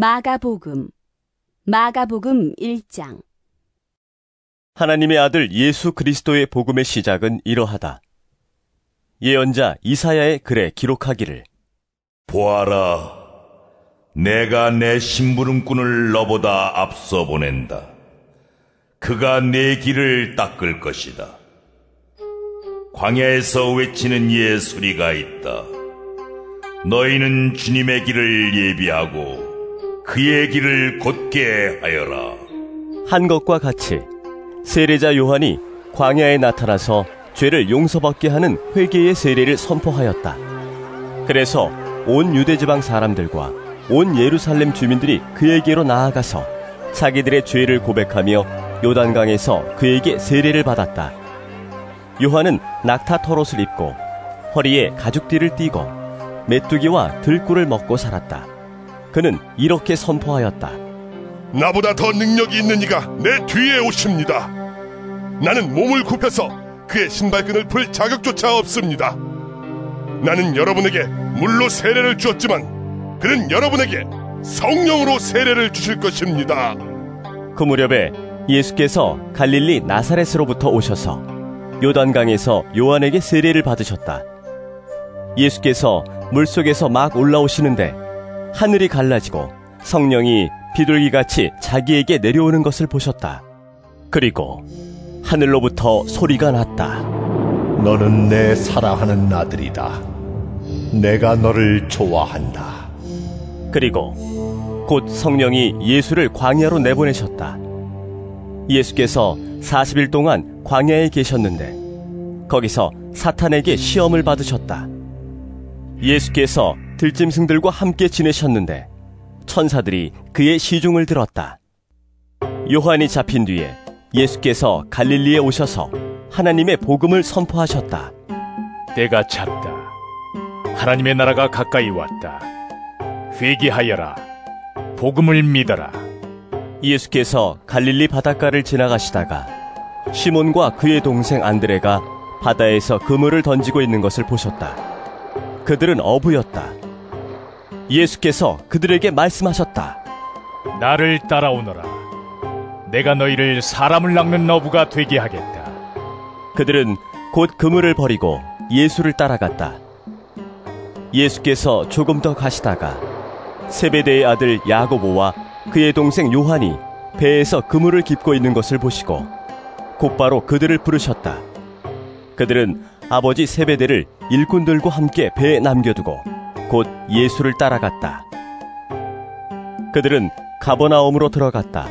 마가복음 1장. 하나님의 아들 예수 그리스도의 복음의 시작은 이러하다. 예언자 이사야의 글에 기록하기를, 보아라, 내가 내 심부름꾼을 너보다 앞서 보낸다. 그가 내 길을 닦을 것이다. 광야에서 외치는 이의 소리가 있다. 너희는 주님의 길을 예비하고 그의 길을 곧게 하여라. 한 것과 같이 세례자 요한이 광야에 나타나서 죄를 용서받게 하는 회개의 세례를 선포하였다. 그래서 온 유대지방 사람들과 온 예루살렘 주민들이 그에게로 나아가서 자기들의 죄를 고백하며 요단강에서 그에게 세례를 받았다. 요한은 낙타 털옷을 입고 허리에 가죽띠를 띠고 메뚜기와 들꿀을 먹고 살았다. 그는 이렇게 선포하였다. 나보다 더 능력이 있는 이가 내 뒤에 오십니다. 나는 몸을 굽혀서 그의 신발끈을 풀 자격조차 없습니다. 나는 여러분에게 물로 세례를 주었지만 그는 여러분에게 성령으로 세례를 주실 것입니다. 그 무렵에 예수께서 갈릴리 나사렛으로부터 오셔서 요단강에서 요한에게 세례를 받으셨다. 예수께서 물속에서 막 올라오시는데 하늘이 갈라지고 성령이 비둘기같이 자기에게 내려오는 것을 보셨다. 그리고 하늘로부터 소리가 났다. 너는 내 사랑하는 아들이다. 내가 너를 좋아한다. 그리고 곧 성령이 예수를 광야로 내보내셨다. 예수께서 40일 동안 광야에 계셨는데 거기서 사탄에게 시험을 받으셨다. 예수께서 들짐승들과 함께 지내셨는데 천사들이 그의 시중을 들었다. 요한이 잡힌 뒤에 예수께서 갈릴리에 오셔서 하나님의 복음을 선포하셨다. 때가 찼다. 하나님의 나라가 가까이 왔다. 회개하여라. 복음을 믿어라. 예수께서 갈릴리 바닷가를 지나가시다가 시몬과 그의 동생 안드레가 바다에서 그물을 던지고 있는 것을 보셨다. 그들은 어부였다. 예수께서 그들에게 말씀하셨다. 나를 따라오너라. 내가 너희를 사람을 낚는 어부가 되게 하겠다. 그들은 곧 그물을 버리고 예수를 따라갔다. 예수께서 조금 더 가시다가 세베대의 아들 야고보와 그의 동생 요한이 배에서 그물을 깁고 있는 것을 보시고 곧바로 그들을 부르셨다. 그들은 아버지 세베대를 일꾼들과 함께 배에 남겨두고 곧 예수를 따라갔다. 그들은 가버나움으로 들어갔다.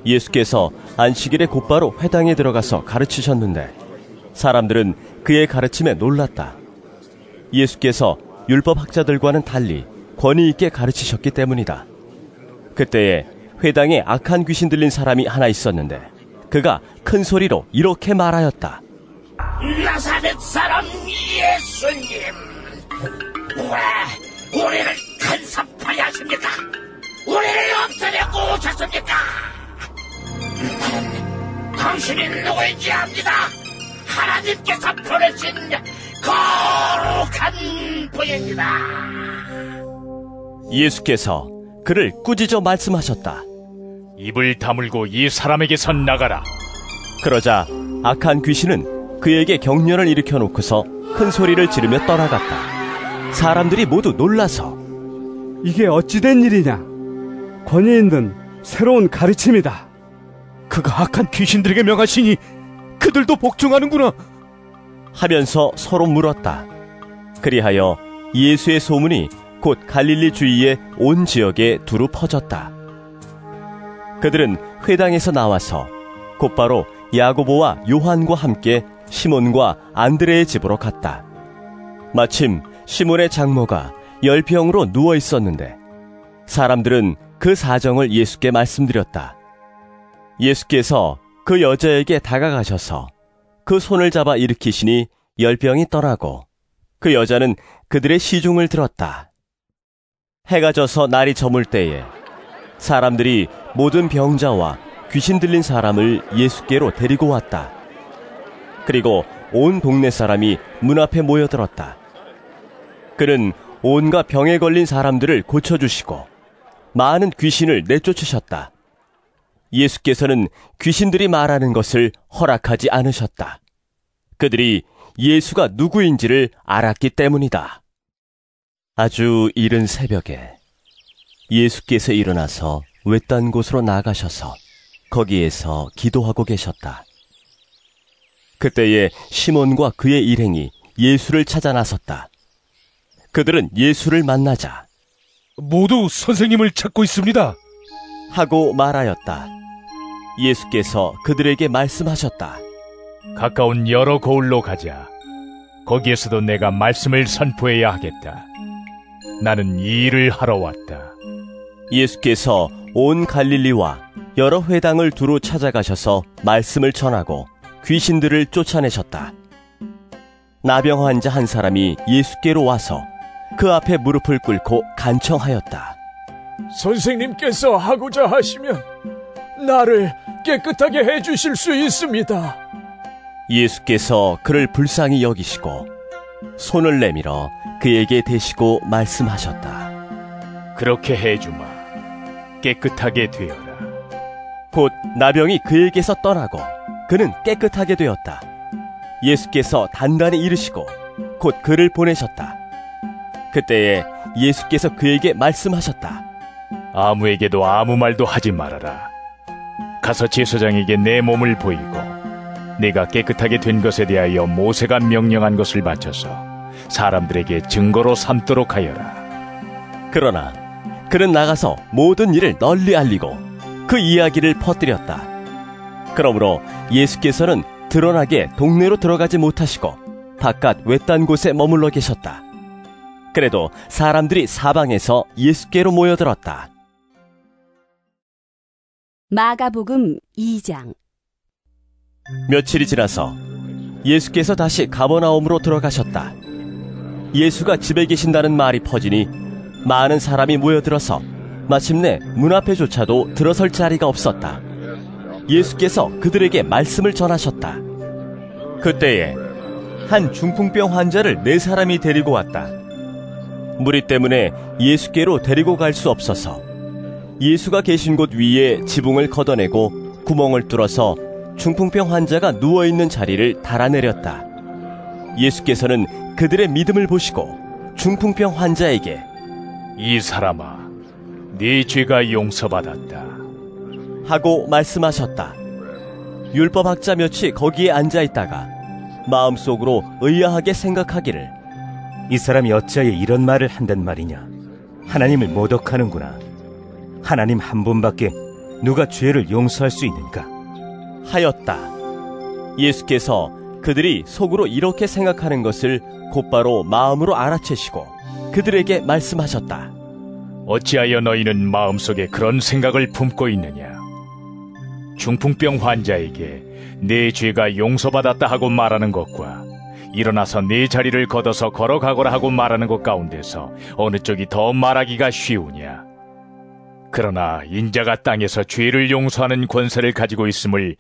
예수께서 안식일에 곧바로 회당에 들어가서 가르치셨는데 사람들은 그의 가르침에 놀랐다. 예수께서 율법학자들과는 달리 권위 있게 가르치셨기 때문이다. 그때에 회당에 악한 귀신 들린 사람이 하나 있었는데 그가 큰 소리로 이렇게 말하였다. 나사렛 사람 예수님, 왜 우리를 간섭하려 하십니까? 우리를 없애려고 오셨습니까? 당신이 누구인지 압니다. 하나님께서 보내신 거룩한 분입니다. 예수께서 그를 꾸짖어 말씀하셨다. 입을 다물고 이 사람에게서 나가라. 그러자 악한 귀신은 그에게 경련을 일으켜 놓고서 큰 소리를 지르며 떠나갔다. 사람들이 모두 놀라서 이게 어찌된 일이냐? 권위 있는 새로운 가르침이다. 그가 악한 귀신들에게 명하시니 그들도 복종하는구나 하면서 서로 물었다. 그리하여 예수의 소문이 곧 갈릴리 주위의 온 지역에 두루 퍼졌다. 그들은 회당에서 나와서 곧바로 야고보와 요한과 함께 시몬과 안드레의 집으로 갔다. 마침 시몬의 장모가 열병으로 누워 있었는데 사람들은 그 사정을 예수께 말씀드렸다. 예수께서 그 여자에게 다가가셔서 그 손을 잡아 일으키시니 열병이 떠나고 그 여자는 그들의 시중을 들었다. 해가 져서 날이 저물 때에 사람들이 모든 병자와 귀신 들린 사람을 예수께로 데리고 왔다. 그리고 온 동네 사람이 문 앞에 모여들었다. 그는 온갖 병에 걸린 사람들을 고쳐주시고 많은 귀신을 내쫓으셨다. 예수께서는 귀신들이 말하는 것을 허락하지 않으셨다. 그들이 예수가 누구인지를 알았기 때문이다. 아주 이른 새벽에 예수께서 일어나서 외딴 곳으로 나가셔서 거기에서 기도하고 계셨다. 그때에 시몬과 그의 일행이 예수를 찾아 나섰다. 그들은 예수를 만나자 모두 선생님을 찾고 있습니다 하고 말하였다. 예수께서 그들에게 말씀하셨다. 가까운 여러 고을로 가자. 거기에서도 내가 말씀을 선포해야 하겠다. 나는 이 일을 하러 왔다. 예수께서 온 갈릴리와 여러 회당을 두루 찾아가셔서 말씀을 전하고 귀신들을 쫓아내셨다. 나병 환자 한 사람이 예수께로 와서 그 앞에 무릎을 꿇고 간청하였다. 선생님께서 하고자 하시면 나를 깨끗하게 해주실 수 있습니다. 예수께서 그를 불쌍히 여기시고 손을 내밀어 그에게 대시고 말씀하셨다. 그렇게 해주마. 깨끗하게 되어라. 곧 나병이 그에게서 떠나고 그는 깨끗하게 되었다. 예수께서 단단히 이르시고 곧 그를 보내셨다. 그때에 예수께서 그에게 말씀하셨다. 아무에게도 아무 말도 하지 말아라. 가서 제사장에게 내 몸을 보이고 네가 깨끗하게 된 것에 대하여 모세가 명령한 것을 바쳐서 사람들에게 증거로 삼도록 하여라. 그러나 그는 나가서 모든 일을 널리 알리고 그 이야기를 퍼뜨렸다. 그러므로 예수께서는 드러나게 동네로 들어가지 못하시고 바깥 외딴 곳에 머물러 계셨다. 그래도 사람들이 사방에서 예수께로 모여들었다. 마가복음 2장. 며칠이 지나서 예수께서 다시 가버나움으로 들어가셨다. 예수가 집에 계신다는 말이 퍼지니 많은 사람이 모여들어서 마침내 문 앞에조차도 들어설 자리가 없었다. 예수께서 그들에게 말씀을 전하셨다. 그때에 한 중풍병 환자를 4사람이 데리고 왔다. 무리 때문에 예수께로 데리고 갈 수 없어서 예수가 계신 곳 위에 지붕을 걷어내고 구멍을 뚫어서 중풍병 환자가 누워있는 자리를 달아내렸다. 예수께서는 그들의 믿음을 보시고 중풍병 환자에게 이 사람아, 네 죄가 용서받았다 하고 말씀하셨다. 율법학자 몇이 거기에 앉아있다가 마음속으로 의아하게 생각하기를 이 사람이 어찌하여 이런 말을 한단 말이냐. 하나님을 모독하는구나. 하나님 한 분밖에 누가 죄를 용서할 수 있는가 하였다. 예수께서 그들이 속으로 이렇게 생각하는 것을 곧바로 마음으로 알아채시고 그들에게 말씀하셨다. 어찌하여 너희는 마음속에 그런 생각을 품고 있느냐. 중풍병 환자에게 네 죄가 용서받았다 하고 말하는 것과 일어나서 네 자리를 걷어서 걸어가거라 하고 말하는 것 가운데서 어느 쪽이 더 말하기가 쉬우냐. 그러나 인자가 땅에서 죄를 용서하는 권세를 가지고 있음을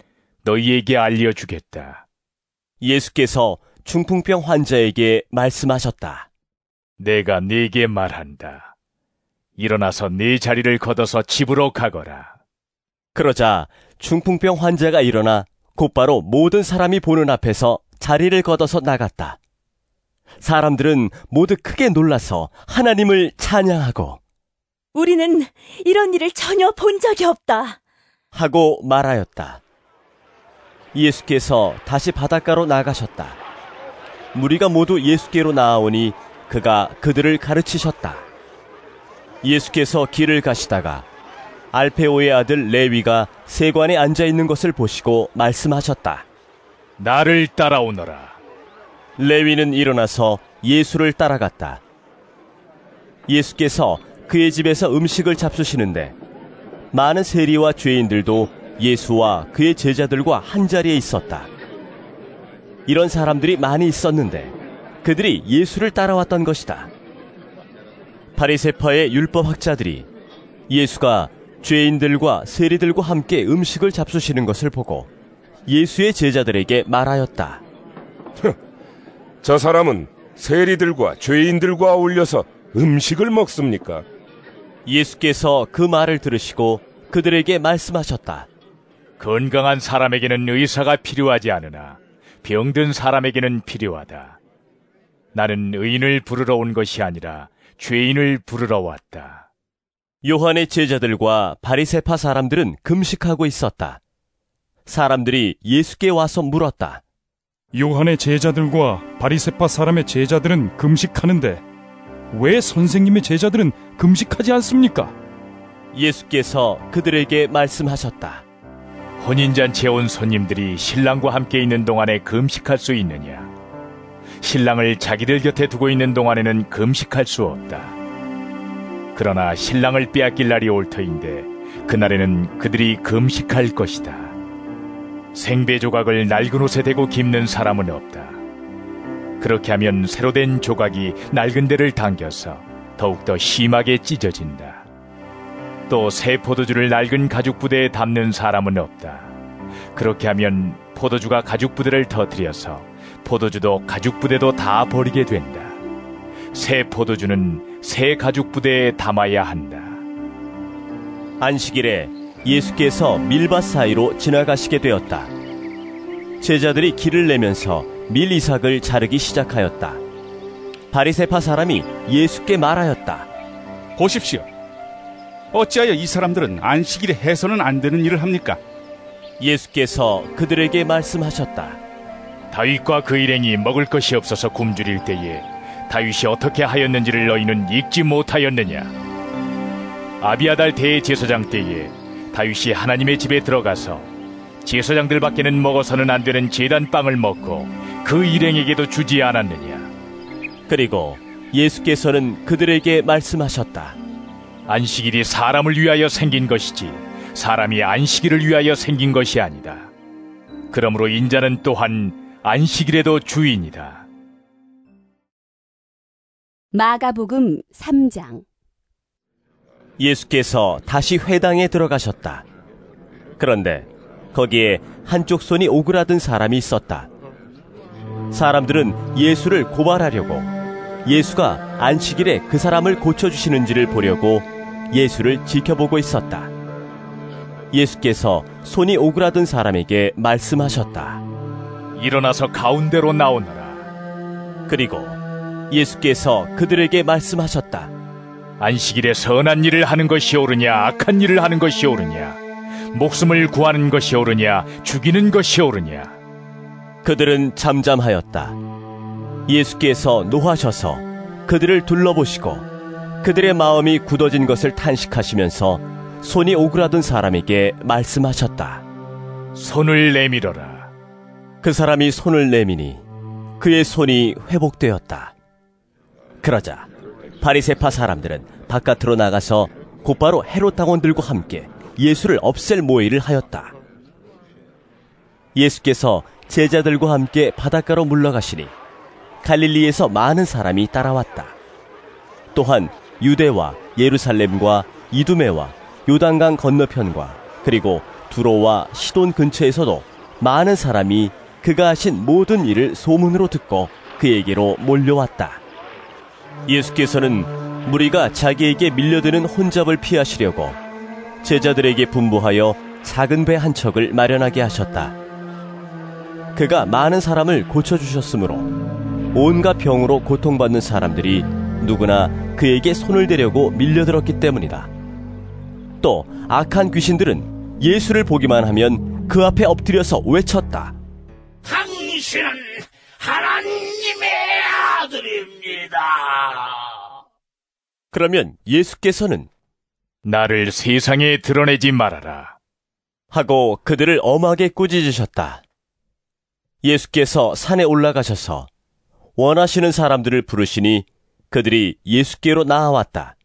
너희에게 알려주겠다. 예수께서 중풍병 환자에게 말씀하셨다. 내가 네게 말한다. 일어나서 네 자리를 걷어서 집으로 가거라. 그러자 중풍병 환자가 일어나 곧바로 모든 사람이 보는 앞에서 자리를 걷어서 나갔다. 사람들은 모두 크게 놀라서 하나님을 찬양하고 우리는 이런 일을 전혀 본 적이 없다 하고 말하였다. 예수께서 다시 바닷가로 나가셨다. 무리가 모두 예수께로 나아오니 그가 그들을 가르치셨다. 예수께서 길을 가시다가 알페오의 아들 레위가 세관에 앉아있는 것을 보시고 말씀하셨다. 나를 따라오너라. 레위는 일어나서 예수를 따라갔다. 예수께서 그의 집에서 음식을 잡수시는데 많은 세리와 죄인들도 예수와 그의 제자들과 한자리에 있었다. 이런 사람들이 많이 있었는데 그들이 예수를 따라왔던 것이다. 바리새파의 율법학자들이 예수가 죄인들과 세리들과 함께 음식을 잡수시는 것을 보고 예수의 제자들에게 말하였다. 저 사람은 세리들과 죄인들과 어울려서 음식을 먹습니까? 예수께서 그 말을 들으시고 그들에게 말씀하셨다. 건강한 사람에게는 의사가 필요하지 않으나 병든 사람에게는 필요하다. 나는 의인을 부르러 온 것이 아니라 죄인을 부르러 왔다. 요한의 제자들과 바리새파 사람들은 금식하고 있었다. 사람들이 예수께 와서 물었다. 요한의 제자들과 바리새파 사람의 제자들은 금식하는데 왜 선생님의 제자들은 금식하지 않습니까? 예수께서 그들에게 말씀하셨다. 혼인잔치에 온 손님들이 신랑과 함께 있는 동안에 금식할 수 있느냐? 신랑을 자기들 곁에 두고 있는 동안에는 금식할 수 없다. 그러나 신랑을 빼앗길 날이 올 터인데 그날에는 그들이 금식할 것이다. 생배 조각을 낡은 옷에 대고 깁는 사람은 없다. 그렇게 하면 새로 된 조각이 낡은 데를 당겨서 더욱더 심하게 찢어진다. 또 새 포도주를 낡은 가죽 부대에 담는 사람은 없다. 그렇게 하면 포도주가 가죽 부대를 터뜨려서 포도주도 가죽 부대도 다 버리게 된다. 새 포도주는 새 가죽 부대에 담아야 한다. 안식일에 예수께서 밀밭 사이로 지나가시게 되었다. 제자들이 길을 내면서 밀 이삭을 자르기 시작하였다. 바리새파 사람이 예수께 말하였다. 보십시오. 어찌하여 이 사람들은 안식일에 해서는 안 되는 일을 합니까? 예수께서 그들에게 말씀하셨다. 다윗과 그 일행이 먹을 것이 없어서 굶주릴 때에 다윗이 어떻게 하였는지를 너희는 읽지 못하였느냐? 아비아달 대제사장 때에 다윗이 하나님의 집에 들어가서 제사장들밖에는 먹어서는 안 되는 제단빵을 먹고 그 일행에게도 주지 않았느냐? 그리고 예수께서는 그들에게 말씀하셨다. 안식일이 사람을 위하여 생긴 것이지 사람이 안식일을 위하여 생긴 것이 아니다. 그러므로 인자는 또한 안식일에도 주인이다. 마가복음 3장. 예수께서 다시 회당에 들어가셨다. 그런데 거기에 한쪽 손이 오그라든 사람이 있었다. 사람들은 예수를 고발하려고 예수가 안식일에 그 사람을 고쳐주시는지를 보려고 예수를 지켜보고 있었다. 예수께서 손이 오그라든 사람에게 말씀하셨다. 일어나서 가운데로 나오너라. 그리고 예수께서 그들에게 말씀하셨다. 안식일에 선한 일을 하는 것이 옳으냐 악한 일을 하는 것이 옳으냐? 목숨을 구하는 것이 옳으냐 죽이는 것이 옳으냐? 그들은 잠잠하였다. 예수께서 노하셔서 그들을 둘러보시고 그들의 마음이 굳어진 것을 탄식하시면서 손이 오그라든 사람에게 말씀하셨다. 손을 내밀어라. 그 사람이 손을 내미니 그의 손이 회복되었다. 그러자 바리새파 사람들은 바깥으로 나가서 곧바로 헤롯 당원들과 함께 예수를 없앨 모의를 하였다. 예수께서 제자들과 함께 바닷가로 물러가시니 갈릴리에서 많은 사람이 따라왔다. 또한 유대와 예루살렘과 이두메와 요단강 건너편과 그리고 두로와 시돈 근처에서도 많은 사람이 그가 하신 모든 일을 소문으로 듣고 그에게로 몰려왔다. 예수께서는 무리가 자기에게 밀려드는 혼잡을 피하시려고 제자들에게 분부하여 작은 배 한 척을 마련하게 하셨다. 그가 많은 사람을 고쳐주셨으므로 온갖 병으로 고통받는 사람들이 누구나 그에게 손을 대려고 밀려들었기 때문이다. 또 악한 귀신들은 예수를 보기만 하면 그 앞에 엎드려서 외쳤다. 당신은 하나님의 아들입니다. 그러면 예수께서는 나를 세상에 드러내지 말아라 하고 그들을 엄하게 꾸짖으셨다. 예수께서 산에 올라가셔서 원하시는 사람들을 부르시니 그들이 예수께로 나아왔다.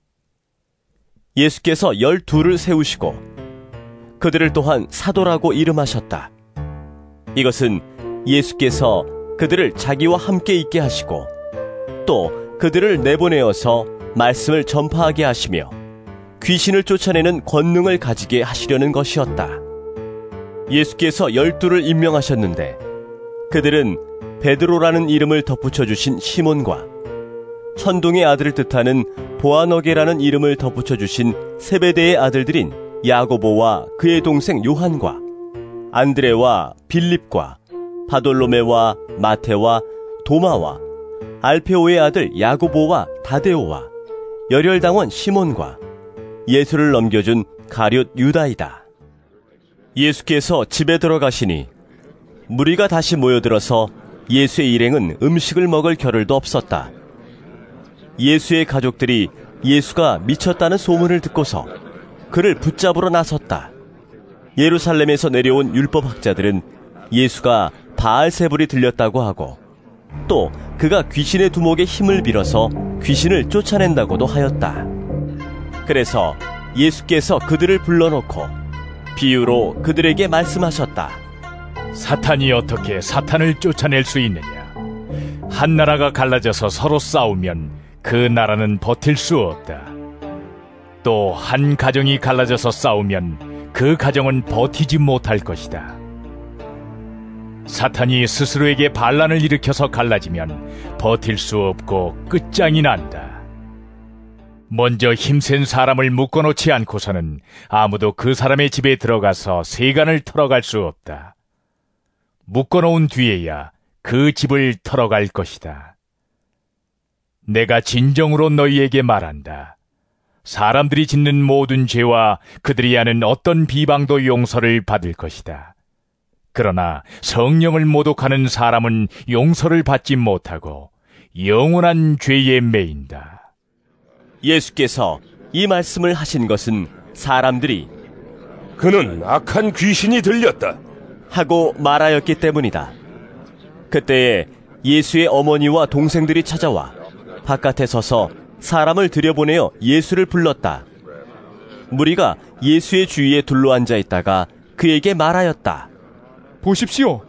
예수께서 12를 세우시고 그들을 또한 사도라고 이름하셨다. 이것은 예수께서 그들을 자기와 함께 있게 하시고 또 그들을 내보내어서 말씀을 전파하게 하시며 귀신을 쫓아내는 권능을 가지게 하시려는 것이었다. 예수께서 12를 임명하셨는데 그들은 베드로라는 이름을 덧붙여 주신 시몬과 천둥의 아들을 뜻하는 보아너게라는 이름을 덧붙여 주신 세베대의 아들들인 야고보와 그의 동생 요한과 안드레와 빌립과 바돌로메와 마테와 도마와 알페오의 아들 야고보와 다데오와 열혈당원 시몬과 예수를 넘겨준 가룟 유다이다. 예수께서 집에 들어가시니 무리가 다시 모여들어서 예수의 일행은 음식을 먹을 겨를도 없었다. 예수의 가족들이 예수가 미쳤다는 소문을 듣고서 그를 붙잡으러 나섰다. 예루살렘에서 내려온 율법학자들은 예수가 바알세불이 들렸다고 하고 또 그가 귀신의 두목에 힘을 빌어서 귀신을 쫓아낸다고도 하였다. 그래서 예수께서 그들을 불러놓고 비유로 그들에게 말씀하셨다. 사탄이 어떻게 사탄을 쫓아낼 수 있느냐? 한 나라가 갈라져서 서로 싸우면 그 나라는 버틸 수 없다. 또 한 가정이 갈라져서 싸우면 그 가정은 버티지 못할 것이다. 사탄이 스스로에게 반란을 일으켜서 갈라지면 버틸 수 없고 끝장이 난다. 먼저 힘센 사람을 묶어놓지 않고서는 아무도 그 사람의 집에 들어가서 세간을 털어갈 수 없다. 묶어놓은 뒤에야 그 집을 털어갈 것이다. 내가 진정으로 너희에게 말한다. 사람들이 짓는 모든 죄와 그들이 하는 어떤 비방도 용서를 받을 것이다. 그러나 성령을 모독하는 사람은 용서를 받지 못하고 영원한 죄에 매인다. 예수께서 이 말씀을 하신 것은 사람들이 그는 악한 귀신이 들렸다 하고 말하였기 때문이다. 그때에 예수의 어머니와 동생들이 찾아와 바깥에 서서 사람을 들여보내어 예수를 불렀다. 무리가 예수의 주위에 둘러앉아 있다가 그에게 말하였다. 보십시오.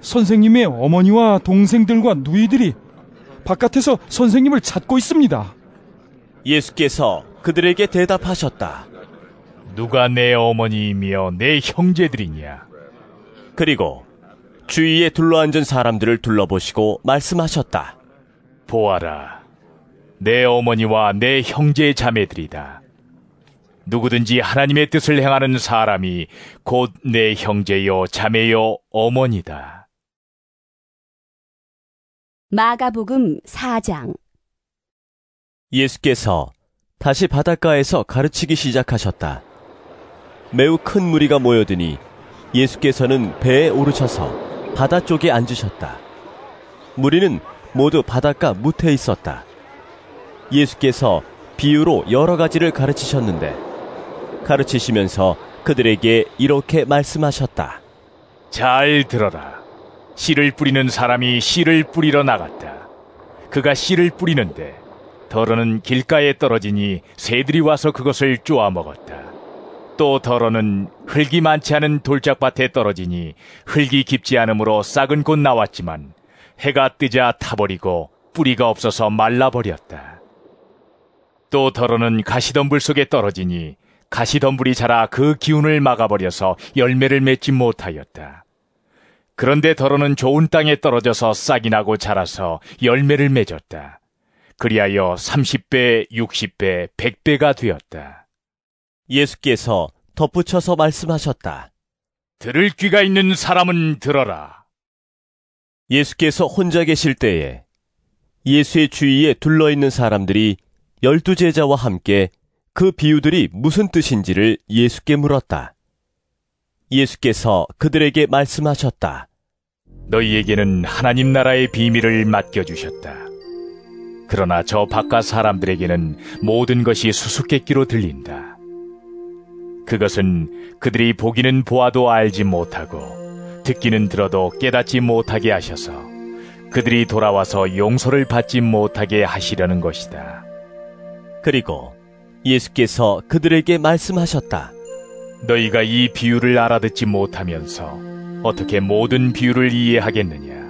선생님의 어머니와 동생들과 누이들이 바깥에서 선생님을 찾고 있습니다. 예수께서 그들에게 대답하셨다. 누가 내 어머니이며 내 형제들이냐? 그리고 주위에 둘러앉은 사람들을 둘러보시고 말씀하셨다. 보아라, 내 어머니와 내 형제 자매들이다. 누구든지 하나님의 뜻을 행하는 사람이 곧 내 형제요 자매요 어머니다. 마가복음 4장. 예수께서 다시 바닷가에서 가르치기 시작하셨다. 매우 큰 무리가 모여드니 예수께서는 배에 오르셔서 바다 쪽에 앉으셨다. 무리는 모두 바닷가 무태에 있었다. 예수께서 비유로 여러 가지를 가르치셨는데 가르치시면서 그들에게 이렇게 말씀하셨다. 잘 들어라. 씨를 뿌리는 사람이 씨를 뿌리러 나갔다. 그가 씨를 뿌리는데 더러는 길가에 떨어지니 새들이 와서 그것을 쪼아 먹었다. 또 더러는 흙이 많지 않은 돌짝밭에 떨어지니 흙이 깊지 않으므로 싹은 곧 나왔지만 해가 뜨자 타버리고 뿌리가 없어서 말라버렸다. 또 더러는 가시덤불 속에 떨어지니 가시덤불이 자라 그 기운을 막아버려서 열매를 맺지 못하였다. 그런데 더러는 좋은 땅에 떨어져서 싹이 나고 자라서 열매를 맺었다. 그리하여 30배, 60배, 100배가 되었다. 예수께서 덧붙여서 말씀하셨다. 들을 귀가 있는 사람은 들어라. 예수께서 혼자 계실 때에 예수의 주위에 둘러있는 사람들이 12제자와 함께 그 비유들이 무슨 뜻인지를 예수께 물었다. 예수께서 그들에게 말씀하셨다. 너희에게는 하나님 나라의 비밀을 맡겨주셨다. 그러나 저 바깥 사람들에게는 모든 것이 수수께끼로 들린다. 그것은 그들이 보기는 보아도 알지 못하고 듣기는 들어도 깨닫지 못하게 하셔서 그들이 돌아와서 용서를 받지 못하게 하시려는 것이다. 그리고 예수께서 그들에게 말씀하셨다. 너희가 이 비유를 알아듣지 못하면서 어떻게 모든 비유를 이해하겠느냐?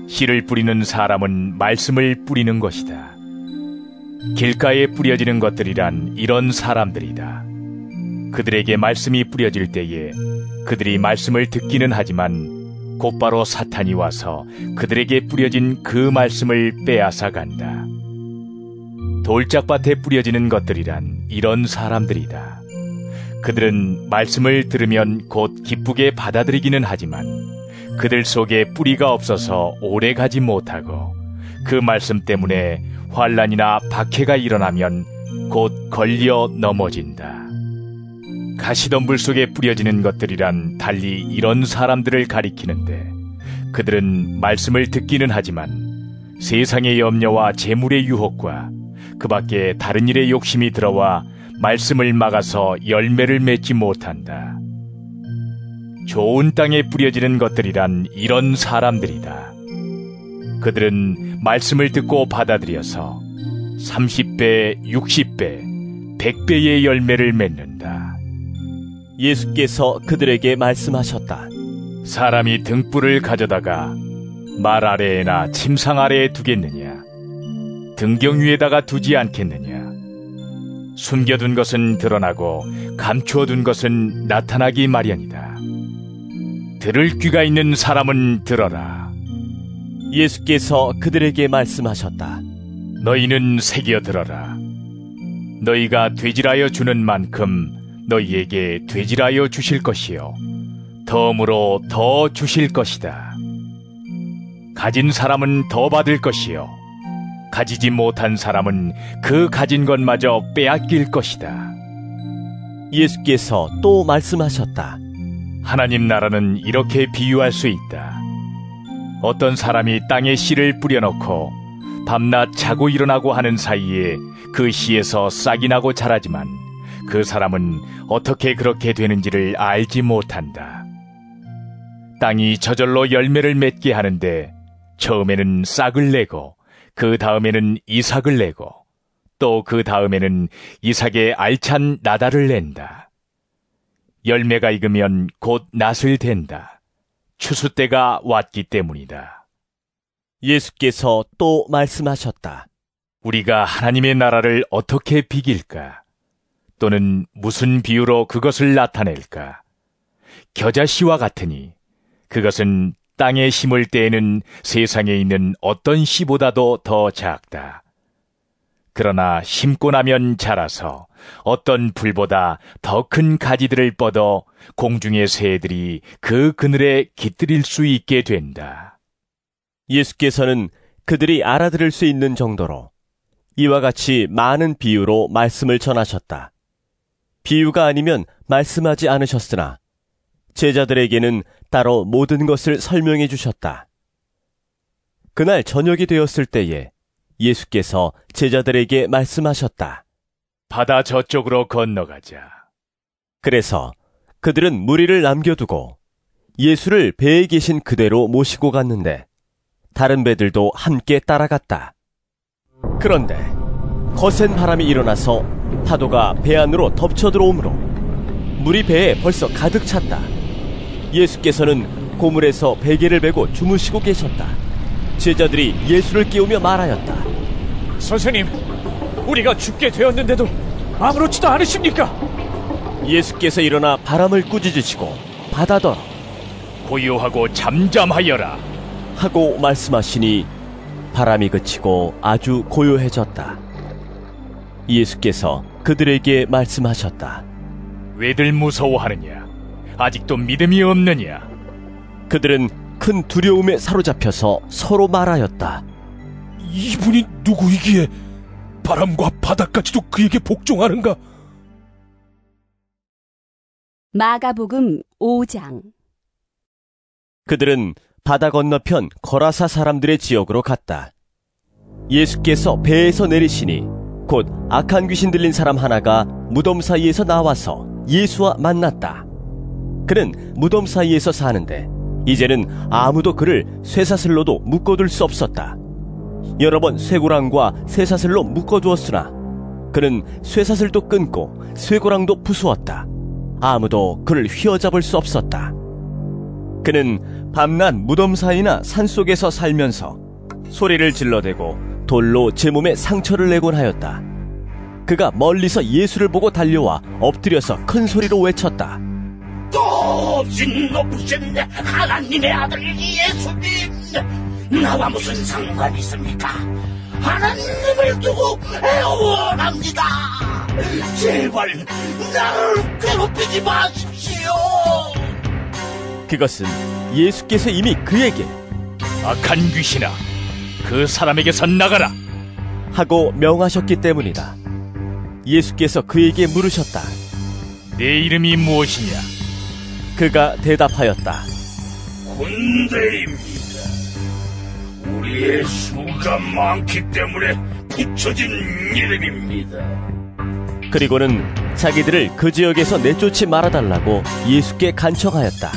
씨를 뿌리는 사람은 말씀을 뿌리는 것이다. 길가에 뿌려지는 것들이란 이런 사람들이다. 그들에게 말씀이 뿌려질 때에 그들이 말씀을 듣기는 하지만 곧바로 사탄이 와서 그들에게 뿌려진 그 말씀을 빼앗아 간다. 돌짝밭에 뿌려지는 것들이란 이런 사람들이다. 그들은 말씀을 들으면 곧 기쁘게 받아들이기는 하지만 그들 속에 뿌리가 없어서 오래 가지 못하고 그 말씀 때문에 환난이나 박해가 일어나면 곧 걸려 넘어진다. 가시덤불 속에 뿌려지는 것들이란 달리 이런 사람들을 가리키는데 그들은 말씀을 듣기는 하지만 세상의 염려와 재물의 유혹과 그 밖에 다른 일에 욕심이 들어와 말씀을 막아서 열매를 맺지 못한다. 좋은 땅에 뿌려지는 것들이란 이런 사람들이다. 그들은 말씀을 듣고 받아들여서 30배, 60배, 100배의 열매를 맺는다. 예수께서 그들에게 말씀하셨다. 사람이 등불을 가져다가 말 아래에나 침상 아래에 두겠느냐? 등경 위에다가 두지 않겠느냐? 숨겨둔 것은 드러나고 감추어둔 것은 나타나기 마련이다. 들을 귀가 있는 사람은 들어라. 예수께서 그들에게 말씀하셨다. 너희는 새겨 들어라. 너희가 되질하여 주는 만큼 너희에게 되질하여 주실 것이요 덤으로 더 주실 것이다. 가진 사람은 더 받을 것이요 가지지 못한 사람은 그 가진 것마저 빼앗길 것이다. 예수께서 또 말씀하셨다. 하나님 나라는 이렇게 비유할 수 있다. 어떤 사람이 땅에 씨를 뿌려놓고 밤낮 자고 일어나고 하는 사이에 그 씨에서 싹이 나고 자라지만 그 사람은 어떻게 그렇게 되는지를 알지 못한다. 땅이 저절로 열매를 맺게 하는데 처음에는 싹을 내고 그 다음에는 이삭을 내고 또 그 다음에는 이삭의 알찬 나달을 낸다. 열매가 익으면 곧 낫을 댄다. 추수 때가 왔기 때문이다. 예수께서 또 말씀하셨다. 우리가 하나님의 나라를 어떻게 비길까? 또는 무슨 비유로 그것을 나타낼까? 겨자씨와 같으니 그것은 땅에 심을 때에는 세상에 있는 어떤 씨보다도 더 작다. 그러나 심고 나면 자라서 어떤 풀보다 더 큰 가지들을 뻗어 공중의 새들이 그 그늘에 깃들일 수 있게 된다. 예수께서는 그들이 알아들을 수 있는 정도로 이와 같이 많은 비유로 말씀을 전하셨다. 비유가 아니면 말씀하지 않으셨으나 제자들에게는 따로 모든 것을 설명해 주셨다. 그날 저녁이 되었을 때에 예수께서 제자들에게 말씀하셨다. 바다 저쪽으로 건너가자. 그래서 그들은 무리를 남겨두고 예수를 배에 계신 그대로 모시고 갔는데 다른 배들도 함께 따라갔다. 그런데 거센 바람이 일어나서 파도가 배 안으로 덮쳐 들어오므로 물이 배에 벌써 가득 찼다. 예수께서는 고물에서 베개를 베고 주무시고 계셨다. 제자들이 예수를 깨우며 말하였다. 선생님, 우리가 죽게 되었는데도 아무렇지도 않으십니까? 예수께서 일어나 바람을 꾸짖으시고 바다더러 고요하고 잠잠하여라 하고 말씀하시니 바람이 그치고 아주 고요해졌다. 예수께서 그들에게 말씀하셨다. 왜들 무서워하느냐? 아직도 믿음이 없느냐? 그들은 큰 두려움에 사로잡혀서 서로 말하였다. 이분이 누구이기에 바람과 바다까지도 그에게 복종하는가? 마가복음 5장. 그들은 바다 건너편 거라사 사람들의 지역으로 갔다. 예수께서 배에서 내리시니 곧 악한 귀신 들린 사람 하나가 무덤 사이에서 나와서 예수와 만났다. 그는 무덤 사이에서 사는데 이제는 아무도 그를 쇠사슬로도 묶어둘 수 없었다. 여러 번 쇠고랑과 쇠사슬로 묶어두었으나 그는 쇠사슬도 끊고 쇠고랑도 부수었다. 아무도 그를 휘어잡을 수 없었다. 그는 밤낮 무덤 사이나 산속에서 살면서 소리를 질러대고 돌로 제 몸에 상처를 내곤 하였다. 그가 멀리서 예수를 보고 달려와 엎드려서 큰 소리로 외쳤다. 높으신 높으신 하나님의 아들 예수님, 나와 무슨 상관이 있습니까? 하나님을 두고 애원합니다. 제발 나를 괴롭히지 마십시오. 그것은 예수께서 이미 그에게 악한 귀신아, 그 사람에게서 나가라 하고 명하셨기 때문이다. 예수께서 그에게 물으셨다. 내 이름이 무엇이냐? 그가 대답하였다. 군대입니다. 우리의 수가 많기 때문에 붙여진 이름입니다. 그리고는 자기들을 그 지역에서 내쫓지 말아달라고 예수께 간청하였다.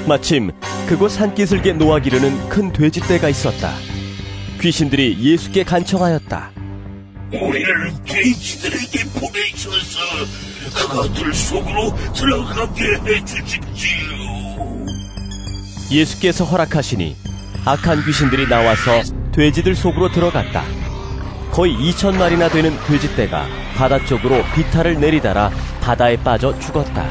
마침 그곳 산기슭에 놓아 기르는 큰 돼지떼가 있었다. 귀신들이 예수께 간청하였다. 우리를 돼지들에게 보내셔서 그것들 속으로 들어가게 해주십시오. 예수께서 허락하시니 악한 귀신들이 나와서 돼지들 속으로 들어갔다. 거의 2,000마리나 되는 돼지떼가 바다 쪽으로 비탈을 내리달아 바다에 빠져 죽었다.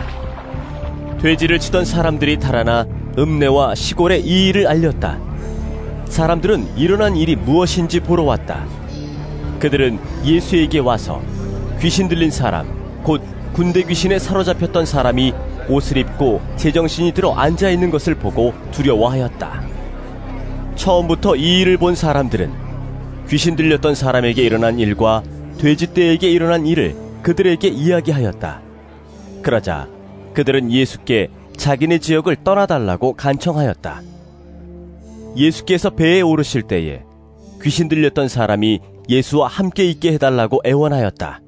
돼지를 치던 사람들이 달아나 읍내와 시골에 이 일을 알렸다. 사람들은 일어난 일이 무엇인지 보러 왔다. 그들은 예수에게 와서 귀신 들린 사람, 곧 군대 귀신에 사로잡혔던 사람이 옷을 입고 제정신이 들어 앉아있는 것을 보고 두려워하였다. 처음부터 이 일을 본 사람들은 귀신 들렸던 사람에게 일어난 일과 돼지떼에게 일어난 일을 그들에게 이야기하였다. 그러자 그들은 예수께 자기네 지역을 떠나달라고 간청하였다. 예수께서 배에 오르실 때에 귀신 들렸던 사람이 예수와 함께 있게 해달라고 애원하였다.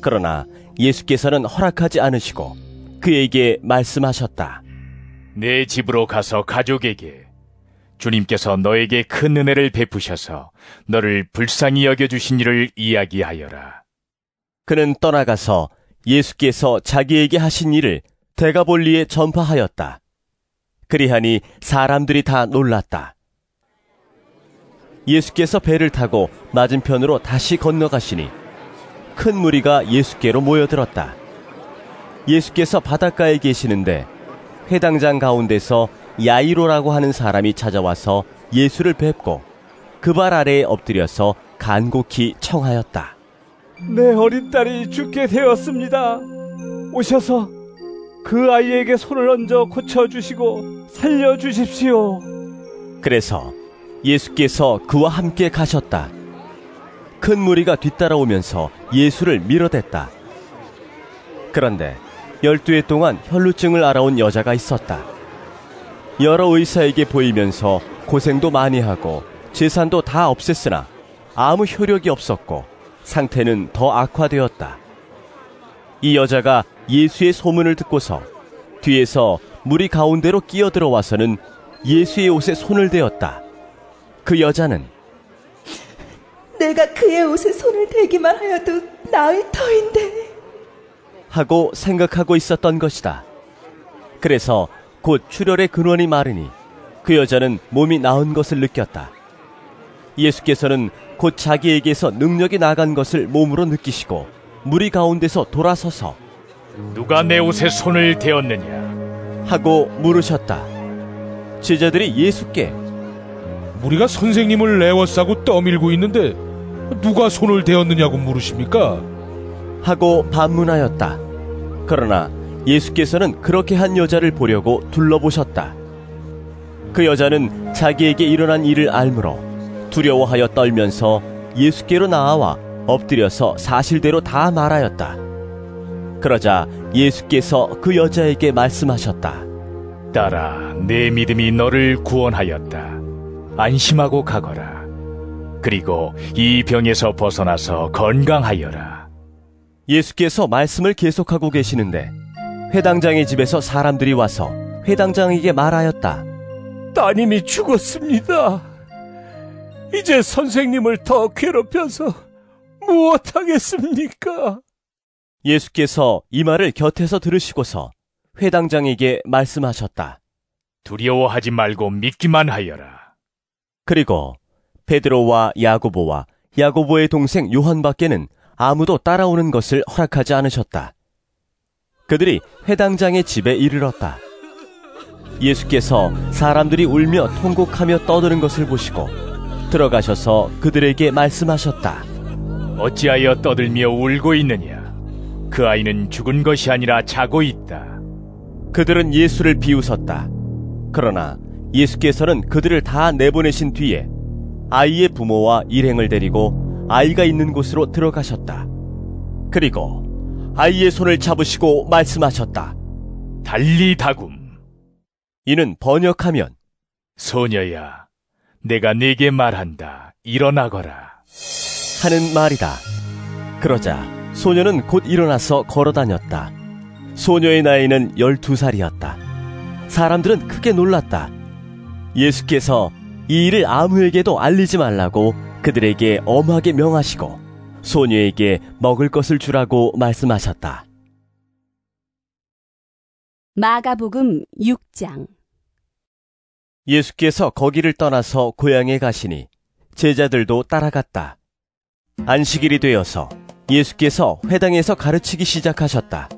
그러나 예수께서는 허락하지 않으시고 그에게 말씀하셨다. 내 집으로 가서 가족에게 주님께서 너에게 큰 은혜를 베푸셔서 너를 불쌍히 여겨주신 일을 이야기하여라. 그는 떠나가서 예수께서 자기에게 하신 일을 데가볼리에 전파하였다. 그리하니 사람들이 다 놀랐다. 예수께서 배를 타고 맞은편으로 다시 건너가시니 큰 무리가 예수께로 모여들었다. 예수께서 바닷가에 계시는데 회당장 가운데서 야이로라고 하는 사람이 찾아와서 예수를 뵙고 그 발 아래에 엎드려서 간곡히 청하였다. 내 어린 딸이 죽게 되었습니다. 오셔서 그 아이에게 손을 얹어 고쳐주시고 살려주십시오. 그래서 예수께서 그와 함께 가셨다. 큰 무리가 뒤따라오면서 예수를 밀어댔다. 그런데 12해 동안 혈루증을 앓아온 여자가 있었다. 여러 의사에게 보이면서 고생도 많이 하고 재산도 다 없앴으나 아무 효력이 없었고 상태는 더 악화되었다. 이 여자가 예수의 소문을 듣고서 뒤에서 무리 가운데로 끼어들어와서는 예수의 옷에 손을 대었다. 그 여자는 내가 그의 옷에 손을 대기만 하여도 나을 터인데 하고 생각하고 있었던 것이다. 그래서 곧 출혈의 근원이 마르니 그 여자는 몸이 나은 것을 느꼈다. 예수께서는 곧 자기에게서 능력이 나간 것을 몸으로 느끼시고 무리 가운데서 돌아서서 누가 내 옷에 손을 대었느냐 하고 물으셨다. 제자들이 예수께 우리가 선생님을 애워싸고 떠밀고 있는데 누가 손을 대었느냐고 물으십니까? 하고 반문하였다. 그러나 예수께서는 그렇게 한 여자를 보려고 둘러보셨다. 그 여자는 자기에게 일어난 일을 알므로 두려워하여 떨면서 예수께로 나아와 엎드려서 사실대로 다 말하였다. 그러자 예수께서 그 여자에게 말씀하셨다. 딸아, 내 믿음이 너를 구원하였다. 안심하고 가거라. 그리고 이 병에서 벗어나서 건강하여라. 예수께서 말씀을 계속하고 계시는데 회당장의 집에서 사람들이 와서 회당장에게 말하였다. 따님이 죽었습니다. 이제 선생님을 더 괴롭혀서 무엇하겠습니까? 예수께서 이 말을 곁에서 들으시고서 회당장에게 말씀하셨다. 두려워하지 말고 믿기만 하여라. 그리고 베드로와 야고보와 야고보의 동생 요한밖에는 아무도 따라오는 것을 허락하지 않으셨다. 그들이 회당장의 집에 이르렀다. 예수께서 사람들이 울며 통곡하며 떠드는 것을 보시고 들어가셔서 그들에게 말씀하셨다. 어찌하여 떠들며 울고 있느냐? 그 아이는 죽은 것이 아니라 자고 있다. 그들은 예수를 비웃었다. 그러나 예수께서는 그들을 다 내보내신 뒤에 아이의 부모와 일행을 데리고 아이가 있는 곳으로 들어가셨다. 그리고 아이의 손을 잡으시고 말씀하셨다. 달리다굼. 이는 번역하면 소녀야, 내가 네게 말한다. 일어나거라. 하는 말이다. 그러자 소녀는 곧 일어나서 걸어다녔다. 소녀의 나이는 12살이었다. 사람들은 크게 놀랐다. 예수께서 이 일을 아무에게도 알리지 말라고 그들에게 엄하게 명하시고 소녀에게 먹을 것을 주라고 말씀하셨다. 마가복음 6장. 예수께서 거기를 떠나서 고향에 가시니 제자들도 따라갔다. 안식일이 되어서 예수께서 회당에서 가르치기 시작하셨다.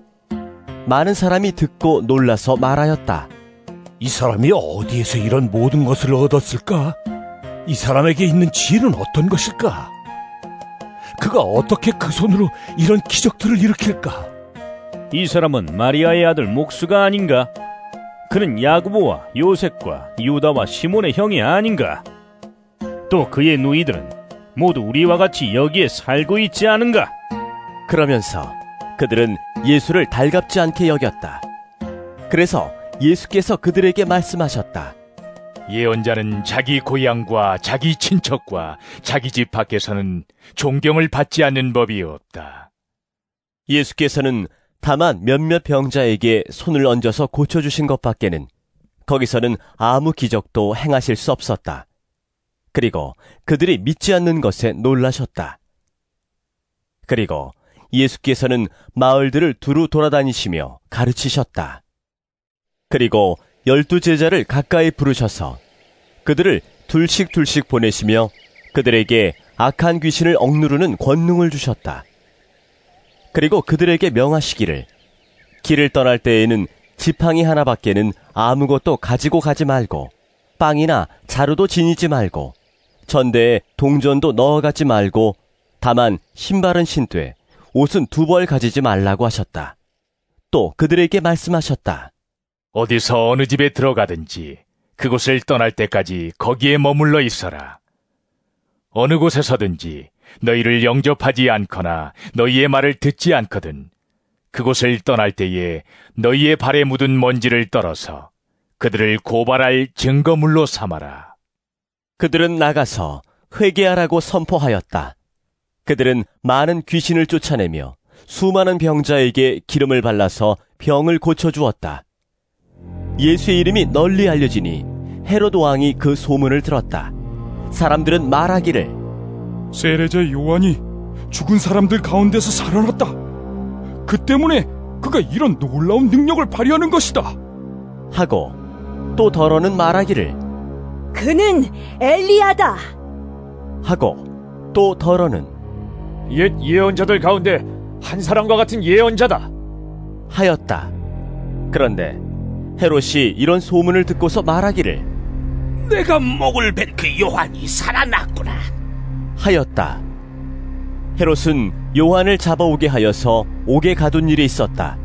많은 사람이 듣고 놀라서 말하였다. 이 사람이 어디에서 이런 모든 것을 얻었을까? 이 사람에게 있는 지혜는 어떤 것일까? 그가 어떻게 그 손으로 이런 기적들을 일으킬까? 이 사람은 마리아의 아들 목수가 아닌가? 그는 야고보와 요셉과 유다와 시몬의 형이 아닌가? 또 그의 누이들은 모두 우리와 같이 여기에 살고 있지 않은가? 그러면서 그들은 예수를 달갑지 않게 여겼다. 그래서 예수께서 그들에게 말씀하셨다. 예언자는 자기 고향과 자기 친척과 자기 집 밖에서는 존경을 받지 않는 법이 없다. 예수께서는 다만 몇몇 병자에게 손을 얹어서 고쳐주신 것밖에는 거기서는 아무 기적도 행하실 수 없었다. 그리고 그들이 믿지 않는 것에 놀라셨다. 그리고 예수께서는 마을들을 두루 돌아다니시며 가르치셨다. 그리고 12제자를 가까이 부르셔서 그들을 둘씩 보내시며 그들에게 악한 귀신을 억누르는 권능을 주셨다. 그리고 그들에게 명하시기를 길을 떠날 때에는 지팡이 하나밖에는 아무것도 가지고 가지 말고 빵이나 자루도 지니지 말고 전대에 동전도 넣어가지 말고 다만 신발은 신되 옷은 2벌 가지지 말라고 하셨다. 또 그들에게 말씀하셨다. 어디서 어느 집에 들어가든지 그곳을 떠날 때까지 거기에 머물러 있어라. 어느 곳에서든지 너희를 영접하지 않거나 너희의 말을 듣지 않거든 그곳을 떠날 때에 너희의 발에 묻은 먼지를 떨어서 그들을 고발할 증거물로 삼아라. 그들은 나가서 회개하라고 선포하였다. 그들은 많은 귀신을 쫓아내며 수많은 병자에게 기름을 발라서 병을 고쳐주었다. 예수의 이름이 널리 알려지니 헤로드 왕이 그 소문을 들었다. 사람들은 말하기를 세례자 요한이 죽은 사람들 가운데서 살아났다. 그 때문에 그가 이런 놀라운 능력을 발휘하는 것이다. 하고 또 더러는 말하기를 그는 엘리야다. 하고 또 더러는 옛 예언자들 가운데 한 사람과 같은 예언자다 하였다. 그런데 헤롯이 이런 소문을 듣고서 말하기를 내가 목을 벤 그 요한이 살아났구나 하였다. 헤롯은 요한을 잡아오게 하여서 옥에 가둔 일이 있었다.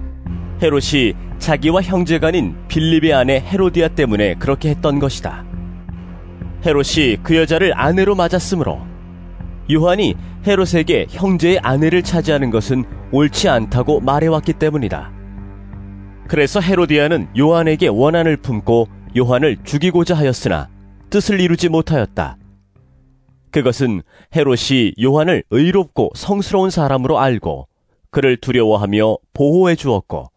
헤롯이 자기와 형제간인 빌립의 아내 헤로디아 때문에 그렇게 했던 것이다. 헤롯이 그 여자를 아내로 맞았으므로 요한이 헤롯에게 형제의 아내를 차지하는 것은 옳지 않다고 말해왔기 때문이다. 그래서 헤로디아는 요한에게 원한을 품고 요한을 죽이고자 하였으나 뜻을 이루지 못하였다. 그것은 헤롯이 요한을 의롭고 성스러운 사람으로 알고 그를 두려워하며 보호해 주었고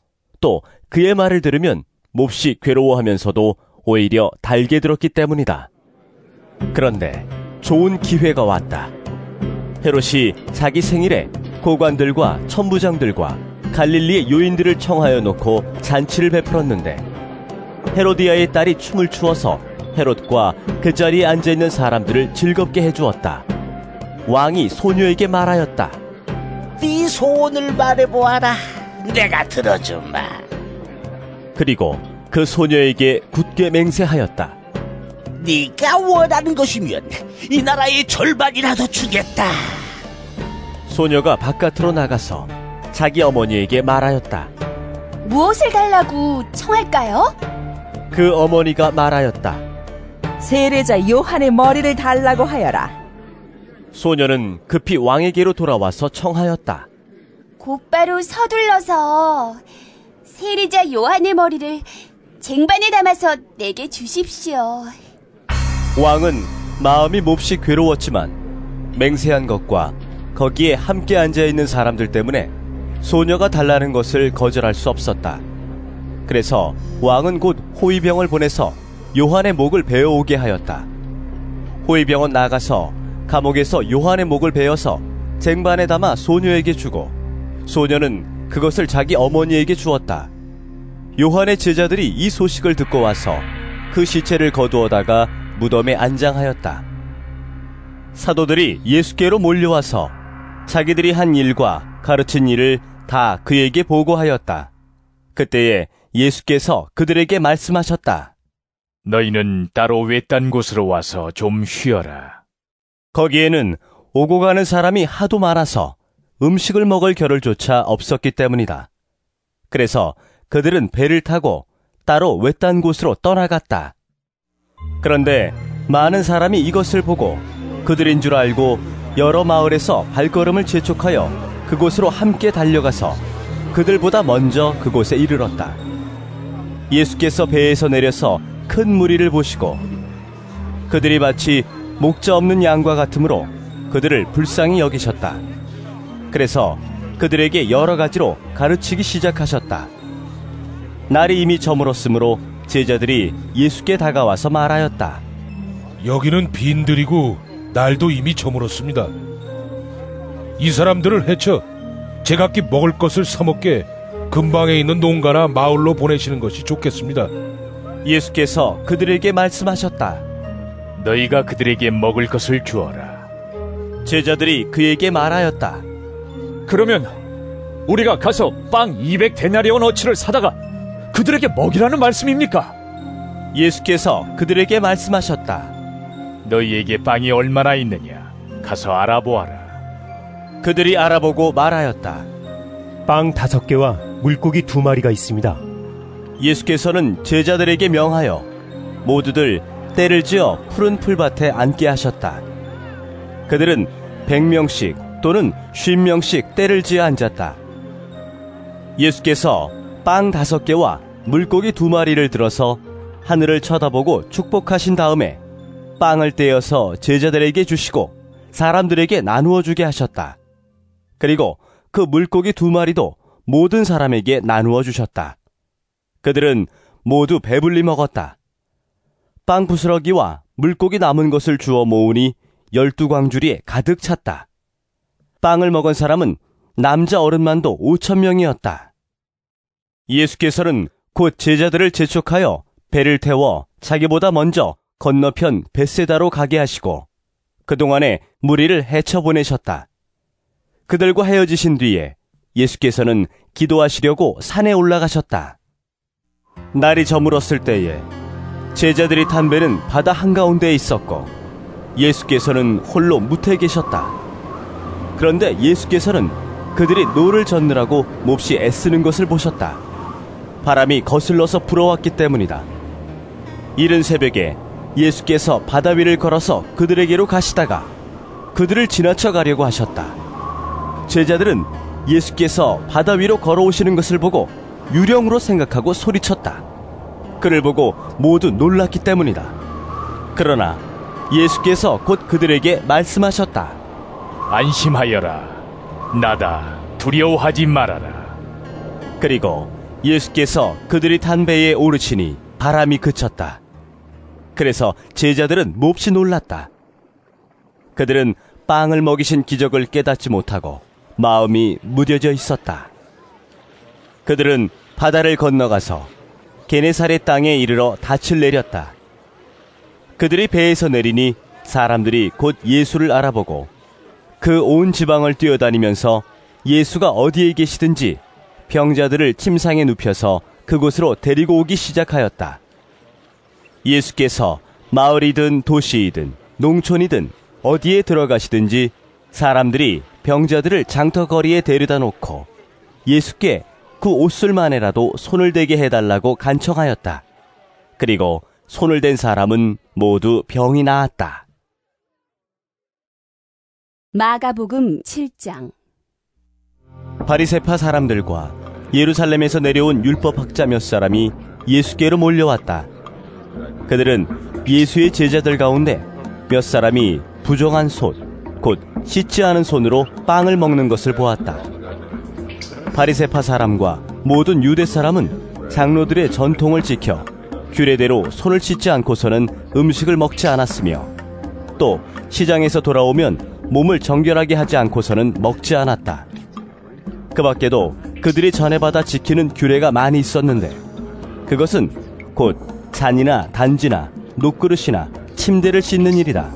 또 그의 말을 들으면 몹시 괴로워하면서도 오히려 달게 들었기 때문이다. 그런데 좋은 기회가 왔다. 헤롯이 자기 생일에 고관들과 천부장들과 갈릴리의 요인들을 청하여 놓고 잔치를 베풀었는데 헤로디아의 딸이 춤을 추어서 헤롯과 그 자리에 앉아있는 사람들을 즐겁게 해주었다. 왕이 소녀에게 말하였다. 네 소원을 말해보아라. 내가 들어주마. 그리고 그 소녀에게 굳게 맹세하였다. 네가 원하는 것이면 이 나라의 절반이라도 주겠다. 소녀가 바깥으로 나가서 자기 어머니에게 말하였다. 무엇을 달라고 청할까요? 그 어머니가 말하였다. 세례자 요한의 머리를 달라고 하여라. 소녀는 급히 왕에게로 돌아와서 청하였다. 곧바로 서둘러서 세례자 요한의 머리를 쟁반에 담아서 내게 주십시오. 왕은 마음이 몹시 괴로웠지만 맹세한 것과 거기에 함께 앉아있는 사람들 때문에 소녀가 달라는 것을 거절할 수 없었다. 그래서 왕은 곧 호위병을 보내서 요한의 목을 베어오게 하였다. 호위병은 나가서 감옥에서 요한의 목을 베어서 쟁반에 담아 소녀에게 주고 소녀는 그것을 자기 어머니에게 주었다. 요한의 제자들이 이 소식을 듣고 와서 그 시체를 거두어다가 무덤에 안장하였다. 사도들이 예수께로 몰려와서 자기들이 한 일과 가르친 일을 다 그에게 보고하였다. 그때에 예수께서 그들에게 말씀하셨다. 너희는 따로 외딴 곳으로 와서 좀 쉬어라. 거기에는 오고 가는 사람이 하도 많아서 음식을 먹을 겨를조차 없었기 때문이다. 그래서 그들은 배를 타고 따로 외딴 곳으로 떠나갔다. 그런데 많은 사람이 이것을 보고 그들인 줄 알고 여러 마을에서 발걸음을 재촉하여 그곳으로 함께 달려가서 그들보다 먼저 그곳에 이르렀다. 예수께서 배에서 내려서 큰 무리를 보시고 그들이 마치 목자 없는 양과 같으므로 그들을 불쌍히 여기셨다. 그래서 그들에게 여러 가지로 가르치기 시작하셨다. 날이 이미 저물었으므로 제자들이 예수께 다가와서 말하였다. 여기는 빈들이고 날도 이미 저물었습니다. 이 사람들을 해쳐 제각기 먹을 것을 사먹게 근방에 있는 농가나 마을로 보내시는 것이 좋겠습니다. 예수께서 그들에게 말씀하셨다. 너희가 그들에게 먹을 것을 주어라. 제자들이 그에게 말하였다. 그러면 우리가 가서 빵 200데나리온 어치를 사다가 그들에게 먹이라는 말씀입니까? 예수께서 그들에게 말씀하셨다. 너희에게 빵이 얼마나 있느냐? 가서 알아보아라. 그들이 알아보고 말하였다. 빵 5개와 물고기 2마리가 있습니다. 예수께서는 제자들에게 명하여 모두들 때를 지어 푸른 풀밭에 앉게 하셨다. 그들은 100명씩 또는 50명씩 때를 지어 앉았다. 예수께서 빵 5개와 물고기 2마리를 들어서 하늘을 쳐다보고 축복하신 다음에 빵을 떼어서 제자들에게 주시고 사람들에게 나누어 주게 하셨다. 그리고 그 물고기 2마리도 모든 사람에게 나누어 주셨다. 그들은 모두 배불리 먹었다. 빵 부스러기와 물고기 남은 것을 주워 모으니 12광주리에 가득 찼다. 빵을 먹은 사람은 남자 어른만도 5,000명이었다. 예수께서는 곧 제자들을 재촉하여 배를 태워 자기보다 먼저 건너편 벳세다로 가게 하시고 그동안에 무리를 헤쳐보내셨다. 그들과 헤어지신 뒤에 예수께서는 기도하시려고 산에 올라가셨다. 날이 저물었을 때에 제자들이 탄 배는 바다 한가운데에 있었고 예수께서는 홀로 무태에 계셨다. 그런데 예수께서는 그들이 노를 젓느라고 몹시 애쓰는 것을 보셨다. 바람이 거슬러서 불어왔기 때문이다. 이른 새벽에 예수께서 바다 위를 걸어서 그들에게로 가시다가 그들을 지나쳐 가려고 하셨다. 제자들은 예수께서 바다 위로 걸어오시는 것을 보고 유령으로 생각하고 소리쳤다. 그를 보고 모두 놀랐기 때문이다. 그러나 예수께서 곧 그들에게 말씀하셨다. 안심하여라. 나다. 두려워하지 말아라. 그리고 예수께서 그들이 탄 배에 오르시니 바람이 그쳤다. 그래서 제자들은 몹시 놀랐다. 그들은 빵을 먹이신 기적을 깨닫지 못하고 마음이 무뎌져 있었다. 그들은 바다를 건너가서 게네사렛 땅에 이르러 닻을 내렸다. 그들이 배에서 내리니 사람들이 곧 예수를 알아보고 그 온 지방을 뛰어다니면서 예수가 어디에 계시든지 병자들을 침상에 눕혀서 그곳으로 데리고 오기 시작하였다. 예수께서 마을이든 도시이든 농촌이든 어디에 들어가시든지 사람들이 병자들을 장터거리에 데려다 놓고 예수께 그 옷술만에라도 손을 대게 해달라고 간청하였다. 그리고 손을 댄 사람은 모두 병이 나았다. 마가복음 7장. 바리새파 사람들과 예루살렘에서 내려온 율법학자 몇 사람이 예수께로 몰려왔다. 그들은 예수의 제자들 가운데 몇 사람이 부정한 손, 곧 씻지 않은 손으로 빵을 먹는 것을 보았다. 바리새파 사람과 모든 유대 사람은 장로들의 전통을 지켜 규례대로 손을 씻지 않고서는 음식을 먹지 않았으며 또 시장에서 돌아오면 몸을 정결하게 하지 않고서는 먹지 않았다. 그 밖에도 그들이 전해받아 지키는 규례가 많이 있었는데 그것은 곧 잔이나 단지나 녹그릇이나 침대를 씻는 일이다.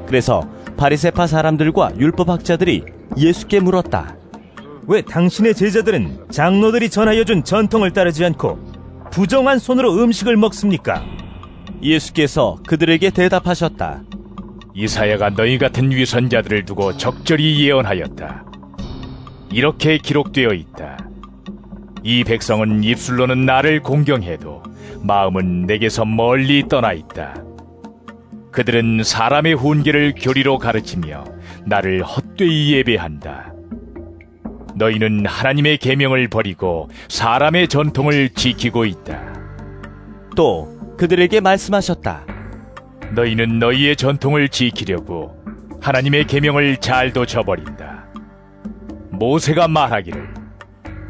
그래서 바리새파 사람들과 율법학자들이 예수께 물었다. 왜 당신의 제자들은 장로들이 전하여 준 전통을 따르지 않고 부정한 손으로 음식을 먹습니까? 예수께서 그들에게 대답하셨다. 이사야가 너희 같은 위선자들을 두고 적절히 예언하였다. 이렇게 기록되어 있다. 이 백성은 입술로는 나를 공경해도 마음은 내게서 멀리 떠나 있다. 그들은 사람의 훈계를 교리로 가르치며 나를 헛되이 예배한다. 너희는 하나님의 계명을 버리고 사람의 전통을 지키고 있다. 또 그들에게 말씀하셨다. 너희는 너희의 전통을 지키려고 하나님의 계명을 잘도 저버린다. 모세가 말하기를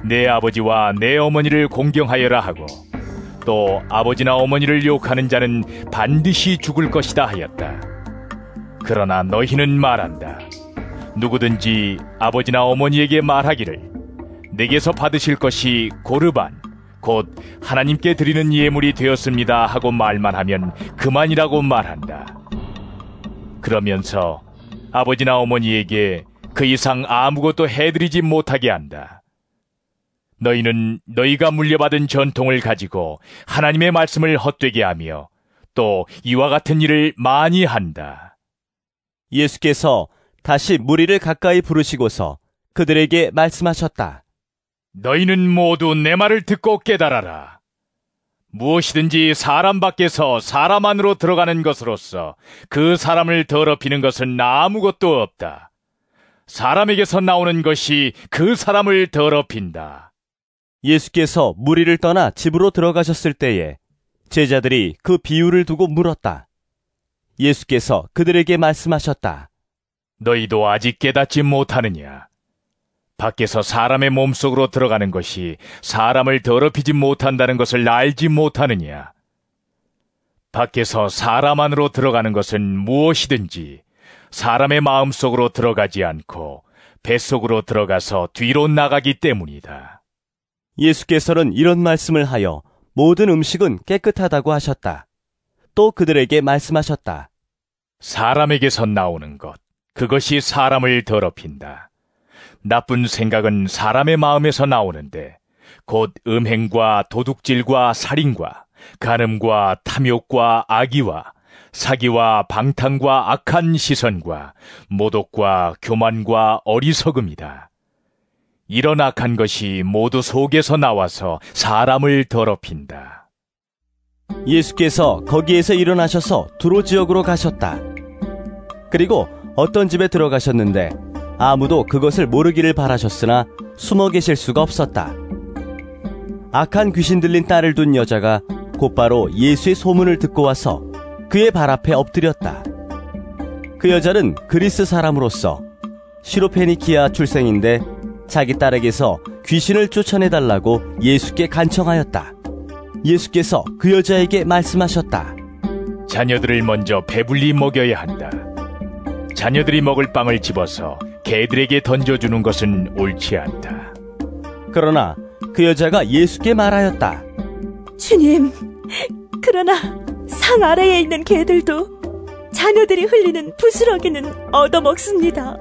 내 아버지와 내 어머니를 공경하여라 하고 또 아버지나 어머니를 욕하는 자는 반드시 죽을 것이다 하였다. 그러나 너희는 말한다. 누구든지 아버지나 어머니에게 말하기를 내게서 받으실 것이 고르반 곧 하나님께 드리는 예물이 되었습니다 하고 말만 하면 그만이라고 말한다. 그러면서 아버지나 어머니에게 그 이상 아무것도 해드리지 못하게 한다. 너희는 너희가 물려받은 전통을 가지고 하나님의 말씀을 헛되게 하며 또 이와 같은 일을 많이 한다. 예수께서 다시 무리를 가까이 부르시고서 그들에게 말씀하셨다. 너희는 모두 내 말을 듣고 깨달아라. 무엇이든지 사람 밖에서 사람 안으로 들어가는 것으로서 그 사람을 더럽히는 것은 아무것도 없다. 사람에게서 나오는 것이 그 사람을 더럽힌다. 예수께서 무리를 떠나 집으로 들어가셨을 때에 제자들이 그 비유를 두고 물었다. 예수께서 그들에게 말씀하셨다. 너희도 아직 깨닫지 못하느냐? 밖에서 사람의 몸속으로 들어가는 것이 사람을 더럽히지 못한다는 것을 알지 못하느냐? 밖에서 사람 안으로 들어가는 것은 무엇이든지 사람의 마음속으로 들어가지 않고 뱃속으로 들어가서 뒤로 나가기 때문이다. 예수께서는 이런 말씀을 하여 모든 음식은 깨끗하다고 하셨다. 또 그들에게 말씀하셨다. 사람에게서 나오는 것, 그것이 사람을 더럽힌다. 나쁜 생각은 사람의 마음에서 나오는데 곧 음행과 도둑질과 살인과 간음과 탐욕과 악의와 사기와 방탕과 악한 시선과 모독과 교만과 어리석음이다. 이런 악한 것이 모두 속에서 나와서 사람을 더럽힌다. 예수께서 거기에서 일어나셔서 두로 지역으로 가셨다. 그리고 어떤 집에 들어가셨는데 아무도 그것을 모르기를 바라셨으나 숨어 계실 수가 없었다. 악한 귀신 들린 딸을 둔 여자가 곧바로 예수의 소문을 듣고 와서 그의 발 앞에 엎드렸다. 그 여자는 그리스 사람으로서 시로페니키아 출생인데 자기 딸에게서 귀신을 쫓아내달라고 예수께 간청하였다. 예수께서 그 여자에게 말씀하셨다. 자녀들을 먼저 배불리 먹여야 한다. 자녀들이 먹을 빵을 집어서 개들에게 던져주는 것은 옳지 않다. 그러나 그 여자가 예수께 말하였다. 주님, 그러나 상 아래에 있는 개들도 자녀들이 흘리는 부스러기는 얻어먹습니다.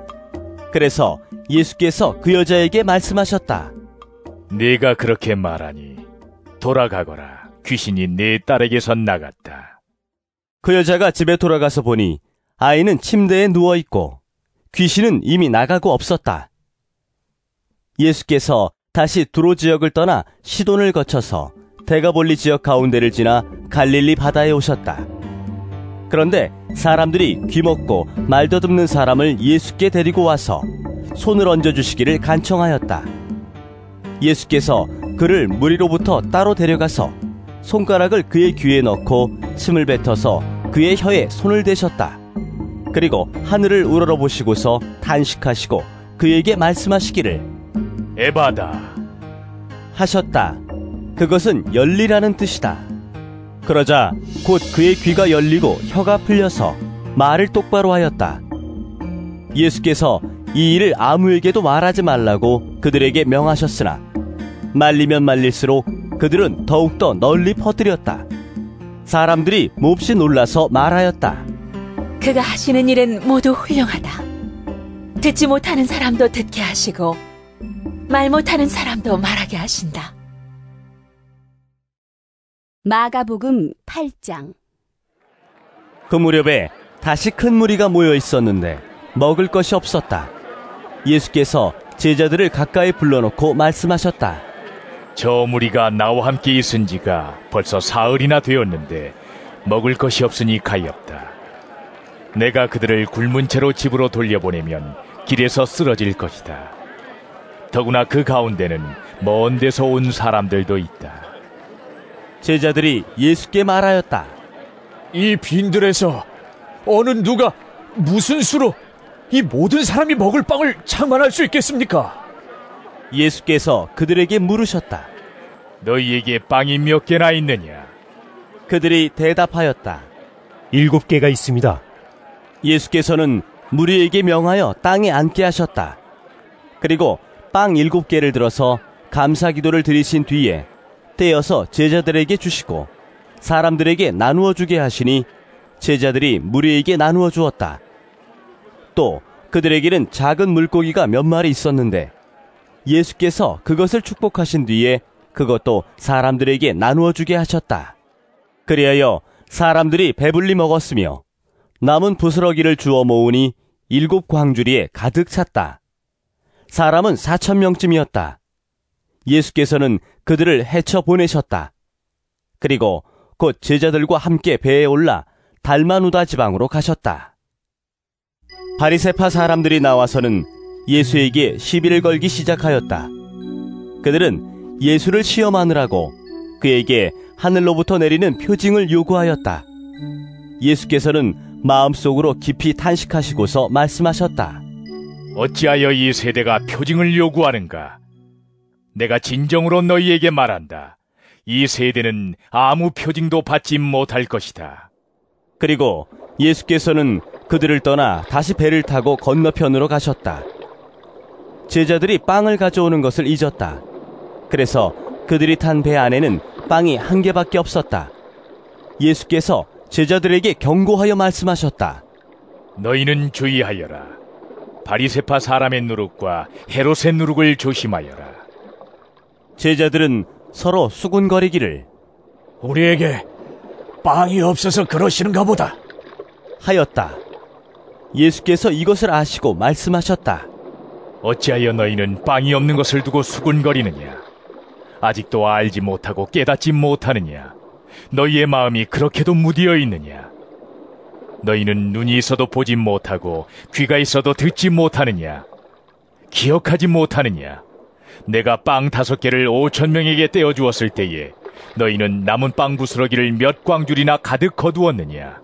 그래서 예수께서 그 여자에게 말씀하셨다. 네가 그렇게 말하니 돌아가거라. 귀신이 네 딸에게서 나갔다. 그 여자가 집에 돌아가서 보니 아이는 침대에 누워있고 귀신은 이미 나가고 없었다. 예수께서 다시 두로 지역을 떠나 시돈을 거쳐서 데가볼리 지역 가운데를 지나 갈릴리 바다에 오셨다. 그런데 사람들이 귀먹고 말더듬는 사람을 예수께 데리고 와서 손을 얹어주시기를 간청하였다. 예수께서 그를 무리로부터 따로 데려가서 손가락을 그의 귀에 넣고 침을 뱉어서 그의 혀에 손을 대셨다. 그리고 하늘을 우러러보시고서 탄식하시고 그에게 말씀하시기를 에바다 하셨다. 그것은 열리라는 뜻이다. 그러자 곧 그의 귀가 열리고 혀가 풀려서 말을 똑바로 하였다. 예수께서 이 일을 아무에게도 말하지 말라고 그들에게 명하셨으나 말리면 말릴수록 그들은 더욱더 널리 퍼뜨렸다. 사람들이 몹시 놀라서 말하였다. 그가 하시는 일은 모두 훌륭하다. 듣지 못하는 사람도 듣게 하시고 말 못하는 사람도 말하게 하신다. 마가복음 8장. 그 무렵에 다시 큰 무리가 모여 있었는데 먹을 것이 없었다. 예수께서 제자들을 가까이 불러놓고 말씀하셨다. 저 무리가 나와 함께 있은 지가 벌써 사흘이나 되었는데 먹을 것이 없으니 가엾다. 내가 그들을 굶은 채로 집으로 돌려보내면 길에서 쓰러질 것이다. 더구나 그 가운데는 먼 데서 온 사람들도 있다. 제자들이 예수께 말하였다. 이 빈들에서 어느 누가 무슨 수로 이 모든 사람이 먹을 빵을 장만할 수 있겠습니까? 예수께서 그들에게 물으셨다. 너희에게 빵이 몇 개나 있느냐? 그들이 대답하였다. 7개가 있습니다. 예수께서는 무리에게 명하여 땅에 앉게 하셨다. 그리고 빵 7개를 들어서 감사기도를 드리신 뒤에 떼어서 제자들에게 주시고 사람들에게 나누어 주게 하시니 제자들이 무리에게 나누어 주었다. 또 그들에게는 작은 물고기가 몇 마리 있었는데 예수께서 그것을 축복하신 뒤에 그것도 사람들에게 나누어 주게 하셨다. 그리하여 사람들이 배불리 먹었으며 남은 부스러기를 주워 모으니 7 광주리에 가득 찼다. 사람은 4,000명쯤이었다. 예수께서는 그들을 헤쳐 보내셨다. 그리고 곧 제자들과 함께 배에 올라 달마누다 지방으로 가셨다. 바리새파 사람들이 나와서는 예수에게 시비를 걸기 시작하였다. 그들은 예수를 시험하느라고 그에게 하늘로부터 내리는 표징을 요구하였다. 예수께서는 마음속으로 깊이 탄식하시고서 말씀하셨다. 어찌하여 이 세대가 표징을 요구하는가? 내가 진정으로 너희에게 말한다. 이 세대는 아무 표징도 받지 못할 것이다. 그리고 예수께서는 그들을 떠나 다시 배를 타고 건너편으로 가셨다. 제자들이 빵을 가져오는 것을 잊었다. 그래서 그들이 탄 배 안에는 빵이 1개밖에 없었다. 예수께서 제자들에게 경고하여 말씀하셨다. 너희는 주의하여라. 바리새파 사람의 누룩과 헤롯의 누룩을 조심하여라. 제자들은 서로 수군거리기를 우리에게 빵이 없어서 그러시는가 보다 하였다. 예수께서 이것을 아시고 말씀하셨다. 어찌하여 너희는 빵이 없는 것을 두고 수군거리느냐? 아직도 알지 못하고 깨닫지 못하느냐? 너희의 마음이 그렇게도 무디어 있느냐? 너희는 눈이 있어도 보지 못하고 귀가 있어도 듣지 못하느냐? 기억하지 못하느냐? 내가 빵 5개를 5,000명에게 떼어주었을 때에 너희는 남은 빵 부스러기를 몇 광줄이나 가득 거두었느냐?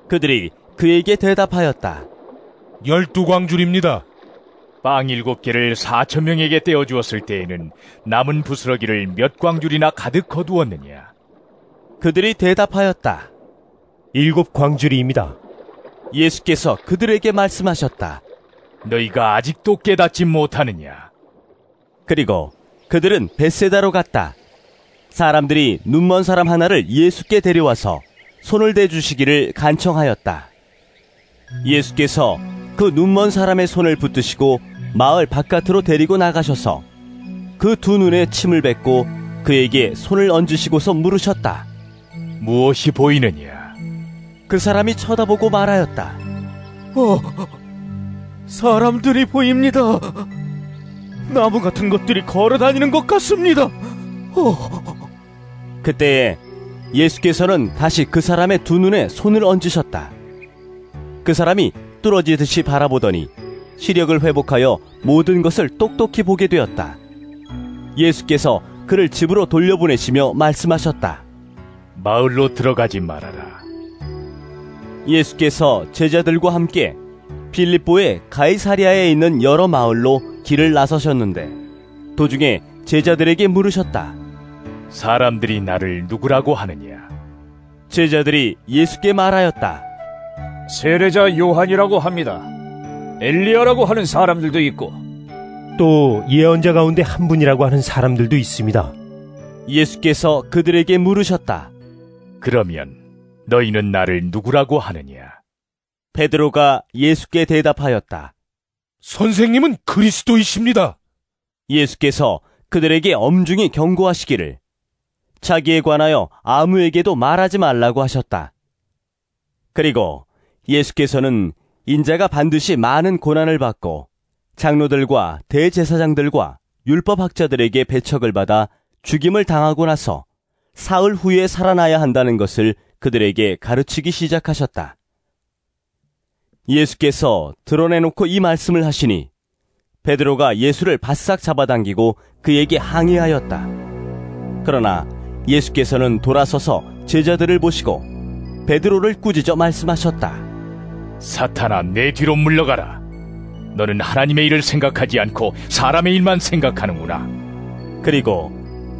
그들이 그에게 대답하였다. 12광줄입니다. 빵 7개를 4,000명에게 떼어주었을 때에는 남은 부스러기를 몇 광줄이나 가득 거두었느냐? 그들이 대답하였다. 7광줄이입니다. 예수께서 그들에게 말씀하셨다. 너희가 아직도 깨닫지 못하느냐? 그리고 그들은 벳세다로 갔다. 사람들이 눈먼 사람 하나를 예수께 데려와서 손을 대주시기를 간청하였다. 예수께서 그 눈먼 사람의 손을 붙드시고 마을 바깥으로 데리고 나가셔서 그 2 눈에 침을 뱉고 그에게 손을 얹으시고서 물으셨다. 무엇이 보이느냐? 그 사람이 쳐다보고 말하였다. 사람들이 보입니다. 나무 같은 것들이 걸어다니는 것 같습니다. 그때에 예수께서는 다시 그 사람의 두 눈에 손을 얹으셨다. 그 사람이 뚫어지듯이 바라보더니 시력을 회복하여 모든 것을 똑똑히 보게 되었다. 예수께서 그를 집으로 돌려보내시며 말씀하셨다. 마을로 들어가지 말아라. 예수께서 제자들과 함께 빌립보의 가이사랴에 있는 여러 마을로 길을 나서셨는데 도중에 제자들에게 물으셨다. 사람들이 나를 누구라고 하느냐? 제자들이 예수께 말하였다. 세례자 요한이라고 합니다. 엘리야라고 하는 사람들도 있고 또 예언자 가운데 한 분이라고 하는 사람들도 있습니다. 예수께서 그들에게 물으셨다. 그러면 너희는 나를 누구라고 하느냐? 베드로가 예수께 대답하였다. 선생님은 그리스도이십니다. 예수께서 그들에게 엄중히 경고하시기를 자기에 관하여 아무에게도 말하지 말라고 하셨다. 그리고 예수께서는 인자가 반드시 많은 고난을 받고 장로들과 대제사장들과 율법학자들에게 배척을 받아 죽임을 당하고 나서 사흘 후에 살아나야 한다는 것을 그들에게 가르치기 시작하셨다. 예수께서 드러내놓고 이 말씀을 하시니 베드로가 예수를 바싹 잡아당기고 그에게 항의하였다. 그러나 예수께서는 돌아서서 제자들을 보시고 베드로를 꾸짖어 말씀하셨다. 사탄아, 내 뒤로 물러가라. 너는 하나님의 일을 생각하지 않고 사람의 일만 생각하는구나. 그리고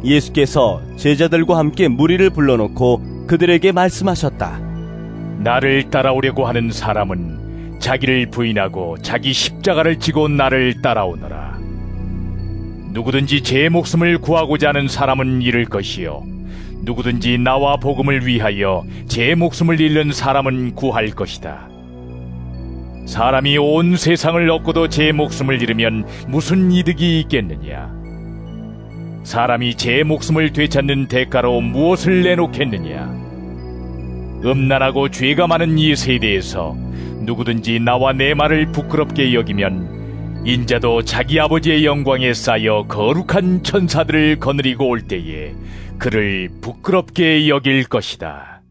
예수께서 제자들과 함께 무리를 불러놓고 그들에게 말씀하셨다. 나를 따라오려고 하는 사람은 자기를 부인하고 자기 십자가를 지고 나를 따라오너라. 누구든지 제 목숨을 구하고자 하는 사람은 잃을 것이요 누구든지 나와 복음을 위하여 제 목숨을 잃는 사람은 구할 것이다. 사람이 온 세상을 얻고도 제 목숨을 잃으면 무슨 이득이 있겠느냐? 사람이 제 목숨을 되찾는 대가로 무엇을 내놓겠느냐? 음란하고 죄가 많은 이 세대에서 누구든지 나와 내 말을 부끄럽게 여기면 인자도 자기 아버지의 영광에 쌓여 거룩한 천사들을 거느리고 올 때에 그를 부끄럽게 여길 것이다.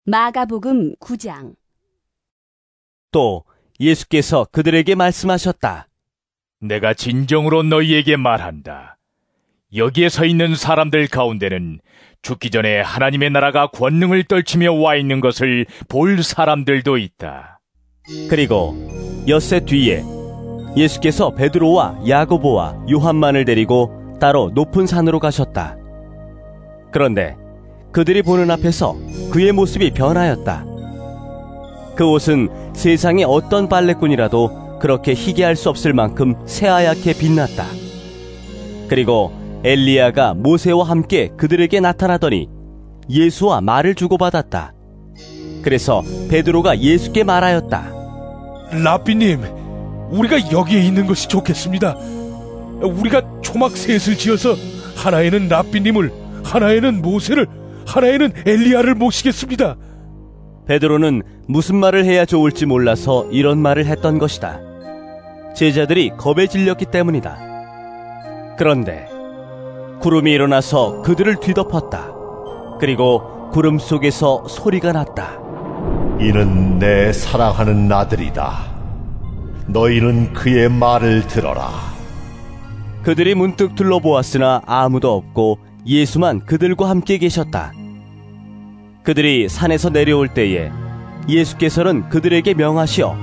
마가복음 9장. 또 예수께서 그들에게 말씀하셨다. 내가 진정으로 너희에게 말한다. 여기에 서 있는 사람들 가운데는 죽기 전에 하나님의 나라가 권능을 떨치며 와 있는 것을 볼 사람들도 있다. 그리고 엿새 뒤에 예수께서 베드로와 야고보와 요한만을 데리고 따로 높은 산으로 가셨다. 그런데 그들이 보는 앞에서 그의 모습이 변하였다. 그 옷은 세상의 어떤 빨래꾼이라도 그렇게 희게 할 수 없을 만큼 새하얗게 빛났다. 그리고 엘리야가 모세와 함께 그들에게 나타나더니 예수와 말을 주고받았다. 그래서 베드로가 예수께 말하였다. 라삐님, 우리가 여기에 있는 것이 좋겠습니다. 우리가 초막 셋을 지어서 하나에는 라삐님을, 하나에는 모세를, 하나에는 엘리야를 모시겠습니다. 베드로는 무슨 말을 해야 좋을지 몰라서 이런 말을 했던 것이다. 제자들이 겁에 질렸기 때문이다. 그런데 구름이 일어나서 그들을 뒤덮었다. 그리고 구름 속에서 소리가 났다. 이는 내 사랑하는 아들이다. 너희는 그의 말을 들어라. 그들이 문득 둘러보았으나 아무도 없고 예수만 그들과 함께 계셨다. 그들이 산에서 내려올 때에 예수께서는 그들에게 명하시어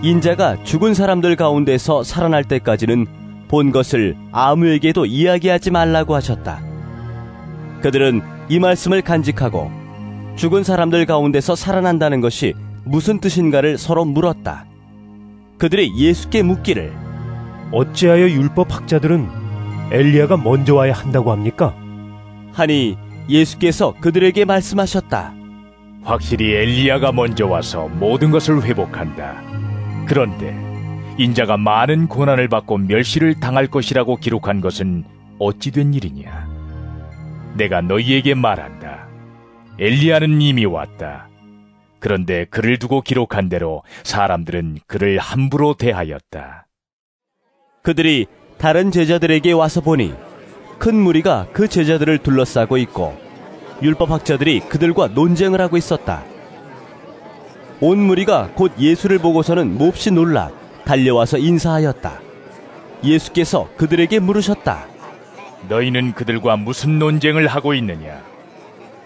인자가 죽은 사람들 가운데서 살아날 때까지는 본 것을 아무에게도 이야기하지 말라고 하셨다. 그들은 이 말씀을 간직하고 죽은 사람들 가운데서 살아난다는 것이 무슨 뜻인가를 서로 물었다. 그들이 예수께 묻기를 어찌하여 율법학자들은 엘리야가 먼저 와야 한다고 합니까? 하니 예수께서 그들에게 말씀하셨다. 확실히 엘리야가 먼저 와서 모든 것을 회복한다. 그런데 인자가 많은 고난을 받고 멸시를 당할 것이라고 기록한 것은 어찌 된 일이냐? 내가 너희에게 말한다. 엘리야는 이미 왔다. 그런데 그를 두고 기록한 대로 사람들은 그를 함부로 대하였다. 그들이 다른 제자들에게 와서 보니 큰 무리가 그 제자들을 둘러싸고 있고 율법학자들이 그들과 논쟁을 하고 있었다. 온 무리가 곧 예수를 보고서는 몹시 놀라 달려와서 인사하였다. 예수께서 그들에게 물으셨다. 너희는 그들과 무슨 논쟁을 하고 있느냐?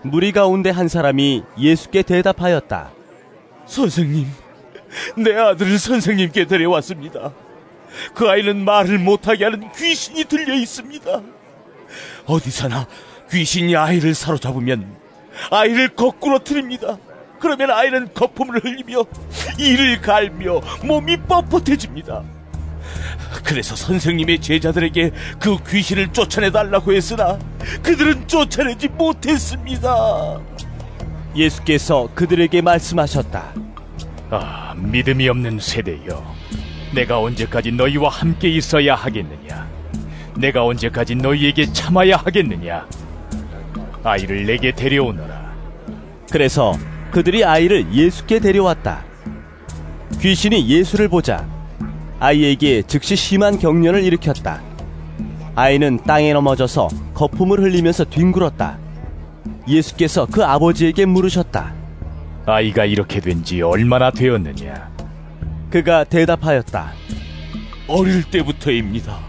무리 가운데 한 사람이 예수께 대답하였다. 선생님, 내 아들을 선생님께 데려왔습니다. 그 아이는 말을 못하게 하는 귀신이 들려 있습니다. 어디서나 귀신이 아이를 사로잡으면 아이를 거꾸로 틀입니다. 그러면 아이는 거품을 흘리며 이를 갈며 몸이 뻣뻣해집니다. 그래서 선생님의 제자들에게 그 귀신을 쫓아내달라고 했으나 그들은 쫓아내지 못했습니다. 예수께서 그들에게 말씀하셨다. 아, 믿음이 없는 세대여, 내가 언제까지 너희와 함께 있어야 하겠느냐? 내가 언제까지 너희에게 참아야 하겠느냐? 아이를 내게 데려오너라. 그래서 그들이 아이를 예수께 데려왔다. 귀신이 예수를 보자 아이에게 즉시 심한 경련을 일으켰다. 아이는 땅에 넘어져서 거품을 흘리면서 뒹굴었다. 예수께서 그 아버지에게 물으셨다. 아이가 이렇게 된 지 얼마나 되었느냐? 그가 대답하였다. 어릴 때부터입니다.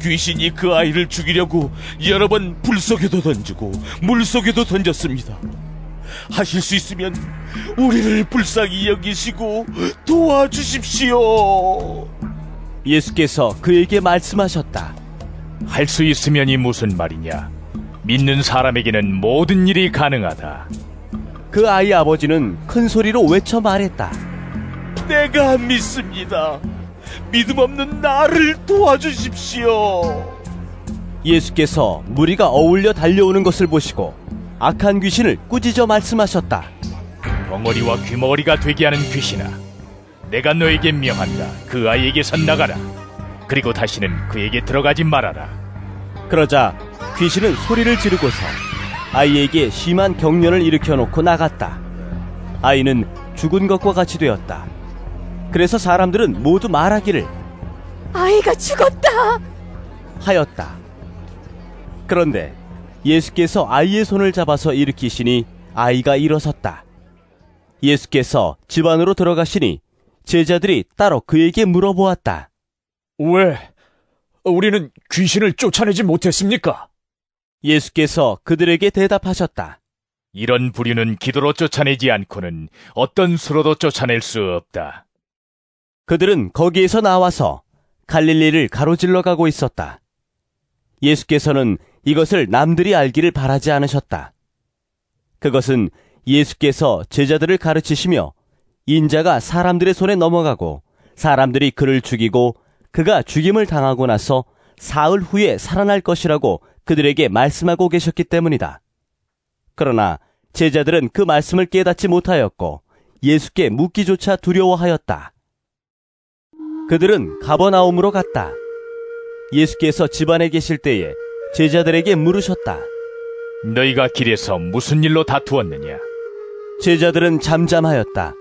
귀신이 그 아이를 죽이려고 여러 번 불 속에도 던지고 물 속에도 던졌습니다. 하실 수 있으면 우리를 불쌍히 여기시고 도와주십시오. 예수께서 그에게 말씀하셨다. 할 수 있으면이 무슨 말이냐? 믿는 사람에게는 모든 일이 가능하다. 그 아이 아버지는 큰 소리로 외쳐 말했다. 내가 믿습니다. 믿음 없는 나를 도와주십시오. 예수께서 무리가 어울려 달려오는 것을 보시고 악한 귀신을 꾸짖어 말씀하셨다. 덩어리와 귀머거리가 되게 하는 귀신아, 내가 너에게 명한다. 그 아이에게서 나가라. 그리고 다시는 그에게 들어가지 말아라. 그러자 귀신은 소리를 지르고서 아이에게 심한 경련을 일으켜놓고 나갔다. 아이는 죽은 것과 같이 되었다. 그래서 사람들은 모두 말하기를 아이가 죽었다 하였다. 그런데 예수께서 아이의 손을 잡아서 일으키시니 아이가 일어섰다. 예수께서 집 안으로 들어가시니 제자들이 따로 그에게 물어보았다. 왜 우리는 귀신을 쫓아내지 못했습니까? 예수께서 그들에게 대답하셨다. 이런 부류는 기도로 쫓아내지 않고는 어떤 수로도 쫓아낼 수 없다. 그들은 거기에서 나와서 갈릴리를 가로질러 가고 있었다. 예수께서는 이것을 남들이 알기를 바라지 않으셨다. 그것은 예수께서 제자들을 가르치시며 인자가 사람들의 손에 넘어가고 사람들이 그를 죽이고 그가 죽임을 당하고 나서 사흘 후에 살아날 것이라고 그들에게 말씀하고 계셨기 때문이다. 그러나 제자들은 그 말씀을 깨닫지 못하였고 예수께 묻기조차 두려워하였다. 그들은 가버나움으로 갔다. 예수께서 집안에 계실 때에 제자들에게 물으셨다. 너희가 길에서 무슨 일로 다투었느냐? 제자들은 잠잠하였다.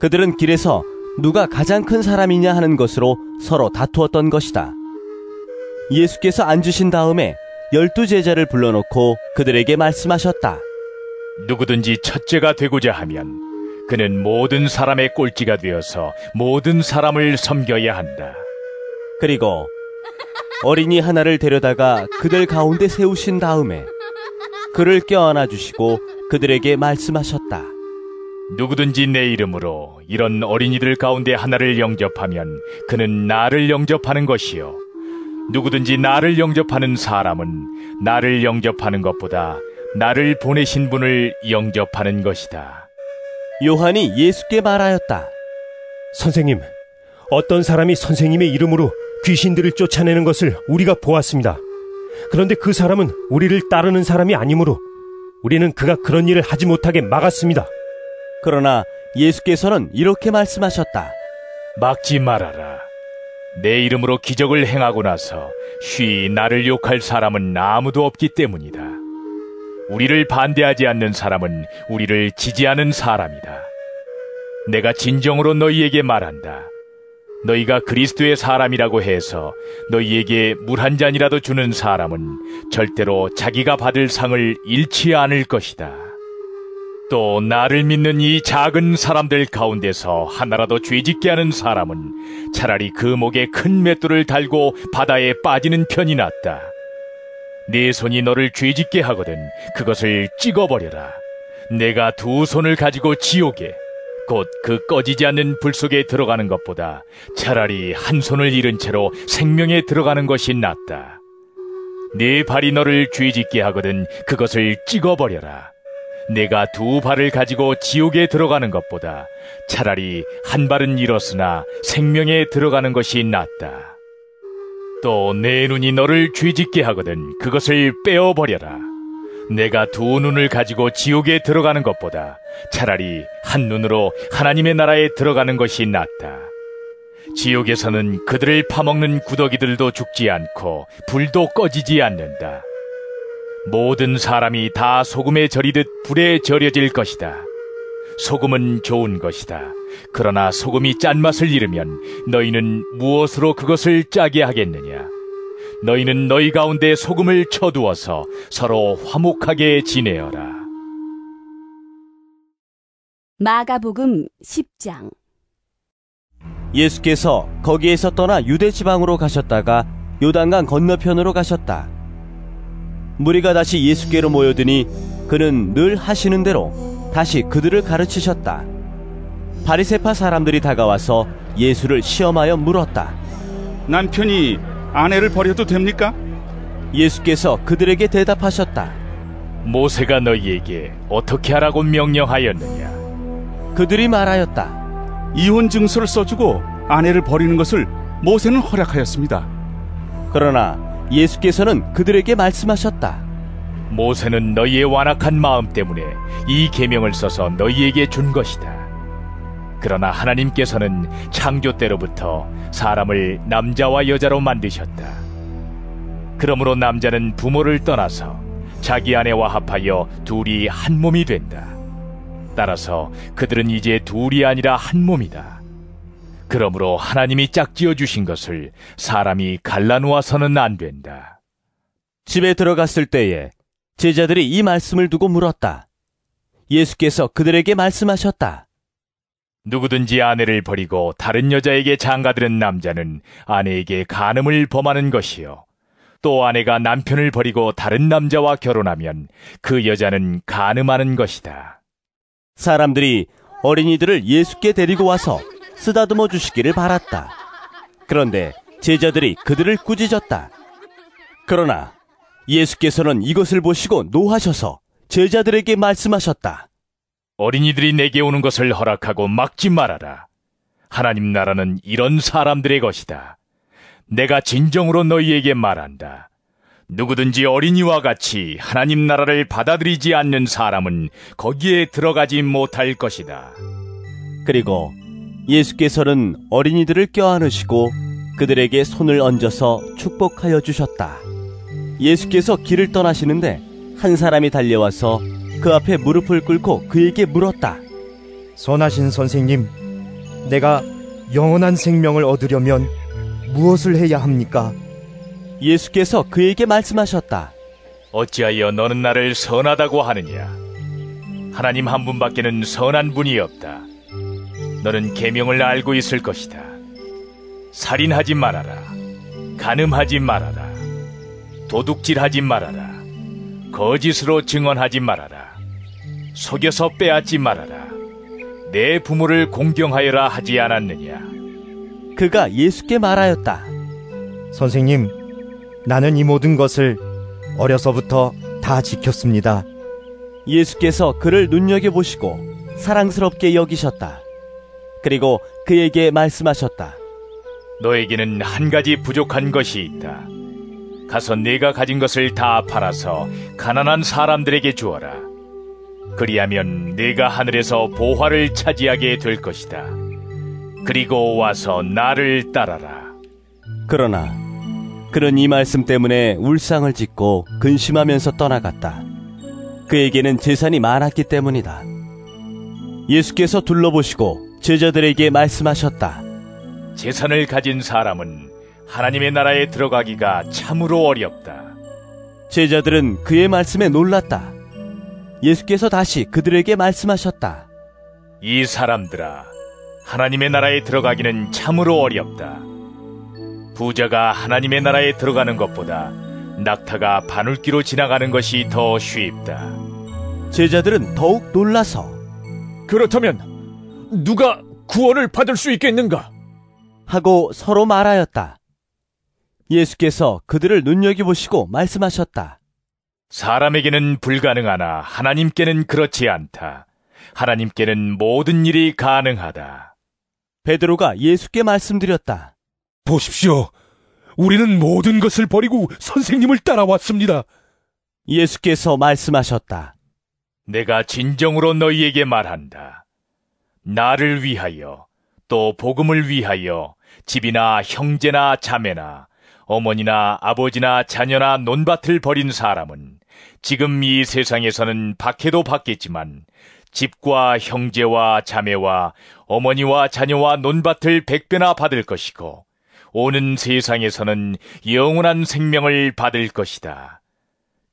그들은 길에서 누가 가장 큰 사람이냐 하는 것으로 서로 다투었던 것이다. 예수께서 앉으신 다음에 12제자를 불러놓고 그들에게 말씀하셨다. 누구든지 첫째가 되고자 하면 그는 모든 사람의 꼴찌가 되어서 모든 사람을 섬겨야 한다. 그리고 어린이 하나를 데려다가 그들 가운데 세우신 다음에 그를 껴안아 주시고 그들에게 말씀하셨다. 누구든지 내 이름으로 이런 어린이들 가운데 하나를 영접하면 그는 나를 영접하는 것이요, 누구든지 나를 영접하는 사람은 나를 영접하는 것보다 나를 보내신 분을 영접하는 것이다. 요한이 예수께 말하였다. 선생님, 어떤 사람이 선생님의 이름으로 귀신들을 쫓아내는 것을 우리가 보았습니다. 그런데 그 사람은 우리를 따르는 사람이 아니므로 우리는 그가 그런 일을 하지 못하게 막았습니다. 그러나 예수께서는 이렇게 말씀하셨다. 막지 말아라. 내 이름으로 기적을 행하고 나서 쉬이 나를 욕할 사람은 아무도 없기 때문이다. 우리를 반대하지 않는 사람은 우리를 지지하는 사람이다. 내가 진정으로 너희에게 말한다. 너희가 그리스도의 사람이라고 해서 너희에게 물 한 잔이라도 주는 사람은 절대로 자기가 받을 상을 잃지 않을 것이다. 또 나를 믿는 이 작은 사람들 가운데서 하나라도 죄짓게 하는 사람은 차라리 그 목에 큰 맷돌을 달고 바다에 빠지는 편이 낫다. 네 손이 너를 죄짓게 하거든 그것을 찍어버려라. 내가 두 손을 가지고 지옥에 곧 그 꺼지지 않는 불 속에 들어가는 것보다 차라리 한 손을 잃은 채로 생명에 들어가는 것이 낫다. 네 발이 너를 죄짓게 하거든 그것을 찍어버려라. 내가 두 발을 가지고 지옥에 들어가는 것보다 차라리 한 발은 잃었으나 생명에 들어가는 것이 낫다. 또 내 눈이 너를 죄짓게 하거든 그것을 빼어버려라. 내가 두 눈을 가지고 지옥에 들어가는 것보다 차라리 한 눈으로 하나님의 나라에 들어가는 것이 낫다. 지옥에서는 그들을 파먹는 구더기들도 죽지 않고 불도 꺼지지 않는다. 모든 사람이 다 소금에 절이듯 불에 절여질 것이다. 소금은 좋은 것이다. 그러나 소금이 짠맛을 잃으면 너희는 무엇으로 그것을 짜게 하겠느냐? 너희는 너희 가운데 소금을 쳐두어서 서로 화목하게 지내어라. 마가복음 10장. 예수께서 거기에서 떠나 유대 지방으로 가셨다가 요단강 건너편으로 가셨다. 무리가 다시 예수께로 모여드니 그는 늘 하시는 대로 다시 그들을 가르치셨다. 바리새파 사람들이 다가와서 예수를 시험하여 물었다. 남편이 아내를 버려도 됩니까? 예수께서 그들에게 대답하셨다. 모세가 너희에게 어떻게 하라고 명령하였느냐? 그들이 말하였다. 이혼 증서를 써주고 아내를 버리는 것을 모세는 허락하였습니다. 그러나 예수께서는 그들에게 말씀하셨다. 모세는 너희의 완악한 마음 때문에 이 계명을 써서 너희에게 준 것이다. 그러나 하나님께서는 창조 때로부터 사람을 남자와 여자로 만드셨다. 그러므로 남자는 부모를 떠나서 자기 아내와 합하여 둘이 한 몸이 된다. 따라서 그들은 이제 둘이 아니라 한 몸이다. 그러므로 하나님이 짝지어 주신 것을 사람이 갈라놓아서는 안 된다. 집에 들어갔을 때에 제자들이 이 말씀을 두고 물었다. 예수께서 그들에게 말씀하셨다. 누구든지 아내를 버리고 다른 여자에게 장가드는 남자는 아내에게 간음을 범하는 것이요. 또 아내가 남편을 버리고 다른 남자와 결혼하면 그 여자는 간음하는 것이다. 사람들이 어린이들을 예수께 데리고 와서 쓰다듬어 주시기를 바랐다. 그런데 제자들이 그들을 꾸짖었다. 그러나 예수께서는 이것을 보시고 노하셔서 제자들에게 말씀하셨다. 어린이들이 내게 오는 것을 허락하고 막지 말아라. 하나님 나라는 이런 사람들의 것이다. 내가 진정으로 너희에게 말한다. 누구든지 어린이와 같이 하나님 나라를 받아들이지 않는 사람은 거기에 들어가지 못할 것이다. 그리고 예수께서는 어린이들을 껴안으시고 그들에게 손을 얹어서 축복하여 주셨다. 예수께서 길을 떠나시는데 한 사람이 달려와서 그 앞에 무릎을 꿇고 그에게 물었다. 선하신 선생님, 내가 영원한 생명을 얻으려면 무엇을 해야 합니까? 예수께서 그에게 말씀하셨다. 어찌하여 너는 나를 선하다고 하느냐? 하나님 한 분밖에는 선한 분이 없다. 너는 계명을 알고 있을 것이다. 살인하지 말아라. 간음하지 말아라. 도둑질하지 말아라. 거짓으로 증언하지 말아라. 속여서 빼앗지 말아라. 내 부모를 공경하여라 하지 않았느냐? 그가 예수께 말하였다. 선생님, 나는 이 모든 것을 어려서부터 다 지켰습니다. 예수께서 그를 눈여겨보시고 사랑스럽게 여기셨다. 그리고 그에게 말씀하셨다. 너에게는 한 가지 부족한 것이 있다. 가서 네가 가진 것을 다 팔아서 가난한 사람들에게 주어라. 그리하면 네가 하늘에서 보화를 차지하게 될 것이다. 그리고 와서 나를 따라라. 그러나 그는 이 말씀 때문에 울상을 짓고 근심하면서 떠나갔다. 그에게는 재산이 많았기 때문이다. 예수께서 둘러보시고 제자들에게 말씀하셨다. 재산을 가진 사람은 하나님의 나라에 들어가기가 참으로 어렵다. 제자들은 그의 말씀에 놀랐다. 예수께서 다시 그들에게 말씀하셨다. 이 사람들아, 하나님의 나라에 들어가기는 참으로 어렵다. 부자가 하나님의 나라에 들어가는 것보다 낙타가 바늘귀로 지나가는 것이 더 쉽다. 제자들은 더욱 놀라서 그렇다면 누가 구원을 받을 수 있겠는가? 하고 서로 말하였다. 예수께서 그들을 눈여겨보시고 말씀하셨다. 사람에게는 불가능하나 하나님께는 그렇지 않다. 하나님께는 모든 일이 가능하다. 베드로가 예수께 말씀드렸다. 보십시오. 우리는 모든 것을 버리고 선생님을 따라왔습니다. 예수께서 말씀하셨다. 내가 진정으로 너희에게 말한다. 나를 위하여, 또 복음을 위하여 집이나 형제나 자매나 어머니나 아버지나 자녀나 논밭을 버린 사람은 지금 이 세상에서는 박해도 받겠지만 집과 형제와 자매와 어머니와 자녀와 논밭을 100배나 받을 것이고 오는 세상에서는 영원한 생명을 받을 것이다.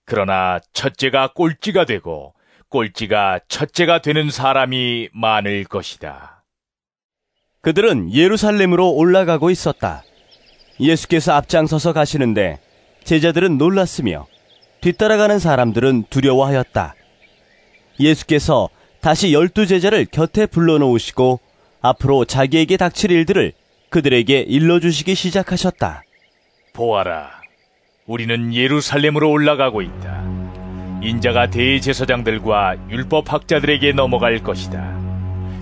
그러나 첫째가 꼴찌가 되고 꼴찌가 첫째가 되는 사람이 많을 것이다. 그들은 예루살렘으로 올라가고 있었다. 예수께서 앞장서서 가시는데 제자들은 놀랐으며 뒤따라가는 사람들은 두려워하였다. 예수께서 다시 12제자를 곁에 불러놓으시고 앞으로 자기에게 닥칠 일들을 그들에게 일러주시기 시작하셨다. 보아라, 우리는 예루살렘으로 올라가고 있다. 인자가 대제사장들과 율법학자들에게 넘어갈 것이다.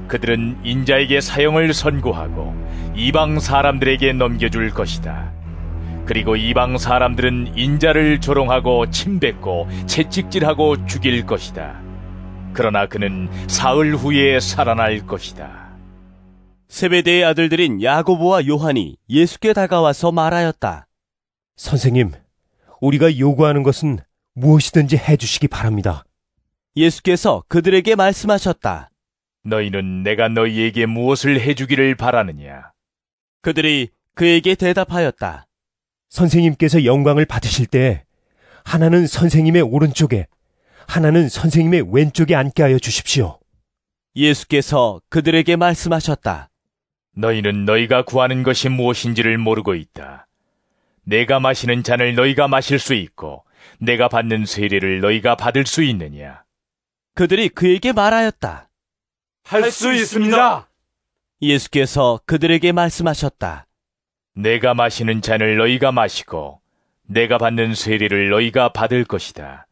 그들은 인자에게 사형을 선고하고 이방 사람들에게 넘겨줄 것이다. 그리고 이방 사람들은 인자를 조롱하고 침뱉고 채찍질하고 죽일 것이다. 그러나 그는 사흘 후에 살아날 것이다. 세베대의 아들들인 야고보와 요한이 예수께 다가와서 말하였다. 선생님, 우리가 요구하는 것은 무엇이든지 해주시기 바랍니다. 예수께서 그들에게 말씀하셨다. 너희는 내가 너희에게 무엇을 해주기를 바라느냐? 그들이 그에게 대답하였다. 선생님께서 영광을 받으실 때 하나는 선생님의 오른쪽에, 하나는 선생님의 왼쪽에 앉게 하여 주십시오. 예수께서 그들에게 말씀하셨다. 너희는 너희가 구하는 것이 무엇인지를 모르고 있다. 내가 마시는 잔을 너희가 마실 수 있고 내가 받는 세례를 너희가 받을 수 있느냐? 그들이 그에게 말하였다. 할 수 있습니다. 예수께서 그들에게 말씀하셨다. 내가 마시는 잔을 너희가 마시고 내가 받는 세례를 너희가 받을 것이다.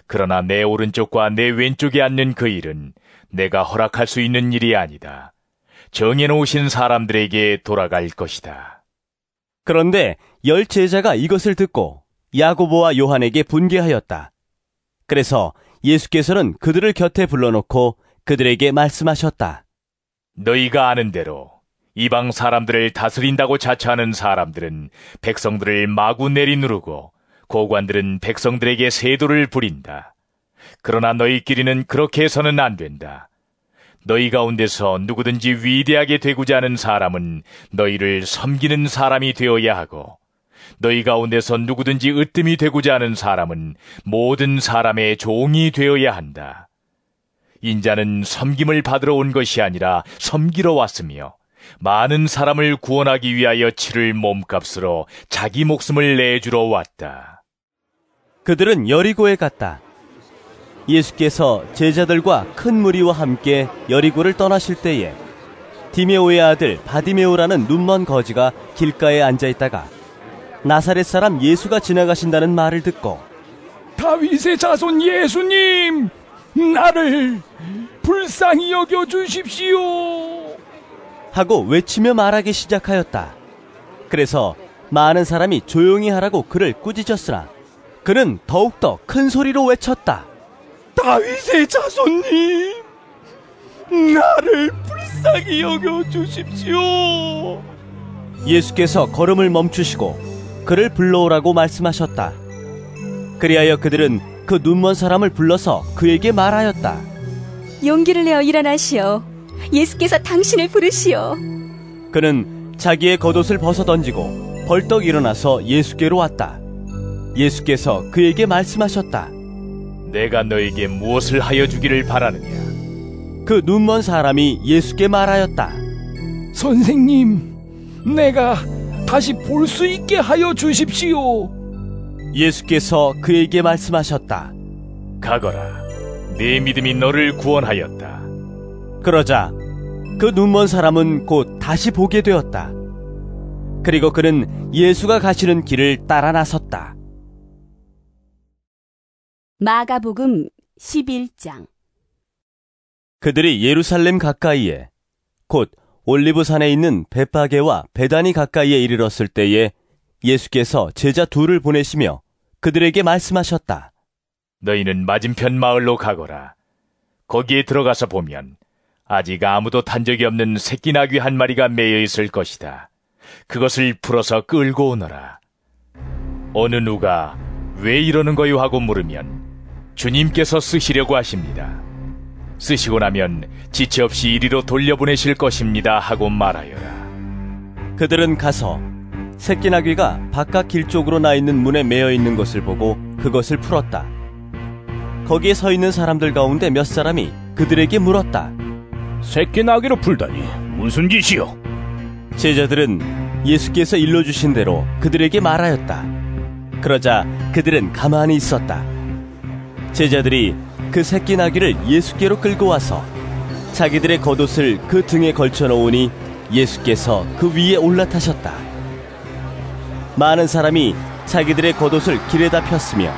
그러나 내 오른쪽과 내 왼쪽에 앉는 그 일은 내가 허락할 수 있는 일이 아니다. 정해놓으신 사람들에게 돌아갈 것이다. 그런데 10제자가 이것을 듣고 야고보와 요한에게 분개하였다. 그래서 예수께서는 그들을 곁에 불러놓고 그들에게 말씀하셨다. 너희가 아는 대로 이방 사람들을 다스린다고 자처하는 사람들은 백성들을 마구 내리누르고 고관들은 백성들에게 세도를 부린다. 그러나 너희끼리는 그렇게 해서는 안 된다. 너희 가운데서 누구든지 위대하게 되고자 하는 사람은 너희를 섬기는 사람이 되어야 하고 너희 가운데서 누구든지 으뜸이 되고자 하는 사람은 모든 사람의 종이 되어야 한다. 인자는 섬김을 받으러 온 것이 아니라 섬기러 왔으며 많은 사람을 구원하기 위하여 치를 몸값으로 자기 목숨을 내주러 왔다. 그들은 여리고에 갔다. 예수께서 제자들과 큰 무리와 함께 여리고를 떠나실 때에 디메오의 아들 바디메오라는 눈먼 거지가 길가에 앉아있다가 나사렛 사람 예수가 지나가신다는 말을 듣고 다윗의 자손 예수님, 나를 불쌍히 여겨주십시오 하고 외치며 말하기 시작하였다. 그래서 많은 사람이 조용히 하라고 그를 꾸짖었으나 그는 더욱더 큰 소리로 외쳤다. 다윗의 자손님, 나를 불쌍히 여겨주십시오. 예수께서 걸음을 멈추시고 그를 불러오라고 말씀하셨다. 그리하여 그들은 그 눈먼 사람을 불러서 그에게 말하였다. 용기를 내어 일어나시오. 예수께서 당신을 부르시오. 그는 자기의 겉옷을 벗어던지고 벌떡 일어나서 예수께로 왔다. 예수께서 그에게 말씀하셨다. 내가 너에게 무엇을 하여 주기를 바라느냐? 그 눈먼 사람이 예수께 말하였다. 선생님, 내가 다시 볼 수 있게 하여 주십시오. 예수께서 그에게 말씀하셨다. 가거라. 네 믿음이 너를 구원하였다. 그러자 그 눈먼 사람은 곧 다시 보게 되었다. 그리고 그는 예수가 가시는 길을 따라 나섰다. 마가복음 11장. 그들이 예루살렘 가까이에 곧 올리브산에 있는 벳바게와 베다니 가까이에 이르렀을 때에 예수께서 제자 둘을 보내시며 그들에게 말씀하셨다. 너희는 맞은편 마을로 가거라. 거기에 들어가서 보면 아직 아무도 탄 적이 없는 새끼 나귀 한 마리가 매여 있을 것이다. 그것을 풀어서 끌고 오너라. 어느 누가 왜 이러는 거요 하고 물으면 주님께서 쓰시려고 하십니다. 쓰시고 나면 지체 없이 이리로 돌려보내실 것입니다 하고 말하여라. 그들은 가서 새끼 나귀가 바깥 길 쪽으로 나 있는 문에 매여 있는 것을 보고 그것을 풀었다. 거기에 서 있는 사람들 가운데 몇 사람이 그들에게 물었다. 새끼 나귀로 풀다니 무슨 짓이요? 제자들은 예수께서 일러주신 대로 그들에게 말하였다. 그러자 그들은 가만히 있었다. 제자들이 그 새끼 나귀를 예수께로 끌고 와서 자기들의 겉옷을 그 등에 걸쳐 놓으니 예수께서 그 위에 올라타셨다. 많은 사람이 자기들의 겉옷을 길에다 폈으며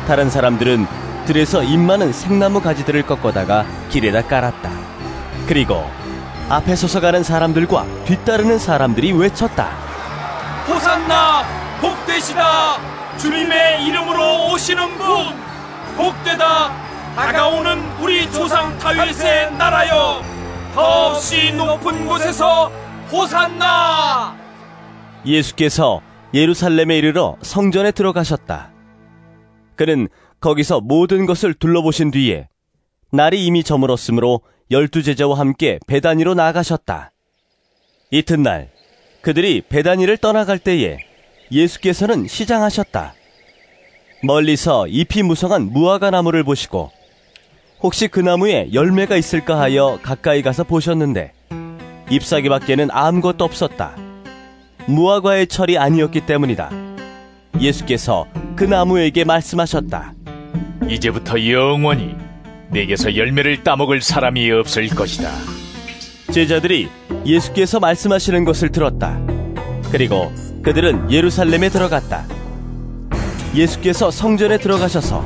다른 사람들은 들에서 잎 많은 생나무 가지들을 꺾어다가 길에다 깔았다. 그리고 앞에 서서 가는 사람들과 뒤따르는 사람들이 외쳤다. 호산나 복되시다. 주님의 이름으로 오시는 분 복되다. 다가오는 우리 조상 다윗의 나라여 더없이 높은 곳에서 호산나. 예수께서 예루살렘에 이르러 성전에 들어가셨다. 그는 거기서 모든 것을 둘러보신 뒤에 날이 이미 저물었으므로 12제자와 함께 베다니로 나아가셨다. 이튿날 그들이 베다니를 떠나갈 때에 예수께서는 시장하셨다. 멀리서 잎이 무성한 무화과 나무를 보시고 혹시 그 나무에 열매가 있을까 하여 가까이 가서 보셨는데 잎사귀밖에는 아무것도 없었다. 무화과의 철이 아니었기 때문이다. 예수께서 그 나무에게 말씀하셨다. 이제부터 영원히 내게서 열매를 따먹을 사람이 없을 것이다. 제자들이 예수께서 말씀하시는 것을 들었다. 그리고 그들은 예루살렘에 들어갔다. 예수께서 성전에 들어가셔서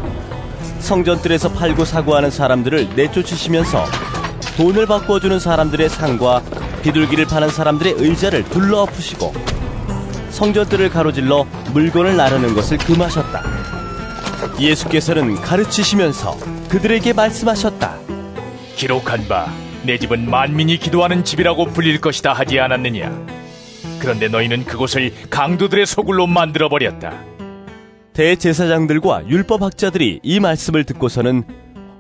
성전뜰에서 팔고 사고 하는 사람들을 내쫓으시면서 돈을 바꿔주는 사람들의 상과 비둘기를 파는 사람들의 의자를 둘러엎으시고 성전뜰을 가로질러 물건을 나르는 것을 금하셨다. 예수께서는 가르치시면서 그들에게 말씀하셨다. 기록한 바 내 집은 만민이 기도하는 집이라고 불릴 것이다 하지 않았느냐? 그런데 너희는 그곳을 강도들의 소굴로 만들어버렸다. 대제사장들과 율법학자들이 이 말씀을 듣고서는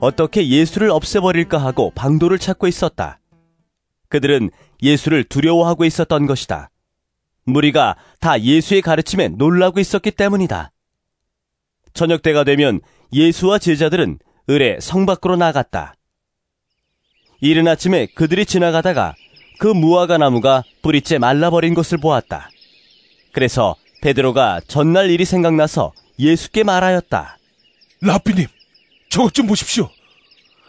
어떻게 예수를 없애버릴까 하고 방도를 찾고 있었다. 그들은 예수를 두려워하고 있었던 것이다. 무리가 다 예수의 가르침에 놀라고 있었기 때문이다. 저녁 때가 되면 예수와 제자들은 을에 성 밖으로 나갔다. 이른 아침에 그들이 지나가다가 그 무화과 나무가 뿌리째 말라버린 것을 보았다. 그래서 베드로가 전날 일이 생각나서 예수께 말하였다. 라삐님, 저것 좀 보십시오.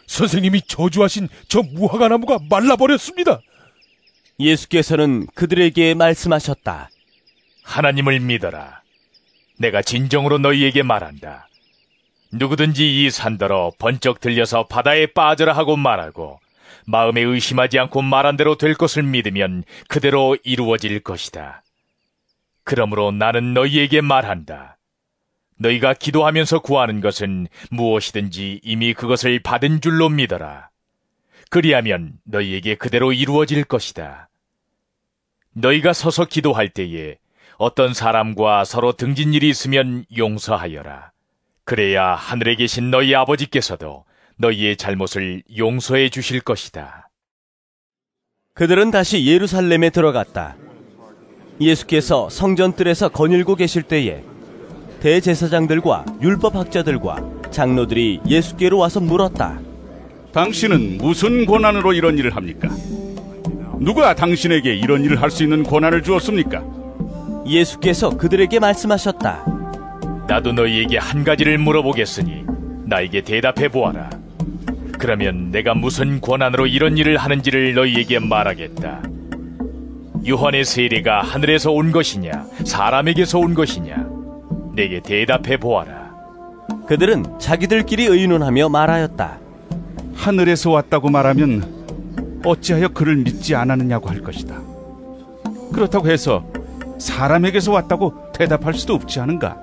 선생님이 저주하신 저 무화과 나무가 말라버렸습니다. 예수께서는 그들에게 말씀하셨다. 하나님을 믿어라. 내가 진정으로 너희에게 말한다. 누구든지 이 산더러 번쩍 들려서 바다에 빠져라 하고 말하고 마음에 의심하지 않고 말한 대로 될 것을 믿으면 그대로 이루어질 것이다. 그러므로 나는 너희에게 말한다. 너희가 기도하면서 구하는 것은 무엇이든지 이미 그것을 받은 줄로 믿어라. 그리하면 너희에게 그대로 이루어질 것이다. 너희가 서서 기도할 때에 어떤 사람과 서로 등진 일이 있으면 용서하여라. 그래야 하늘에 계신 너희 아버지께서도 너희의 잘못을 용서해 주실 것이다. 그들은 다시 예루살렘에 들어갔다. 예수께서 성전뜰에서 거닐고 계실 때에 대제사장들과 율법학자들과 장로들이 예수께로 와서 물었다. 당신은 무슨 권한으로 이런 일을 합니까? 누가 당신에게 이런 일을 할 수 있는 권한을 주었습니까? 예수께서 그들에게 말씀하셨다. 나도 너희에게 한 가지를 물어보겠으니 나에게 대답해 보아라. 그러면 내가 무슨 권한으로 이런 일을 하는지를 너희에게 말하겠다. 요한의 세례가 하늘에서 온 것이냐 사람에게서 온 것이냐? 내게 대답해 보아라. 그들은 자기들끼리 의논하며 말하였다. 하늘에서 왔다고 말하면 어찌하여 그를 믿지 않았느냐고 할 것이다. 그렇다고 해서 사람에게서 왔다고 대답할 수도 없지 않은가?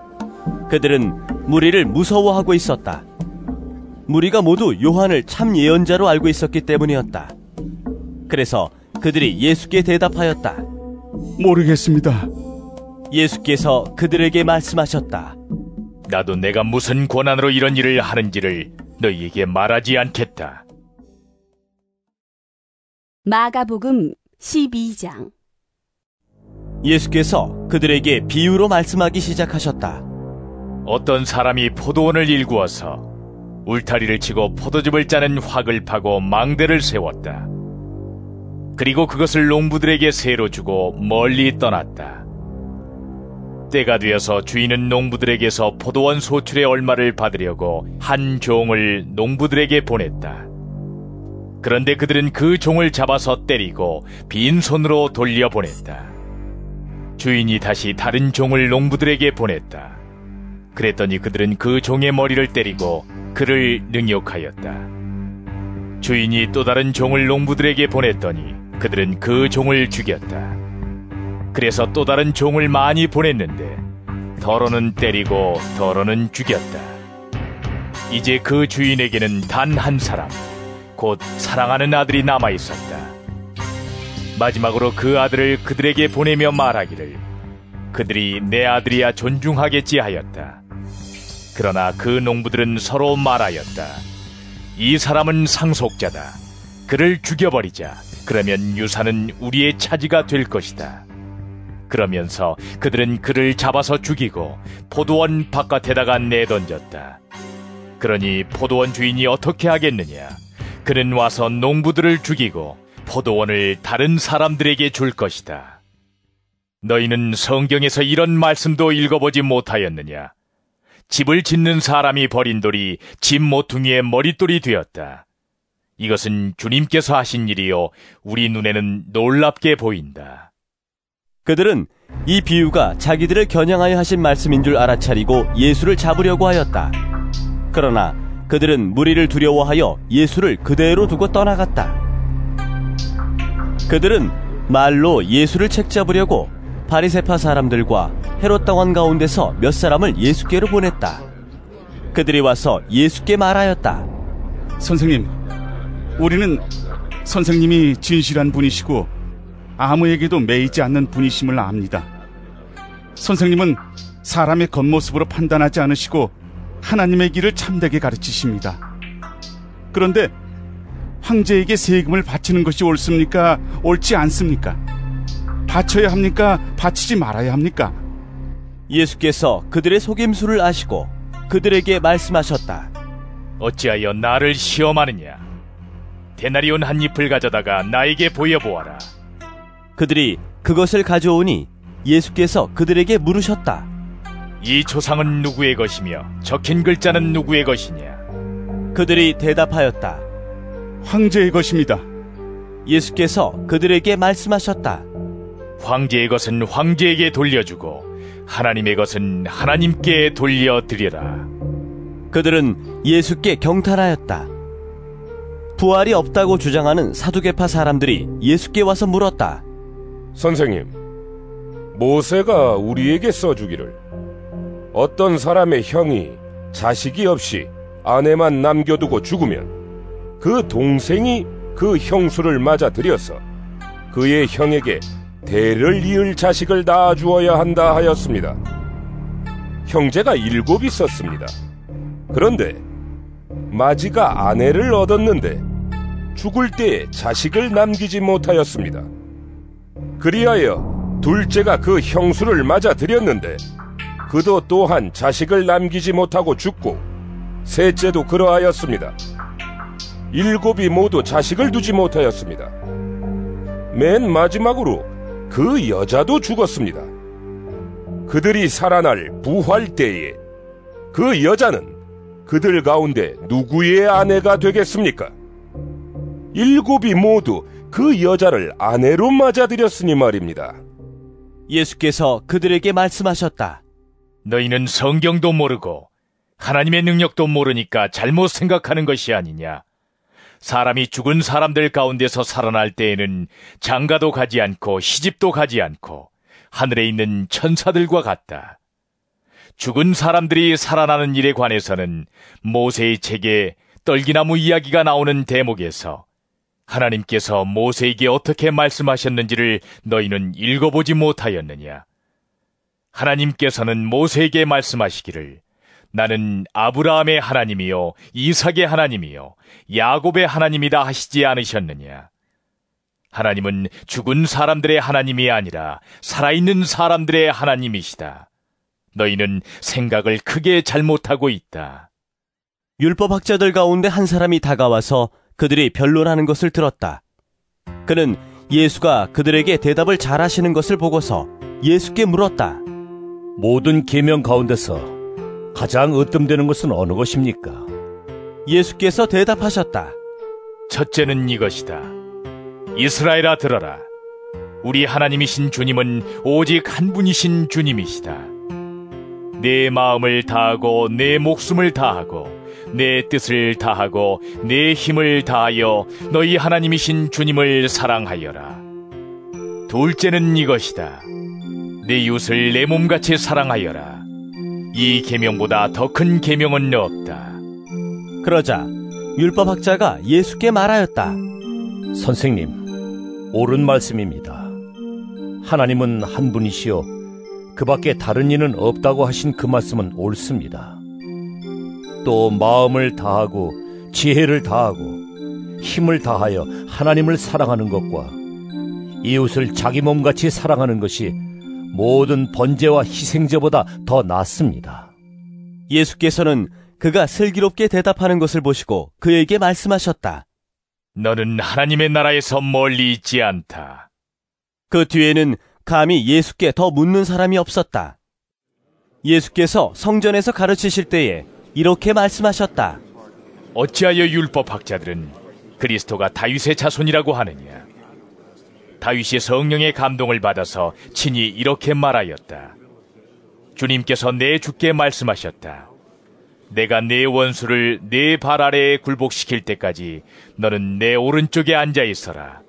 그들은 무리를 무서워하고 있었다. 무리가 모두 요한을 참 예언자로 알고 있었기 때문이었다. 그래서 그들이 예수께 대답하였다. 모르겠습니다. 예수께서 그들에게 말씀하셨다. 나도 내가 무슨 권한으로 이런 일을 하는지를 너희에게 말하지 않겠다. 마가복음 12장. 예수께서 그들에게 비유로 말씀하기 시작하셨다. 어떤 사람이 포도원을 일구어서 울타리를 치고 포도즙을 짜는 확을 파고 망대를 세웠다. 그리고 그것을 농부들에게 세로 주고 멀리 떠났다. 때가 되어서 주인은 농부들에게서 포도원 소출의 얼마를 받으려고 한 종을 농부들에게 보냈다. 그런데 그들은 그 종을 잡아서 때리고 빈손으로 돌려보냈다. 주인이 다시 다른 종을 농부들에게 보냈다. 그랬더니 그들은 그 종의 머리를 때리고 그를 능욕하였다. 주인이 또 다른 종을 농부들에게 보냈더니 그들은 그 종을 죽였다. 그래서 또 다른 종을 많이 보냈는데 더러는 때리고 더러는 죽였다. 이제 그 주인에게는 단 한 사람, 곧 사랑하는 아들이 남아있었다. 마지막으로 그 아들을 그들에게 보내며 말하기를 그들이 내 아들이야 존중하겠지 하였다. 그러나 그 농부들은 서로 말하였다. 이 사람은 상속자다. 그를 죽여버리자. 그러면 유산은 우리의 차지가 될 것이다. 그러면서 그들은 그를 잡아서 죽이고 포도원 바깥에다가 내던졌다. 그러니 포도원 주인이 어떻게 하겠느냐? 그는 와서 농부들을 죽이고 포도원을 다른 사람들에게 줄 것이다. 너희는 성경에서 이런 말씀도 읽어보지 못하였느냐? 집을 짓는 사람이 버린 돌이 집 모퉁이의 머릿돌이 되었다. 이것은 주님께서 하신 일이요 우리 눈에는 놀랍게 보인다. 그들은 이 비유가 자기들을 겨냥하여 하신 말씀인 줄 알아차리고 예수를 잡으려고 하였다. 그러나 그들은 무리를 두려워하여 예수를 그대로 두고 떠나갔다. 그들은 말로 예수를 책잡으려고 바리새파 사람들과 헤롯 당원 가운데서 몇 사람을 예수께로 보냈다. 그들이 와서 예수께 말하였다. 선생님, 우리는 선생님이 진실한 분이시고 아무에게도 매이지 않는 분이심을 압니다. 선생님은 사람의 겉모습으로 판단하지 않으시고 하나님의 길을 참되게 가르치십니다. 그런데 황제에게 세금을 바치는 것이 옳습니까? 옳지 않습니까? 바쳐야 합니까? 바치지 말아야 합니까? 예수께서 그들의 속임수를 아시고 그들에게 말씀하셨다. 어찌하여 나를 시험하느냐? 데나리온 한 잎을 가져다가 나에게 보여보아라. 그들이 그것을 가져오니 예수께서 그들에게 물으셨다. 이 조상은 누구의 것이며 적힌 글자는 누구의 것이냐? 그들이 대답하였다. 황제의 것입니다. 예수께서 그들에게 말씀하셨다. 황제의 것은 황제에게 돌려주고 하나님의 것은 하나님께 돌려드리라. 그들은 예수께 경탄하였다. 부활이 없다고 주장하는 사두개파 사람들이 예수께 와서 물었다. 선생님, 모세가 우리에게 써주기를 어떤 사람의 형이 자식이 없이 아내만 남겨두고 죽으면 그 동생이 그 형수를 맞아 들여서 그의 형에게 대를 이을 자식을 낳아주어야 한다 하였습니다. 형제가 7 있었습니다. 그런데 마지가 아내를 얻었는데 죽을 때에 자식을 남기지 못하였습니다. 그리하여 둘째가 그 형수를 맞아들였는데 그도 또한 자식을 남기지 못하고 죽고 셋째도 그러하였습니다. 7이 모두 자식을 두지 못하였습니다. 맨 마지막으로 그 여자도 죽었습니다. 그들이 살아날 부활 때에 그 여자는 그들 가운데 누구의 아내가 되겠습니까? 7이 모두 그 여자를 아내로 맞아들였으니 말입니다. 예수께서 그들에게 말씀하셨다. 너희는 성경도 모르고 하나님의 능력도 모르니까 잘못 생각하는 것이 아니냐. 사람이 죽은 사람들 가운데서 살아날 때에는 장가도 가지 않고 시집도 가지 않고 하늘에 있는 천사들과 같다. 죽은 사람들이 살아나는 일에 관해서는 모세의 책에 떨기나무 이야기가 나오는 대목에서 하나님께서 모세에게 어떻게 말씀하셨는지를 너희는 읽어보지 못하였느냐. 하나님께서는 모세에게 말씀하시기를 나는 아브라함의 하나님이요 이삭의 하나님이요 야곱의 하나님이다 하시지 않으셨느냐. 하나님은 죽은 사람들의 하나님이 아니라 살아있는 사람들의 하나님이시다. 너희는 생각을 크게 잘못하고 있다. 율법학자들 가운데 한 사람이 다가와서 그들이 변론하는 것을 들었다. 그는 예수가 그들에게 대답을 잘하시는 것을 보고서 예수께 물었다. 모든 계명 가운데서 가장 으뜸되는 것은 어느 것입니까? 예수께서 대답하셨다. 첫째는 이것이다. 이스라엘아 들어라. 우리 하나님이신 주님은 오직 한 분이신 주님이시다. 내 마음을 다하고 내 목숨을 다하고 내 뜻을 다하고 내 힘을 다하여 너희 하나님이신 주님을 사랑하여라. 둘째는 이것이다. 내 이웃을 내 몸같이 사랑하여라. 이 계명보다 더 큰 계명은 없다. 그러자 율법학자가 예수께 말하였다. 선생님, 옳은 말씀입니다. 하나님은 한 분이시요 그 밖에 다른 이는 없다고 하신 그 말씀은 옳습니다. 또 마음을 다하고 지혜를 다하고 힘을 다하여 하나님을 사랑하는 것과 이웃을 자기 몸같이 사랑하는 것이 모든 번제와 희생제보다 더 낫습니다. 예수께서는 그가 슬기롭게 대답하는 것을 보시고 그에게 말씀하셨다. 너는 하나님의 나라에서 멀리 있지 않다. 그 뒤에는 감히 예수께 더 묻는 사람이 없었다. 예수께서 성전에서 가르치실 때에 이렇게 말씀하셨다. 어찌하여 율법학자들은 그리스도가 다윗의 자손이라고 하느냐. 다윗이 성령의 감동을 받아서 친히 이렇게 말하였다. 주님께서 내 주께 말씀하셨다. 내가 내 원수를 내 발 아래에 굴복시킬 때까지 너는 내 오른쪽에 앉아 있어라.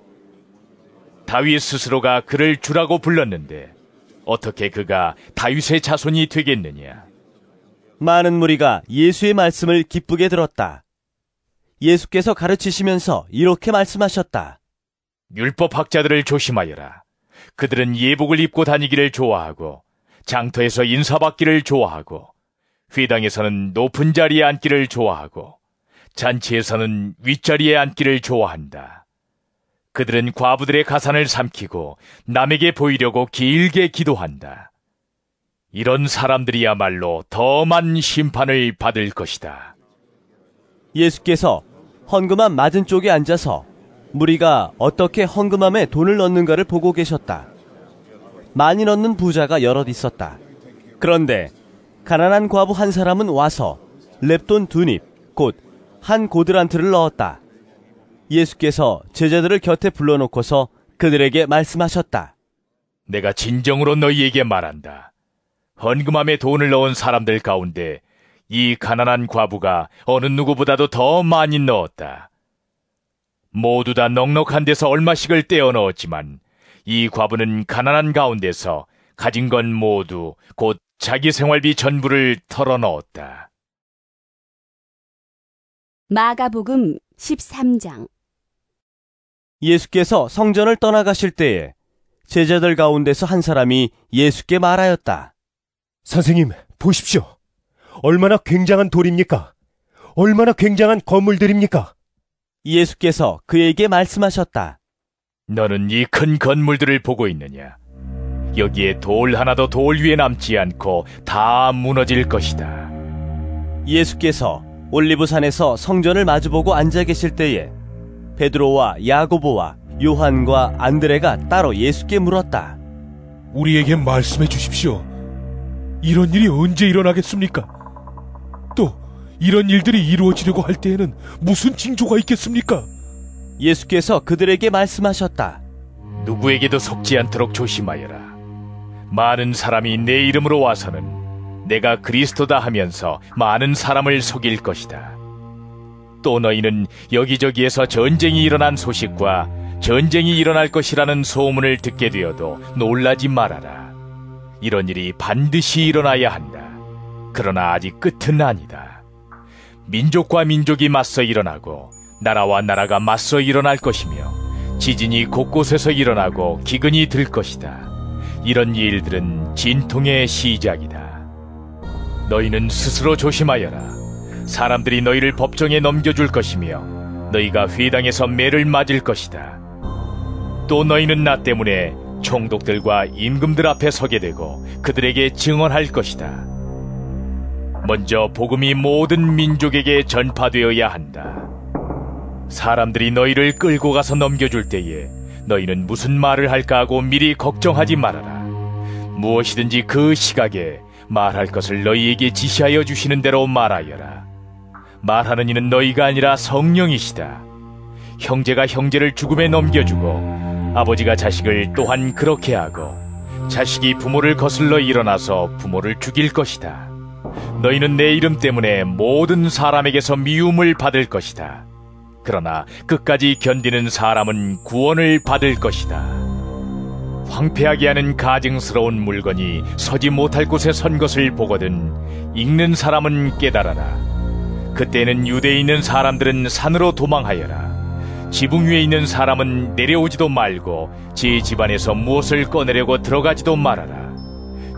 다윗 스스로가 그를 주라고 불렀는데 어떻게 그가 다윗의 자손이 되겠느냐. 많은 무리가 예수의 말씀을 기쁘게 들었다. 예수께서 가르치시면서 이렇게 말씀하셨다. 율법학자들을 조심하여라. 그들은 예복을 입고 다니기를 좋아하고 장터에서 인사받기를 좋아하고 회당에서는 높은 자리에 앉기를 좋아하고 잔치에서는 윗자리에 앉기를 좋아한다. 그들은 과부들의 가산을 삼키고 남에게 보이려고 길게 기도한다. 이런 사람들이야말로 덤한 심판을 받을 것이다. 예수께서 헌금함 맞은 쪽에 앉아서 무리가 어떻게 헌금함에 돈을 넣는가를 보고 계셨다. 많이 넣는 부자가 여럿 있었다. 그런데 가난한 과부 한 사람은 와서 렙돈 2닙, 곧 한 고드란트를 넣었다. 예수께서 제자들을 곁에 불러놓고서 그들에게 말씀하셨다. 내가 진정으로 너희에게 말한다. 헌금함에 돈을 넣은 사람들 가운데 이 가난한 과부가 어느 누구보다도 더 많이 넣었다. 모두 다 넉넉한 데서 얼마씩을 떼어 넣었지만 이 과부는 가난한 가운데서 가진 건 모두 곧 자기 생활비 전부를 털어 넣었다. 마가복음 13장. 예수께서 성전을 떠나가실 때에 제자들 가운데서 한 사람이 예수께 말하였다. 선생님, 보십시오. 얼마나 굉장한 돌입니까? 얼마나 굉장한 건물들입니까? 예수께서 그에게 말씀하셨다. 너는 이 큰 건물들을 보고 있느냐? 여기에 돌 하나도 돌 위에 남지 않고 다 무너질 것이다. 예수께서 올리브산에서 성전을 마주보고 앉아 계실 때에 베드로와 야고보와 요한과 안드레가 따로 예수께 물었다. 우리에게 말씀해 주십시오. 이런 일이 언제 일어나겠습니까? 또 이런 일들이 이루어지려고 할 때에는 무슨 징조가 있겠습니까? 예수께서 그들에게 말씀하셨다. 누구에게도 속지 않도록 조심하여라. 많은 사람이 내 이름으로 와서는 내가 그리스도다 하면서 많은 사람을 속일 것이다. 또 너희는 여기저기에서 전쟁이 일어난 소식과 전쟁이 일어날 것이라는 소문을 듣게 되어도 놀라지 말아라. 이런 일이 반드시 일어나야 한다. 그러나 아직 끝은 아니다. 민족과 민족이 맞서 일어나고 나라와 나라가 맞서 일어날 것이며 지진이 곳곳에서 일어나고 기근이 들 것이다. 이런 일들은 진통의 시작이다. 너희는 스스로 조심하여라. 사람들이 너희를 법정에 넘겨줄 것이며 너희가 회당에서 매를 맞을 것이다. 또 너희는 나 때문에 총독들과 임금들 앞에 서게 되고 그들에게 증언할 것이다. 먼저 복음이 모든 민족에게 전파되어야 한다. 사람들이 너희를 끌고 가서 넘겨줄 때에 너희는 무슨 말을 할까 하고 미리 걱정하지 말아라. 무엇이든지 그 시각에 말할 것을 너희에게 지시하여 주시는 대로 말하여라. 말하는 이는 너희가 아니라 성령이시다. 형제가 형제를 죽음에 넘겨주고 아버지가 자식을 또한 그렇게 하고 자식이 부모를 거슬러 일어나서 부모를 죽일 것이다. 너희는 내 이름 때문에 모든 사람에게서 미움을 받을 것이다. 그러나 끝까지 견디는 사람은 구원을 받을 것이다. 황폐하게 하는 가증스러운 물건이 서지 못할 곳에 선 것을 보거든 읽는 사람은 깨달아라. 그때는 유대에 있는 사람들은 산으로 도망하여라. 지붕 위에 있는 사람은 내려오지도 말고 제 집안에서 무엇을 꺼내려고 들어가지도 말아라.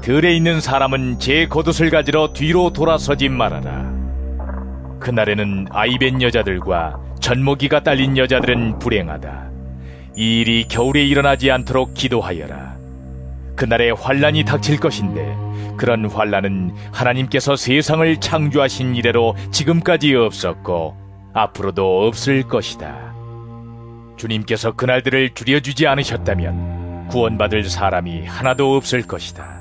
들에 있는 사람은 제 겉옷을 가지러 뒤로 돌아서지 말아라. 그날에는 아이벤 여자들과 젖먹이가 딸린 여자들은 불행하다. 이 일이 겨울에 일어나지 않도록 기도하여라. 그날에 환란이 닥칠 것인데 그런 환란은 하나님께서 세상을 창조하신 이래로 지금까지 없었고 앞으로도 없을 것이다. 주님께서 그날들을 줄여주지 않으셨다면 구원받을 사람이 하나도 없을 것이다.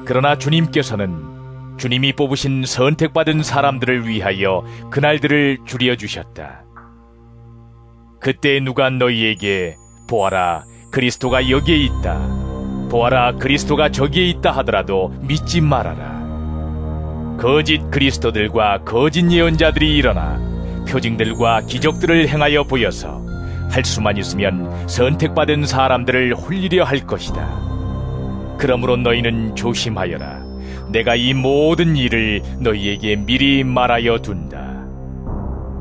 그러나 주님께서는 주님이 뽑으신 선택받은 사람들을 위하여 그날들을 줄여주셨다. 그때 누가 너희에게 보아라 그리스도가 여기에 있다, 보아라 그리스도가 저기에 있다 하더라도 믿지 말아라. 거짓 그리스도들과 거짓 예언자들이 일어나 표징들과 기적들을 행하여 보여서 할 수만 있으면 선택받은 사람들을 홀리려 할 것이다. 그러므로 너희는 조심하여라. 내가 이 모든 일을 너희에게 미리 말하여 둔다.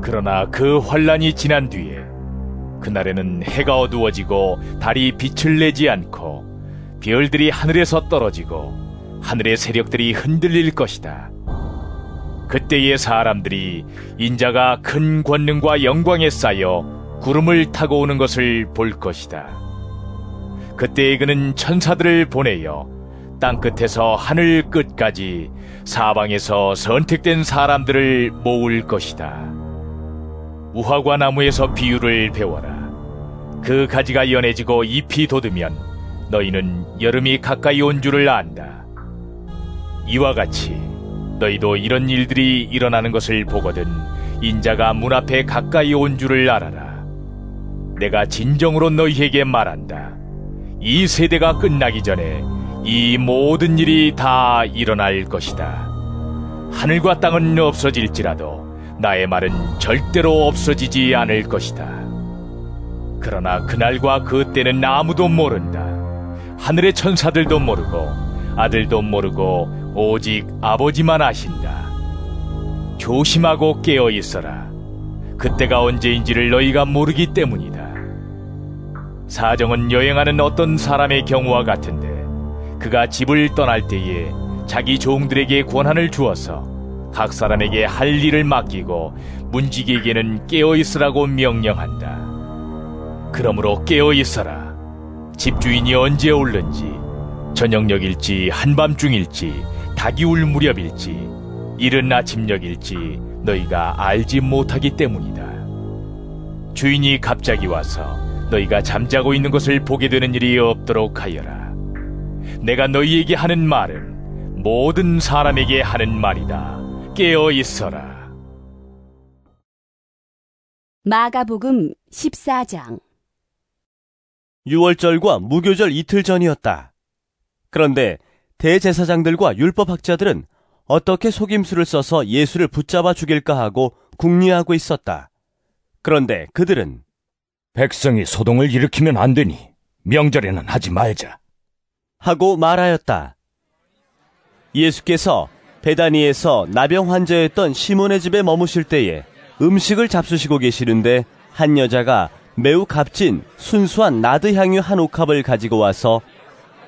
그러나 그 환란이 지난 뒤에 그날에는 해가 어두워지고 달이 빛을 내지 않고 별들이 하늘에서 떨어지고 하늘의 세력들이 흔들릴 것이다. 그때의 사람들이 인자가 큰 권능과 영광에 쌓여 구름을 타고 오는 것을 볼 것이다. 그때에 그는 천사들을 보내어 땅끝에서 하늘 끝까지 사방에서 선택된 사람들을 모을 것이다. 무화과 나무에서 비유를 배워라. 그 가지가 연해지고 잎이 돋으면 너희는 여름이 가까이 온 줄을 안다. 이와 같이 너희도 이런 일들이 일어나는 것을 보거든 인자가 문 앞에 가까이 온 줄을 알아라. 내가 진정으로 너희에게 말한다. 이 세대가 끝나기 전에 이 모든 일이 다 일어날 것이다. 하늘과 땅은 없어질지라도 나의 말은 절대로 없어지지 않을 것이다. 그러나 그날과 그 때는 아무도 모른다. 하늘의 천사들도 모르고 아들도 모르고 오직 아버지만 아신다. 조심하고 깨어 있어라. 그때가 언제인지를 너희가 모르기 때문이다. 사정은 여행하는 어떤 사람의 경우와 같은데 그가 집을 떠날 때에 자기 종들에게 권한을 주어서 각 사람에게 할 일을 맡기고 문지기에게는 깨어있으라고 명령한다. 그러므로 깨어있어라. 집주인이 언제 올는지, 저녁녘일지 한밤중일지 닭이 울 무렵일지 이른 아침녘일지 너희가 알지 못하기 때문이다. 주인이 갑자기 와서 너희가 잠자고 있는 것을 보게 되는 일이 없도록 하여라. 내가 너희에게 하는 말은 모든 사람에게 하는 말이다. 깨어 있어라. 마가복음 14장. 유월절과 무교절 이틀 전이었다. 그런데 대제사장들과 율법학자들은 어떻게 속임수를 써서 예수를 붙잡아 죽일까 하고 궁리하고 있었다. 그런데 그들은 백성이 소동을 일으키면 안 되니 명절에는 하지 말자 하고 말하였다. 예수께서 베다니에서 나병 환자였던 시몬의 집에 머무실 때에 음식을 잡수시고 계시는데 한 여자가 매우 값진 순수한 나드 향유 한 옥합을 가지고 와서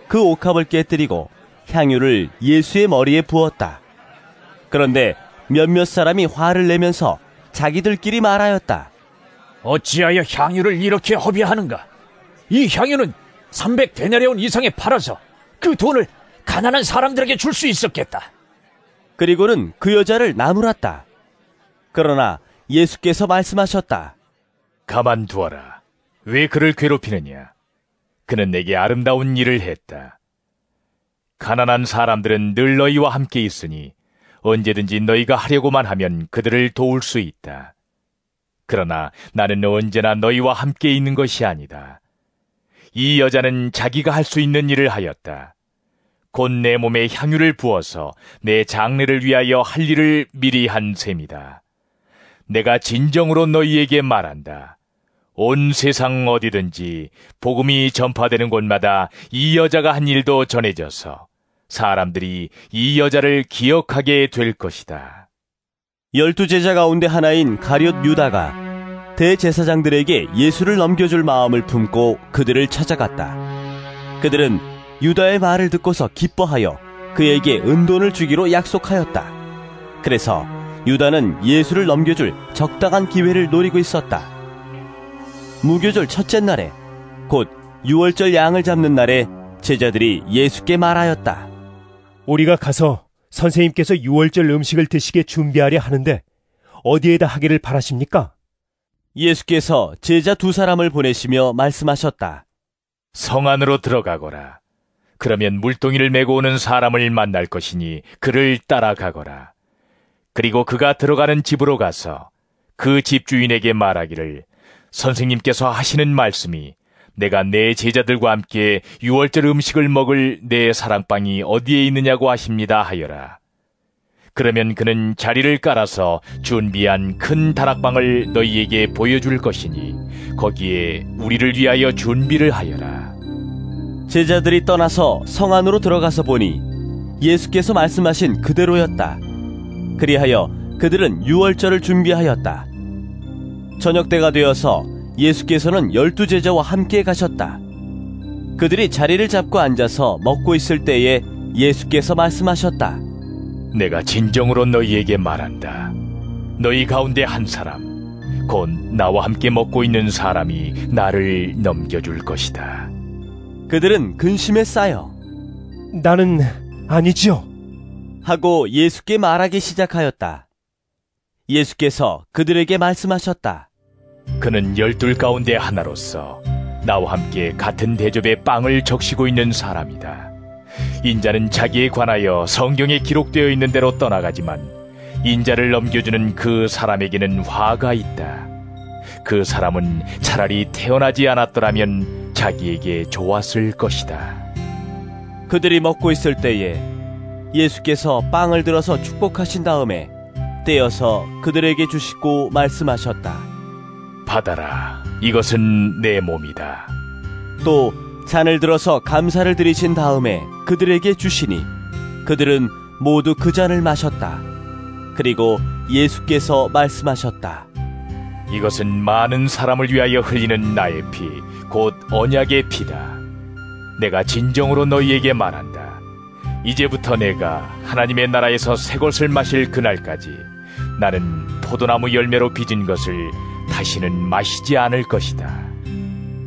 그 옥합을 깨뜨리고 향유를 예수의 머리에 부었다. 그런데 몇몇 사람이 화를 내면서 자기들끼리 말하였다. 어찌하여 향유를 이렇게 허비하는가? 이 향유는 300데나리온 이상에 팔아서 그 돈을 가난한 사람들에게 줄 수 있었겠다. 그리고는 그 여자를 나무랐다. 그러나 예수께서 말씀하셨다. 가만두어라. 왜 그를 괴롭히느냐? 그는 내게 아름다운 일을 했다. 가난한 사람들은 늘 너희와 함께 있으니 언제든지 너희가 하려고만 하면 그들을 도울 수 있다. 그러나 나는 언제나 너희와 함께 있는 것이 아니다. 이 여자는 자기가 할 수 있는 일을 하였다. 곧 내 몸에 향유를 부어서 내 장례를 위하여 할 일을 미리 한 셈이다. 내가 진정으로 너희에게 말한다. 온 세상 어디든지 복음이 전파되는 곳마다 이 여자가 한 일도 전해져서 사람들이 이 여자를 기억하게 될 것이다. 12제자 가운데 하나인 가룟 유다가 대제사장들에게 예수를 넘겨줄 마음을 품고 그들을 찾아갔다. 그들은 유다의 말을 듣고서 기뻐하여 그에게 은돈을 주기로 약속하였다. 그래서 유다는 예수를 넘겨줄 적당한 기회를 노리고 있었다. 무교절 첫째 날에, 곧 유월절 양을 잡는 날에 제자들이 예수께 말하였다. 우리가 가서 선생님께서 유월절 음식을 드시게 준비하려 하는데 어디에다 하기를 바라십니까? 예수께서 제자 2사람을 보내시며 말씀하셨다. 성 안으로 들어가거라. 그러면 물동이를 메고 오는 사람을 만날 것이니 그를 따라가거라. 그리고 그가 들어가는 집으로 가서 그 집주인에게 말하기를 선생님께서 하시는 말씀이 내가 내 제자들과 함께 유월절 음식을 먹을 내 사랑방이 어디에 있느냐고 하십니다 하여라. 그러면 그는 자리를 깔아서 준비한 큰 다락방을 너희에게 보여줄 것이니 거기에 우리를 위하여 준비를 하여라. 제자들이 떠나서 성 안으로 들어가서 보니 예수께서 말씀하신 그대로였다. 그리하여 그들은 유월절을 준비하였다. 저녁때가 되어서 예수께서는 12제자와 함께 가셨다. 그들이 자리를 잡고 앉아서 먹고 있을 때에 예수께서 말씀하셨다. 내가 진정으로 너희에게 말한다. 너희 가운데 한 사람, 곧 나와 함께 먹고 있는 사람이 나를 넘겨줄 것이다. 그들은 근심에 쌓여 나는 아니지요 하고 예수께 말하기 시작하였다. 예수께서 그들에게 말씀하셨다. 그는 12 가운데 하나로서 나와 함께 같은 대접에 빵을 적시고 있는 사람이다. 인자는 자기에 관하여 성경에 기록되어 있는 대로 떠나가지만 인자를 넘겨주는 그 사람에게는 화가 있다. 그 사람은 차라리 태어나지 않았더라면 자기에게 좋았을 것이다. 그들이 먹고 있을 때에 예수께서 빵을 들어서 축복하신 다음에 떼어서 그들에게 주시고 말씀하셨다. 받아라. 이것은 내 몸이다. 또 잔을 들어서 감사를 드리신 다음에 그들에게 주시니 그들은 모두 그 잔을 마셨다. 그리고 예수께서 말씀하셨다. 이것은 많은 사람을 위하여 흘리는 나의 피, 곧 언약의 피다. 내가 진정으로 너희에게 말한다. 이제부터 내가 하나님의 나라에서 새 것을 마실 그날까지 나는 포도나무 열매로 빚은 것을 다시는 마시지 않을 것이다.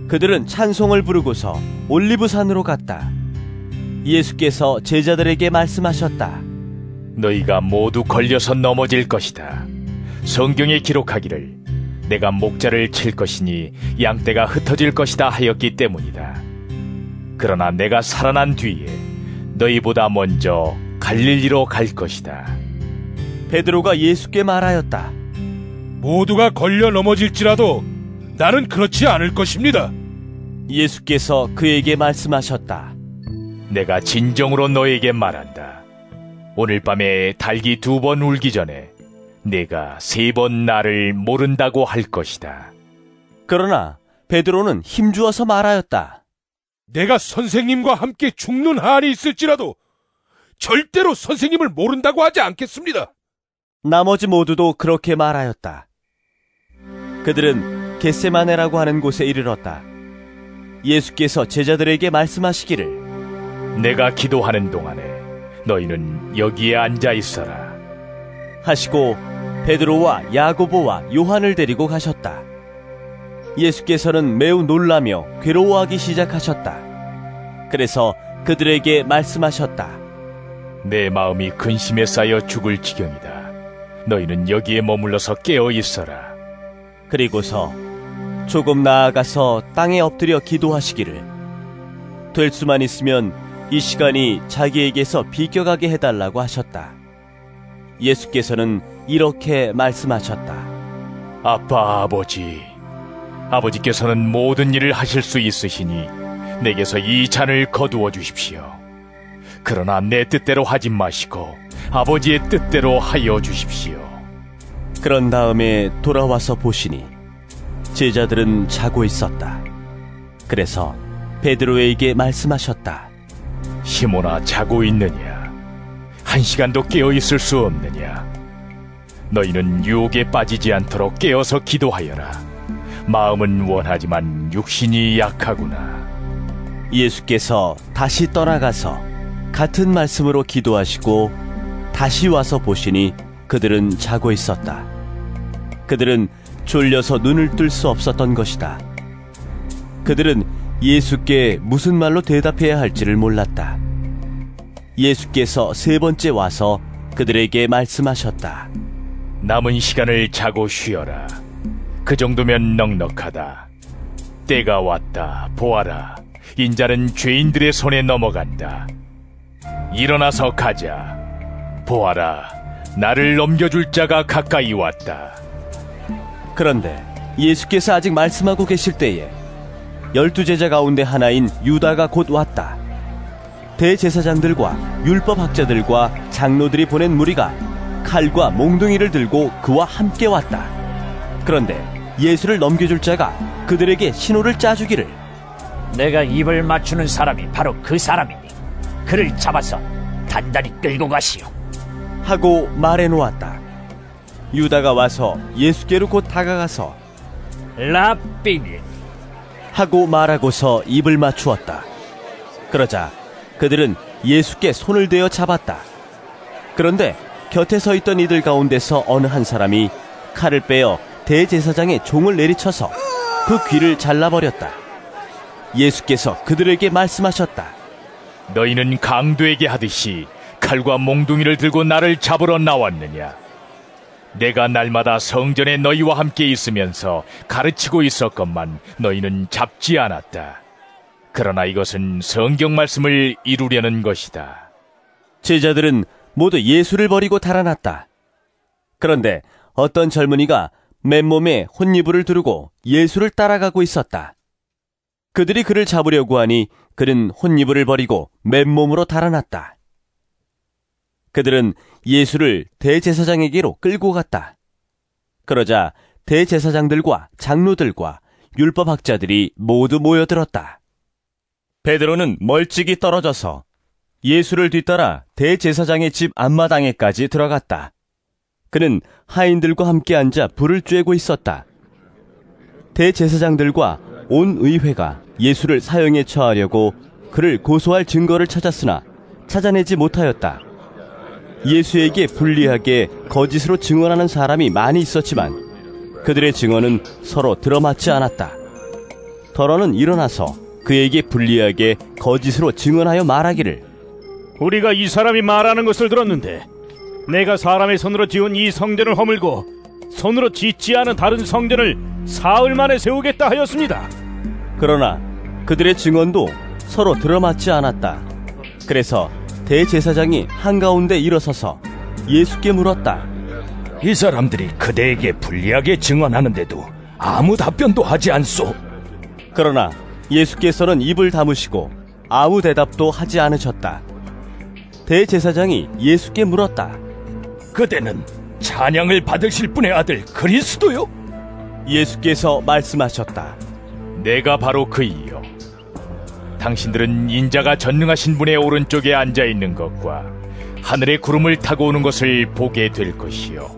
그들은 찬송을 부르고서 올리브산으로 갔다. 예수께서 제자들에게 말씀하셨다. 너희가 모두 걸려서 넘어질 것이다. 성경에 기록하기를 내가 목자를 칠 것이니 양떼가 흩어질 것이다 하였기 때문이다. 그러나 내가 살아난 뒤에 너희보다 먼저 갈릴리로 갈 것이다. 베드로가 예수께 말하였다. 모두가 걸려 넘어질지라도 나는 그렇지 않을 것입니다. 예수께서 그에게 말씀하셨다. 내가 진정으로 너에게 말한다. 오늘 밤에 닭이 2번 울기 전에 내가 3번 나를 모른다고 할 것이다. 그러나 베드로는 힘주어서 말하였다. 내가 선생님과 함께 죽는 한이 있을지라도 절대로 선생님을 모른다고 하지 않겠습니다. 나머지 모두도 그렇게 말하였다. 그들은 겟세마네라고 하는 곳에 이르렀다. 예수께서 제자들에게 말씀하시기를 내가 기도하는 동안에 너희는 여기에 앉아 있어라 하시고 베드로와 야고보와 요한을 데리고 가셨다. 예수께서는 매우 놀라며 괴로워하기 시작하셨다. 그래서 그들에게 말씀하셨다. 내 마음이 근심에 쌓여 죽을 지경이다. 너희는 여기에 머물러서 깨어 있어라. 그리고서 조금 나아가서 땅에 엎드려 기도하시기를 될 수만 있으면 이 시간이 자기에게서 비껴가게 해달라고 하셨다. 예수께서는 이렇게 말씀하셨다. 아빠 아버지께서는 모든 일을 하실 수 있으시니 내게서 이 잔을 거두어 주십시오. 그러나 내 뜻대로 하지 마시고 아버지의 뜻대로 하여 주십시오. 그런 다음에 돌아와서 보시니 제자들은 자고 있었다. 그래서 베드로에게 말씀하셨다. 시몬아, 자고 있느냐? 1시간도 깨어 있을 수 없느냐? 너희는 유혹에 빠지지 않도록 깨어서 기도하여라. 마음은 원하지만 육신이 약하구나. 예수께서 다시 떠나가서 같은 말씀으로 기도하시고 다시 와서 보시니 그들은 자고 있었다. 그들은 졸려서 눈을 뜰 수 없었던 것이다. 그들은 예수께 무슨 말로 대답해야 할지를 몰랐다. 예수께서 3번째 와서 그들에게 말씀하셨다. 남은 시간을 자고 쉬어라. 그 정도면 넉넉하다. 때가 왔다. 보아라. 인자는 죄인들의 손에 넘어간다. 일어나서 가자. 보아라. 나를 넘겨줄 자가 가까이 왔다. 그런데 예수께서 아직 말씀하고 계실 때에 12제자 가운데 하나인 유다가 곧 왔다. 대제사장들과 율법학자들과 장로들이 보낸 무리가 칼과 몽둥이를 들고 그와 함께 왔다. 그런데 예수를 넘겨줄 자가 그들에게 신호를 짜주기를 내가 입을 맞추는 사람이 바로 그 사람이니 그를 잡아서 단단히 끌고 가시오 하고 말해놓았다. 유다가 와서 예수께로 곧 다가가서 라삐니 하고 말하고서 입을 맞추었다. 그러자 그들은 예수께 손을 대어 잡았다. 그런데 곁에 서 있던 이들 가운데서 어느 한 사람이 칼을 빼어 대제사장의 종을 내리쳐서 그 귀를 잘라버렸다. 예수께서 그들에게 말씀하셨다. 너희는 강도에게 하듯이 칼과 몽둥이를 들고 나를 잡으러 나왔느냐? 내가 날마다 성전에 너희와 함께 있으면서 가르치고 있었건만 너희는 잡지 않았다. 그러나 이것은 성경 말씀을 이루려는 것이다. 제자들은 모두 예수를 버리고 달아났다. 그런데 어떤 젊은이가 맨몸에 혼이불을 두르고 예수를 따라가고 있었다. 그들이 그를 잡으려고 하니 그는 혼이불을 버리고 맨몸으로 달아났다. 그들은 예수를 대제사장에게로 끌고 갔다. 그러자 대제사장들과 장로들과 율법학자들이 모두 모여들었다. 베드로는 멀찍이 떨어져서 예수를 뒤따라 대제사장의 집 앞마당에까지 들어갔다. 그는 하인들과 함께 앉아 불을 쬐고 있었다. 대제사장들과 온 의회가 예수를 사형에 처하려고 그를 고소할 증거를 찾았으나 찾아내지 못하였다. 예수에게 불리하게 거짓으로 증언하는 사람이 많이 있었지만 그들의 증언은 서로 들어맞지 않았다. 더러는 일어나서 그에게 불리하게 거짓으로 증언하여 말하기를, 우리가 이 사람이 말하는 것을 들었는데 내가 사람의 손으로 지은 이 성전을 허물고 손으로 짓지 않은 다른 성전을 사흘 만에 세우겠다 하였습니다. 그러나 그들의 증언도 서로 들어맞지 않았다. 그래서 대제사장이 한가운데 일어서서 예수께 물었다. 이 사람들이 그대에게 불리하게 증언하는데도 아무 답변도 하지 않소. 그러나 예수께서는 입을 다무시고 아무 대답도 하지 않으셨다. 대제사장이 예수께 물었다. 그대는 찬양을 받으실 분의 아들 그리스도요? 예수께서 말씀하셨다. 내가 바로 그이요. 당신들은 인자가 전능하신 분의 오른쪽에 앉아있는 것과 하늘의 구름을 타고 오는 것을 보게 될 것이요.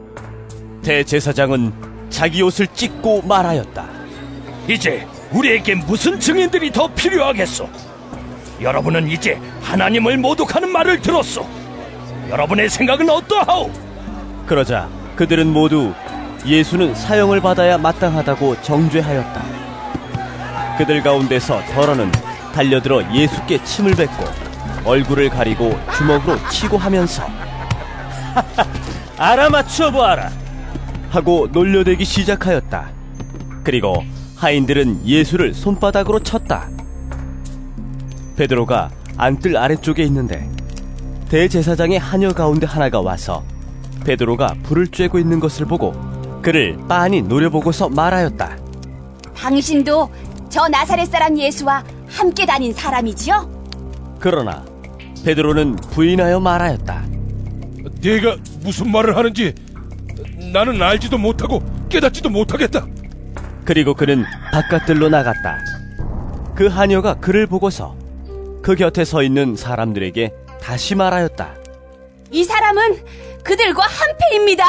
대제사장은 자기 옷을 찢고 말하였다. 이제 우리에게 무슨 증인들이 더 필요하겠소? 여러분은 이제 하나님을 모독하는 말을 들었소. 여러분의 생각은 어떠하오? 그러자 그들은 모두 예수는 사형을 받아야 마땅하다고 정죄하였다. 그들 가운데서 더러는 달려들어 예수께 침을 뱉고 얼굴을 가리고 주먹으로 치고 하면서 알아맞혀 보아라 하고 놀려대기 시작하였다. 그리고 하인들은 예수를 손바닥으로 쳤다. 베드로가 안뜰 아래쪽에 있는데 대제사장의 하녀 가운데 하나가 와서 베드로가 불을 쬐고 있는 것을 보고 그를 빤히 노려보고서 말하였다. 당신도 저 나사렛 사람 예수와 함께 다닌 사람이지요? 그러나 베드로는 부인하여 말하였다. 네가 무슨 말을 하는지 나는 알지도 못하고 깨닫지도 못하겠다. 그리고 그는 바깥들로 나갔다. 그 하녀가 그를 보고서 그 곁에 서 있는 사람들에게 다시 말하였다. 이 사람은 그들과 한패입니다.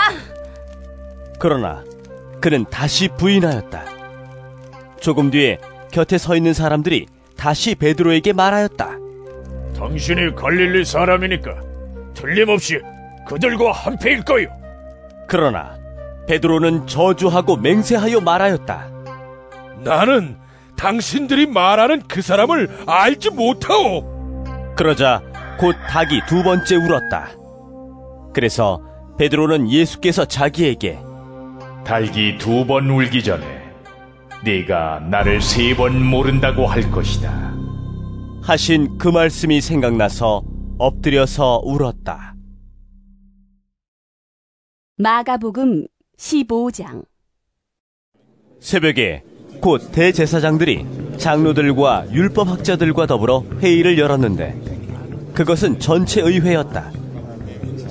그러나 그는 다시 부인하였다. 조금 뒤에 곁에 서 있는 사람들이 다시 베드로에게 말하였다. 당신이 갈릴리 사람이니까 틀림없이 그들과 한패일 거요. 그러나 베드로는 저주하고 맹세하여 말하였다. 나는 당신들이 말하는 그 사람을 알지 못하오. 그러자 곧 닭이 두 번째 울었다. 그래서 베드로는 예수께서 자기에게 닭이 두 번 울기 전에 네가 나를 세 번 모른다고 할 것이다 하신 그 말씀이 생각나서 엎드려서 울었다. 마가복음 15장. 새벽에 곧 대제사장들이 장로들과 율법학자들과 더불어 회의를 열었는데 그것은 전체 의회였다.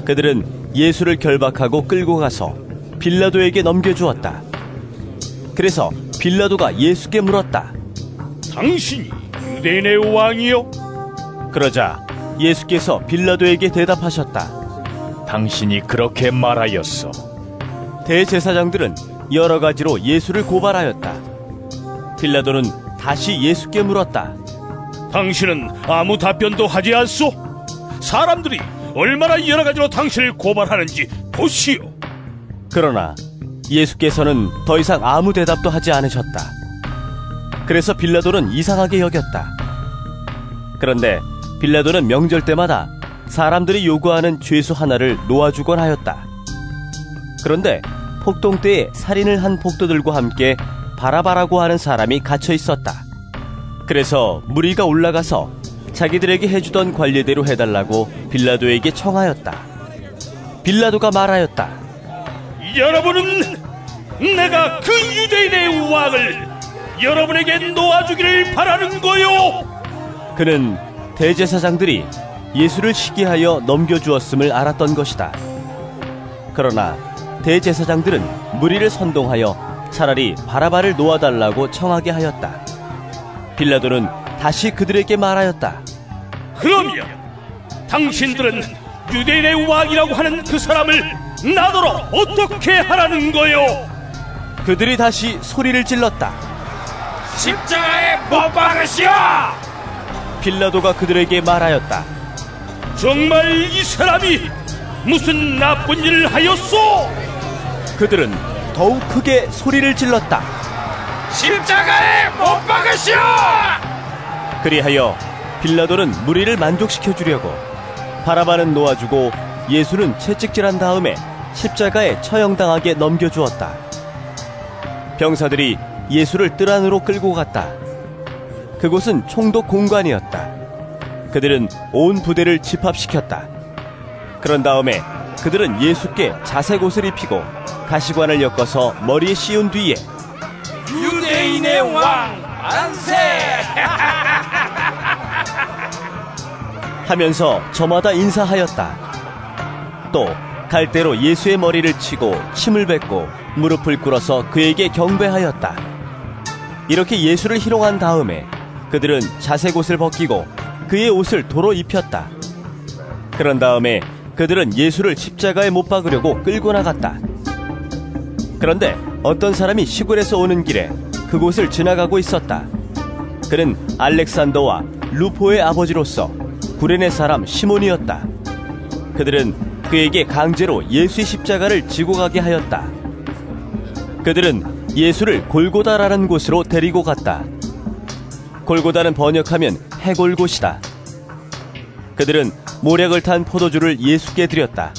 그들은 예수를 결박하고 끌고 가서 빌라도에게 넘겨주었다. 그래서 빌라도가 예수께 물었다. 당신이 유대인의 왕이요? 그러자 예수께서 빌라도에게 대답하셨다. 당신이 그렇게 말하였어. 대제사장들은 여러 가지로 예수를 고발하였다. 빌라도는 다시 예수께 물었다. 당신은 아무 답변도 하지 않소? 사람들이 얼마나 여러 가지로 당신을 고발하는지 보시오. 그러나 예수께서는 더 이상 아무 대답도 하지 않으셨다. 그래서 빌라도는 이상하게 여겼다. 그런데 빌라도는 명절 때마다 사람들이 요구하는 죄수 하나를 놓아주곤 하였다. 그런데 폭동 때에 살인을 한 폭도들과 함께 바라바라고 하는 사람이 갇혀 있었다. 그래서 무리가 올라가서 자기들에게 해주던 관례대로 해달라고 빌라도에게 청하였다. 빌라도가 말하였다. 여러분은 내가 그 유대인의 왕을 여러분에게 놓아주기를 바라는 거요. 그는 대제사장들이 예수를 시기하여 넘겨주었음을 알았던 것이다. 그러나 대제사장들은 무리를 선동하여 차라리 바라바를 놓아달라고 청하게 하였다. 빌라도는 다시 그들에게 말하였다. 그러면 당신들은 유대인의 왕이라고 하는 그 사람을 나더러 어떻게 하라는 거요? 그들이 다시 소리를 질렀다. 십자가에 못 박으시오! 빌라도가 그들에게 말하였다. 정말 이 사람이 무슨 나쁜 일을 하였소? 그들은 더욱 크게 소리를 질렀다. 십자가에 못 박으시오! 그리하여 빌라도는 무리를 만족시켜주려고 바라바는 놓아주고 예수는 채찍질한 다음에 십자가에 처형당하게 넘겨주었다. 병사들이 예수를 뜰 안으로 끌고 갔다. 그곳은 총독 공관이었다. 그들은 온 부대를 집합시켰다. 그런 다음에 그들은 예수께 자색 옷을 입히고 가시관을 엮어서 머리에 씌운 뒤에 유대인의 왕 만세! 하면서 저마다 인사하였다. 또 갈대로 예수의 머리를 치고 침을 뱉고 무릎을 꿇어서 그에게 경배하였다. 이렇게 예수를 희롱한 다음에 그들은 자색 옷을 벗기고 그의 옷을 도로 입혔다. 그런 다음에 그들은 예수를 십자가에 못 박으려고 끌고 나갔다. 그런데 어떤 사람이 시골에서 오는 길에 그곳을 지나가고 있었다. 그는 알렉산더와 루포의 아버지로서 구레네 사람 시몬이었다. 그들은 그에게 강제로 예수의 십자가를 지고 가게 하였다. 그들은 예수를 골고다라는 곳으로 데리고 갔다. 골고다는 번역하면 해골곳이다. 그들은 모략을 탄 포도주를 예수께 드렸다.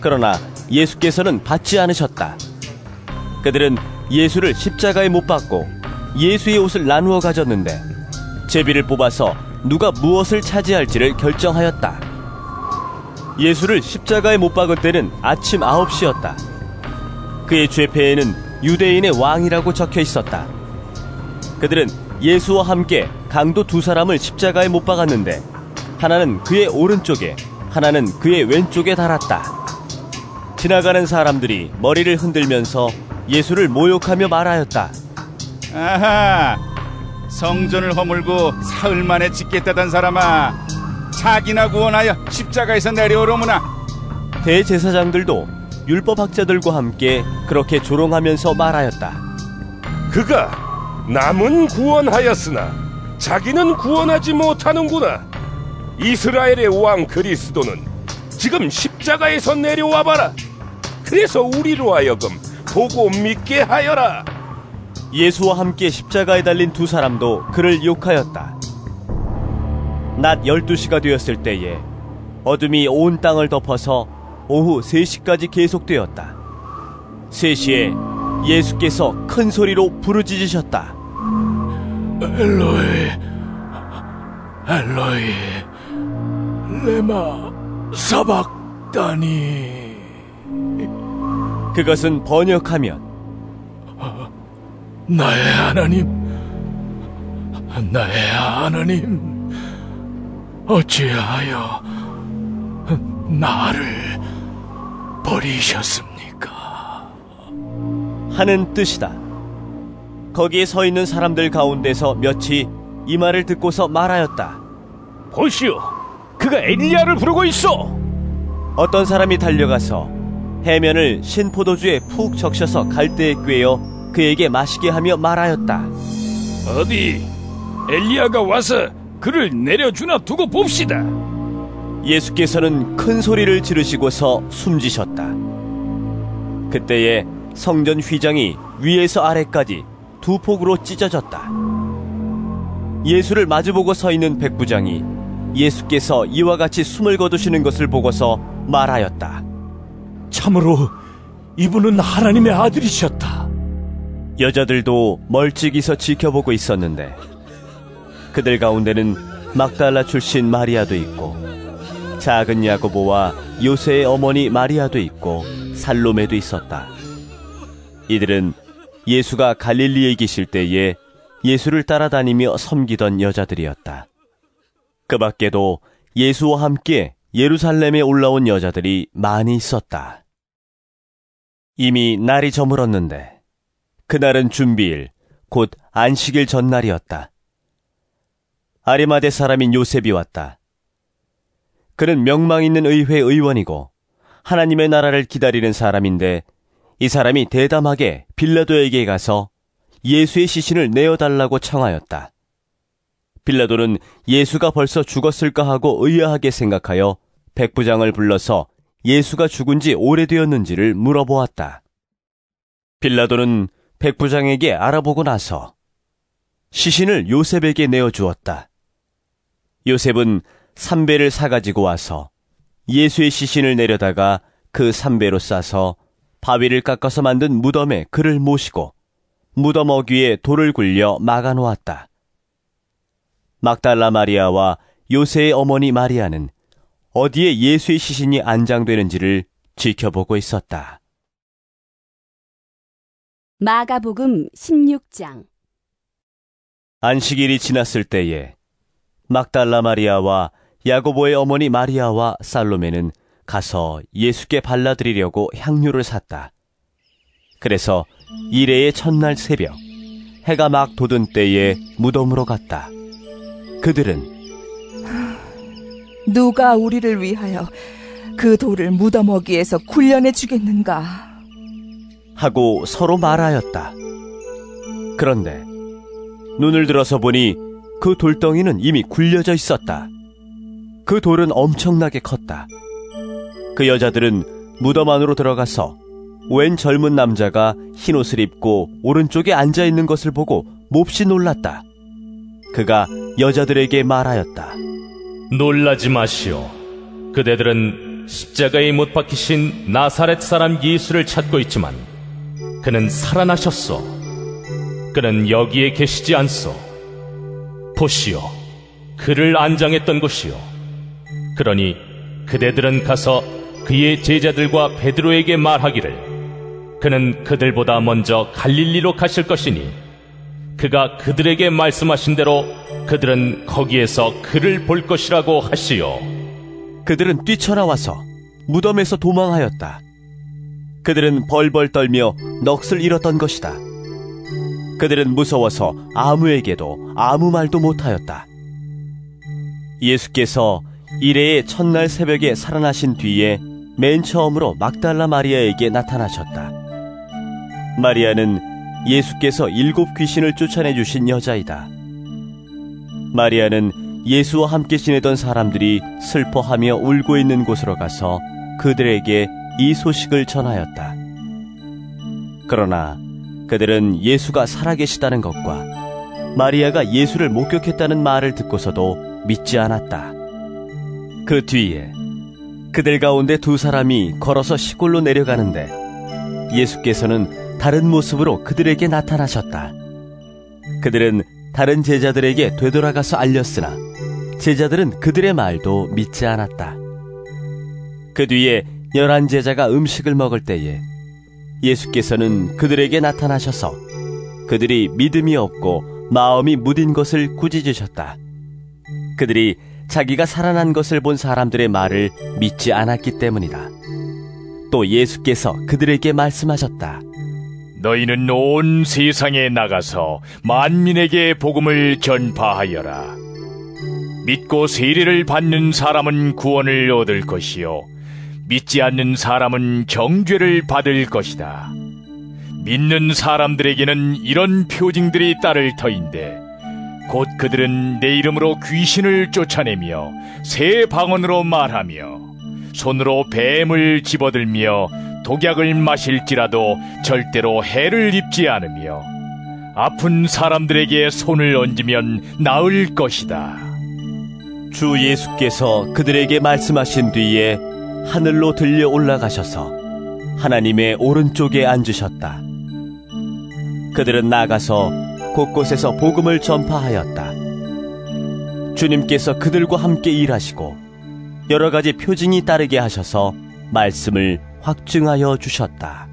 그러나 예수께서는 받지 않으셨다. 그들은 예수를 십자가에 못 박고 예수의 옷을 나누어 가졌는데 제비를 뽑아서 누가 무엇을 차지할지를 결정하였다. 예수를 십자가에 못 박을 때는 아침 9시였다. 그의 죄패에는 유대인의 왕이라고 적혀 있었다. 그들은 예수와 함께 강도 두 사람을 십자가에 못 박았는데 하나는 그의 오른쪽에 하나는 그의 왼쪽에 달았다. 지나가는 사람들이 머리를 흔들면서 예수를 모욕하며 말하였다. 아하, 성전을 허물고 사흘 만에 짓겠다던 사람아, 자기나 구원하여 십자가에서 내려오려무나. 대제사장들도 율법학자들과 함께 그렇게 조롱하면서 말하였다. 그가 남은 구원하였으나 자기는 구원하지 못하는구나. 이스라엘의 왕 그리스도는 지금 십자가에서 내려와 봐라. 그래서 우리로 하여금 보고 믿게 하여라. 예수와 함께 십자가에 달린 두 사람도 그를 욕하였다. 낮 12시가 되었을 때에 어둠이 온 땅을 덮어서 오후 3시까지 계속되었다. 3시에 예수께서 큰 소리로 부르짖으셨다. 엘로이, 엘로이, 레마 사박다니. 그것은 번역하면 나의 하나님, 나의 하나님, 어찌하여 나를 버리셨습니까? 하는 뜻이다. 거기에 서 있는 사람들 가운데서 몇이 이 말을 듣고서 말하였다. 보시오, 그가 엘리야를 부르고 있어. 어떤 사람이 달려가서 해면을 신포도주에 푹 적셔서 갈대에 꿰어 그에게 마시게 하며 말하였다. 어디 엘리야가 와서 그를 내려주나 두고 봅시다. 예수께서는 큰 소리를 지르시고서 숨지셨다. 그때에 성전 휘장이 위에서 아래까지 두 폭으로 찢어졌다. 예수를 마주보고 서 있는 백부장이 예수께서 이와 같이 숨을 거두시는 것을 보고서 말하였다. 참으로 이분은 하나님의 아들이셨다. 여자들도 멀찍이서 지켜보고 있었는데 그들 가운데는 막달라 출신 마리아도 있고 작은 야고보와 요새의 어머니 마리아도 있고 살로메도 있었다. 이들은 예수가 갈릴리에 계실 때에 예수를 따라다니며 섬기던 여자들이었다. 그 밖에도 예수와 함께 예루살렘에 올라온 여자들이 많이 있었다. 이미 날이 저물었는데 그날은 준비일, 곧 안식일 전날이었다. 아리마대 사람인 요셉이 왔다. 그는 명망 있는 의회 의원이고 하나님의 나라를 기다리는 사람인데 이 사람이 대담하게 빌라도에게 가서 예수의 시신을 내어달라고 청하였다. 빌라도는 예수가 벌써 죽었을까 하고 의아하게 생각하여 백부장을 불러서 예수가 죽은 지 오래되었는지를 물어보았다. 빌라도는 백부장에게 알아보고 나서 시신을 요셉에게 내어주었다. 요셉은 삼배를 사가지고 와서 예수의 시신을 내려다가 그 삼배로 싸서 바위를 깎아서 만든 무덤에 그를 모시고 무덤 어귀에 돌을 굴려 막아놓았다. 막달라 마리아와 요새의 어머니 마리아는 어디에 예수의 시신이 안장되는지를 지켜보고 있었다. 마가복음 16장. 안식일이 지났을 때에 막달라 마리아와 야고보의 어머니 마리아와 살로메는 가서 예수께 발라드리려고 향유를 샀다. 그래서 이레의 첫날 새벽 해가 막 돋은 때에 무덤으로 갔다. 그들은 누가 우리를 위하여 그 돌을 무덤 어귀에서 굴려내 주겠는가 하고 서로 말하였다. 그런데 눈을 들어서 보니 그 돌덩이는 이미 굴려져 있었다. 그 돌은 엄청나게 컸다. 그 여자들은 무덤 안으로 들어가서 웬 젊은 남자가 흰옷을 입고 오른쪽에 앉아있는 것을 보고 몹시 놀랐다. 그가 여자들에게 말하였다. 놀라지 마시오. 그대들은 십자가에 못 박히신 나사렛 사람 예수를 찾고 있지만 그는 살아나셨소. 그는 여기에 계시지 않소. 보시오. 그를 안장했던 곳이오. 그러니 그대들은 가서 그의 제자들과 베드로에게 말하기를 그는 그들보다 먼저 갈릴리로 가실 것이니 그가 그들에게 말씀하신 대로 그들은 거기에서 그를 볼 것이라고 하시오. 그들은 뛰쳐나와서 무덤에서 도망하였다. 그들은 벌벌 떨며 넋을 잃었던 것이다. 그들은 무서워서 아무에게도 아무 말도 못하였다. 예수께서 이레의 첫날 새벽에 살아나신 뒤에 맨 처음으로 막달라 마리아에게 나타나셨다. 마리아는 예수께서 7 귀신을 쫓아내주신 여자이다. 마리아는 예수와 함께 지내던 사람들이 슬퍼하며 울고 있는 곳으로 가서 그들에게 이 소식을 전하였다. 그러나 그들은 예수가 살아계시다는 것과 마리아가 예수를 목격했다는 말을 듣고서도 믿지 않았다. 그 뒤에 그들 가운데 2 사람이 걸어서 시골로 내려가는데 예수께서는 다른 모습으로 그들에게 나타나셨다. 그들은 다른 제자들에게 되돌아가서 알렸으나 제자들은 그들의 말도 믿지 않았다. 그 뒤에 11 제자가 음식을 먹을 때에 예수께서는 그들에게 나타나셔서 그들이 믿음이 없고 마음이 무딘 것을 꾸짖으셨다. 그들이 자기가 살아난 것을 본 사람들의 말을 믿지 않았기 때문이다. 또 예수께서 그들에게 말씀하셨다. 너희는 온 세상에 나가서 만민에게 복음을 전파하여라. 믿고 세례를 받는 사람은 구원을 얻을 것이요 믿지 않는 사람은 정죄를 받을 것이다. 믿는 사람들에게는 이런 표징들이 따를 터인데 곧 그들은 내 이름으로 귀신을 쫓아내며 새 방언으로 말하며 손으로 뱀을 집어들며 독약을 마실지라도 절대로 해를 입지 않으며 아픈 사람들에게 손을 얹으면 나을 것이다. 주 예수께서 그들에게 말씀하신 뒤에 하늘로 들려 올라가셔서 하나님의 오른쪽에 앉으셨다. 그들은 나가서 곳곳에서 복음을 전파하였다. 주님께서 그들과 함께 일하시고 여러 가지 표징이 따르게 하셔서 말씀을 확증하여 주셨다.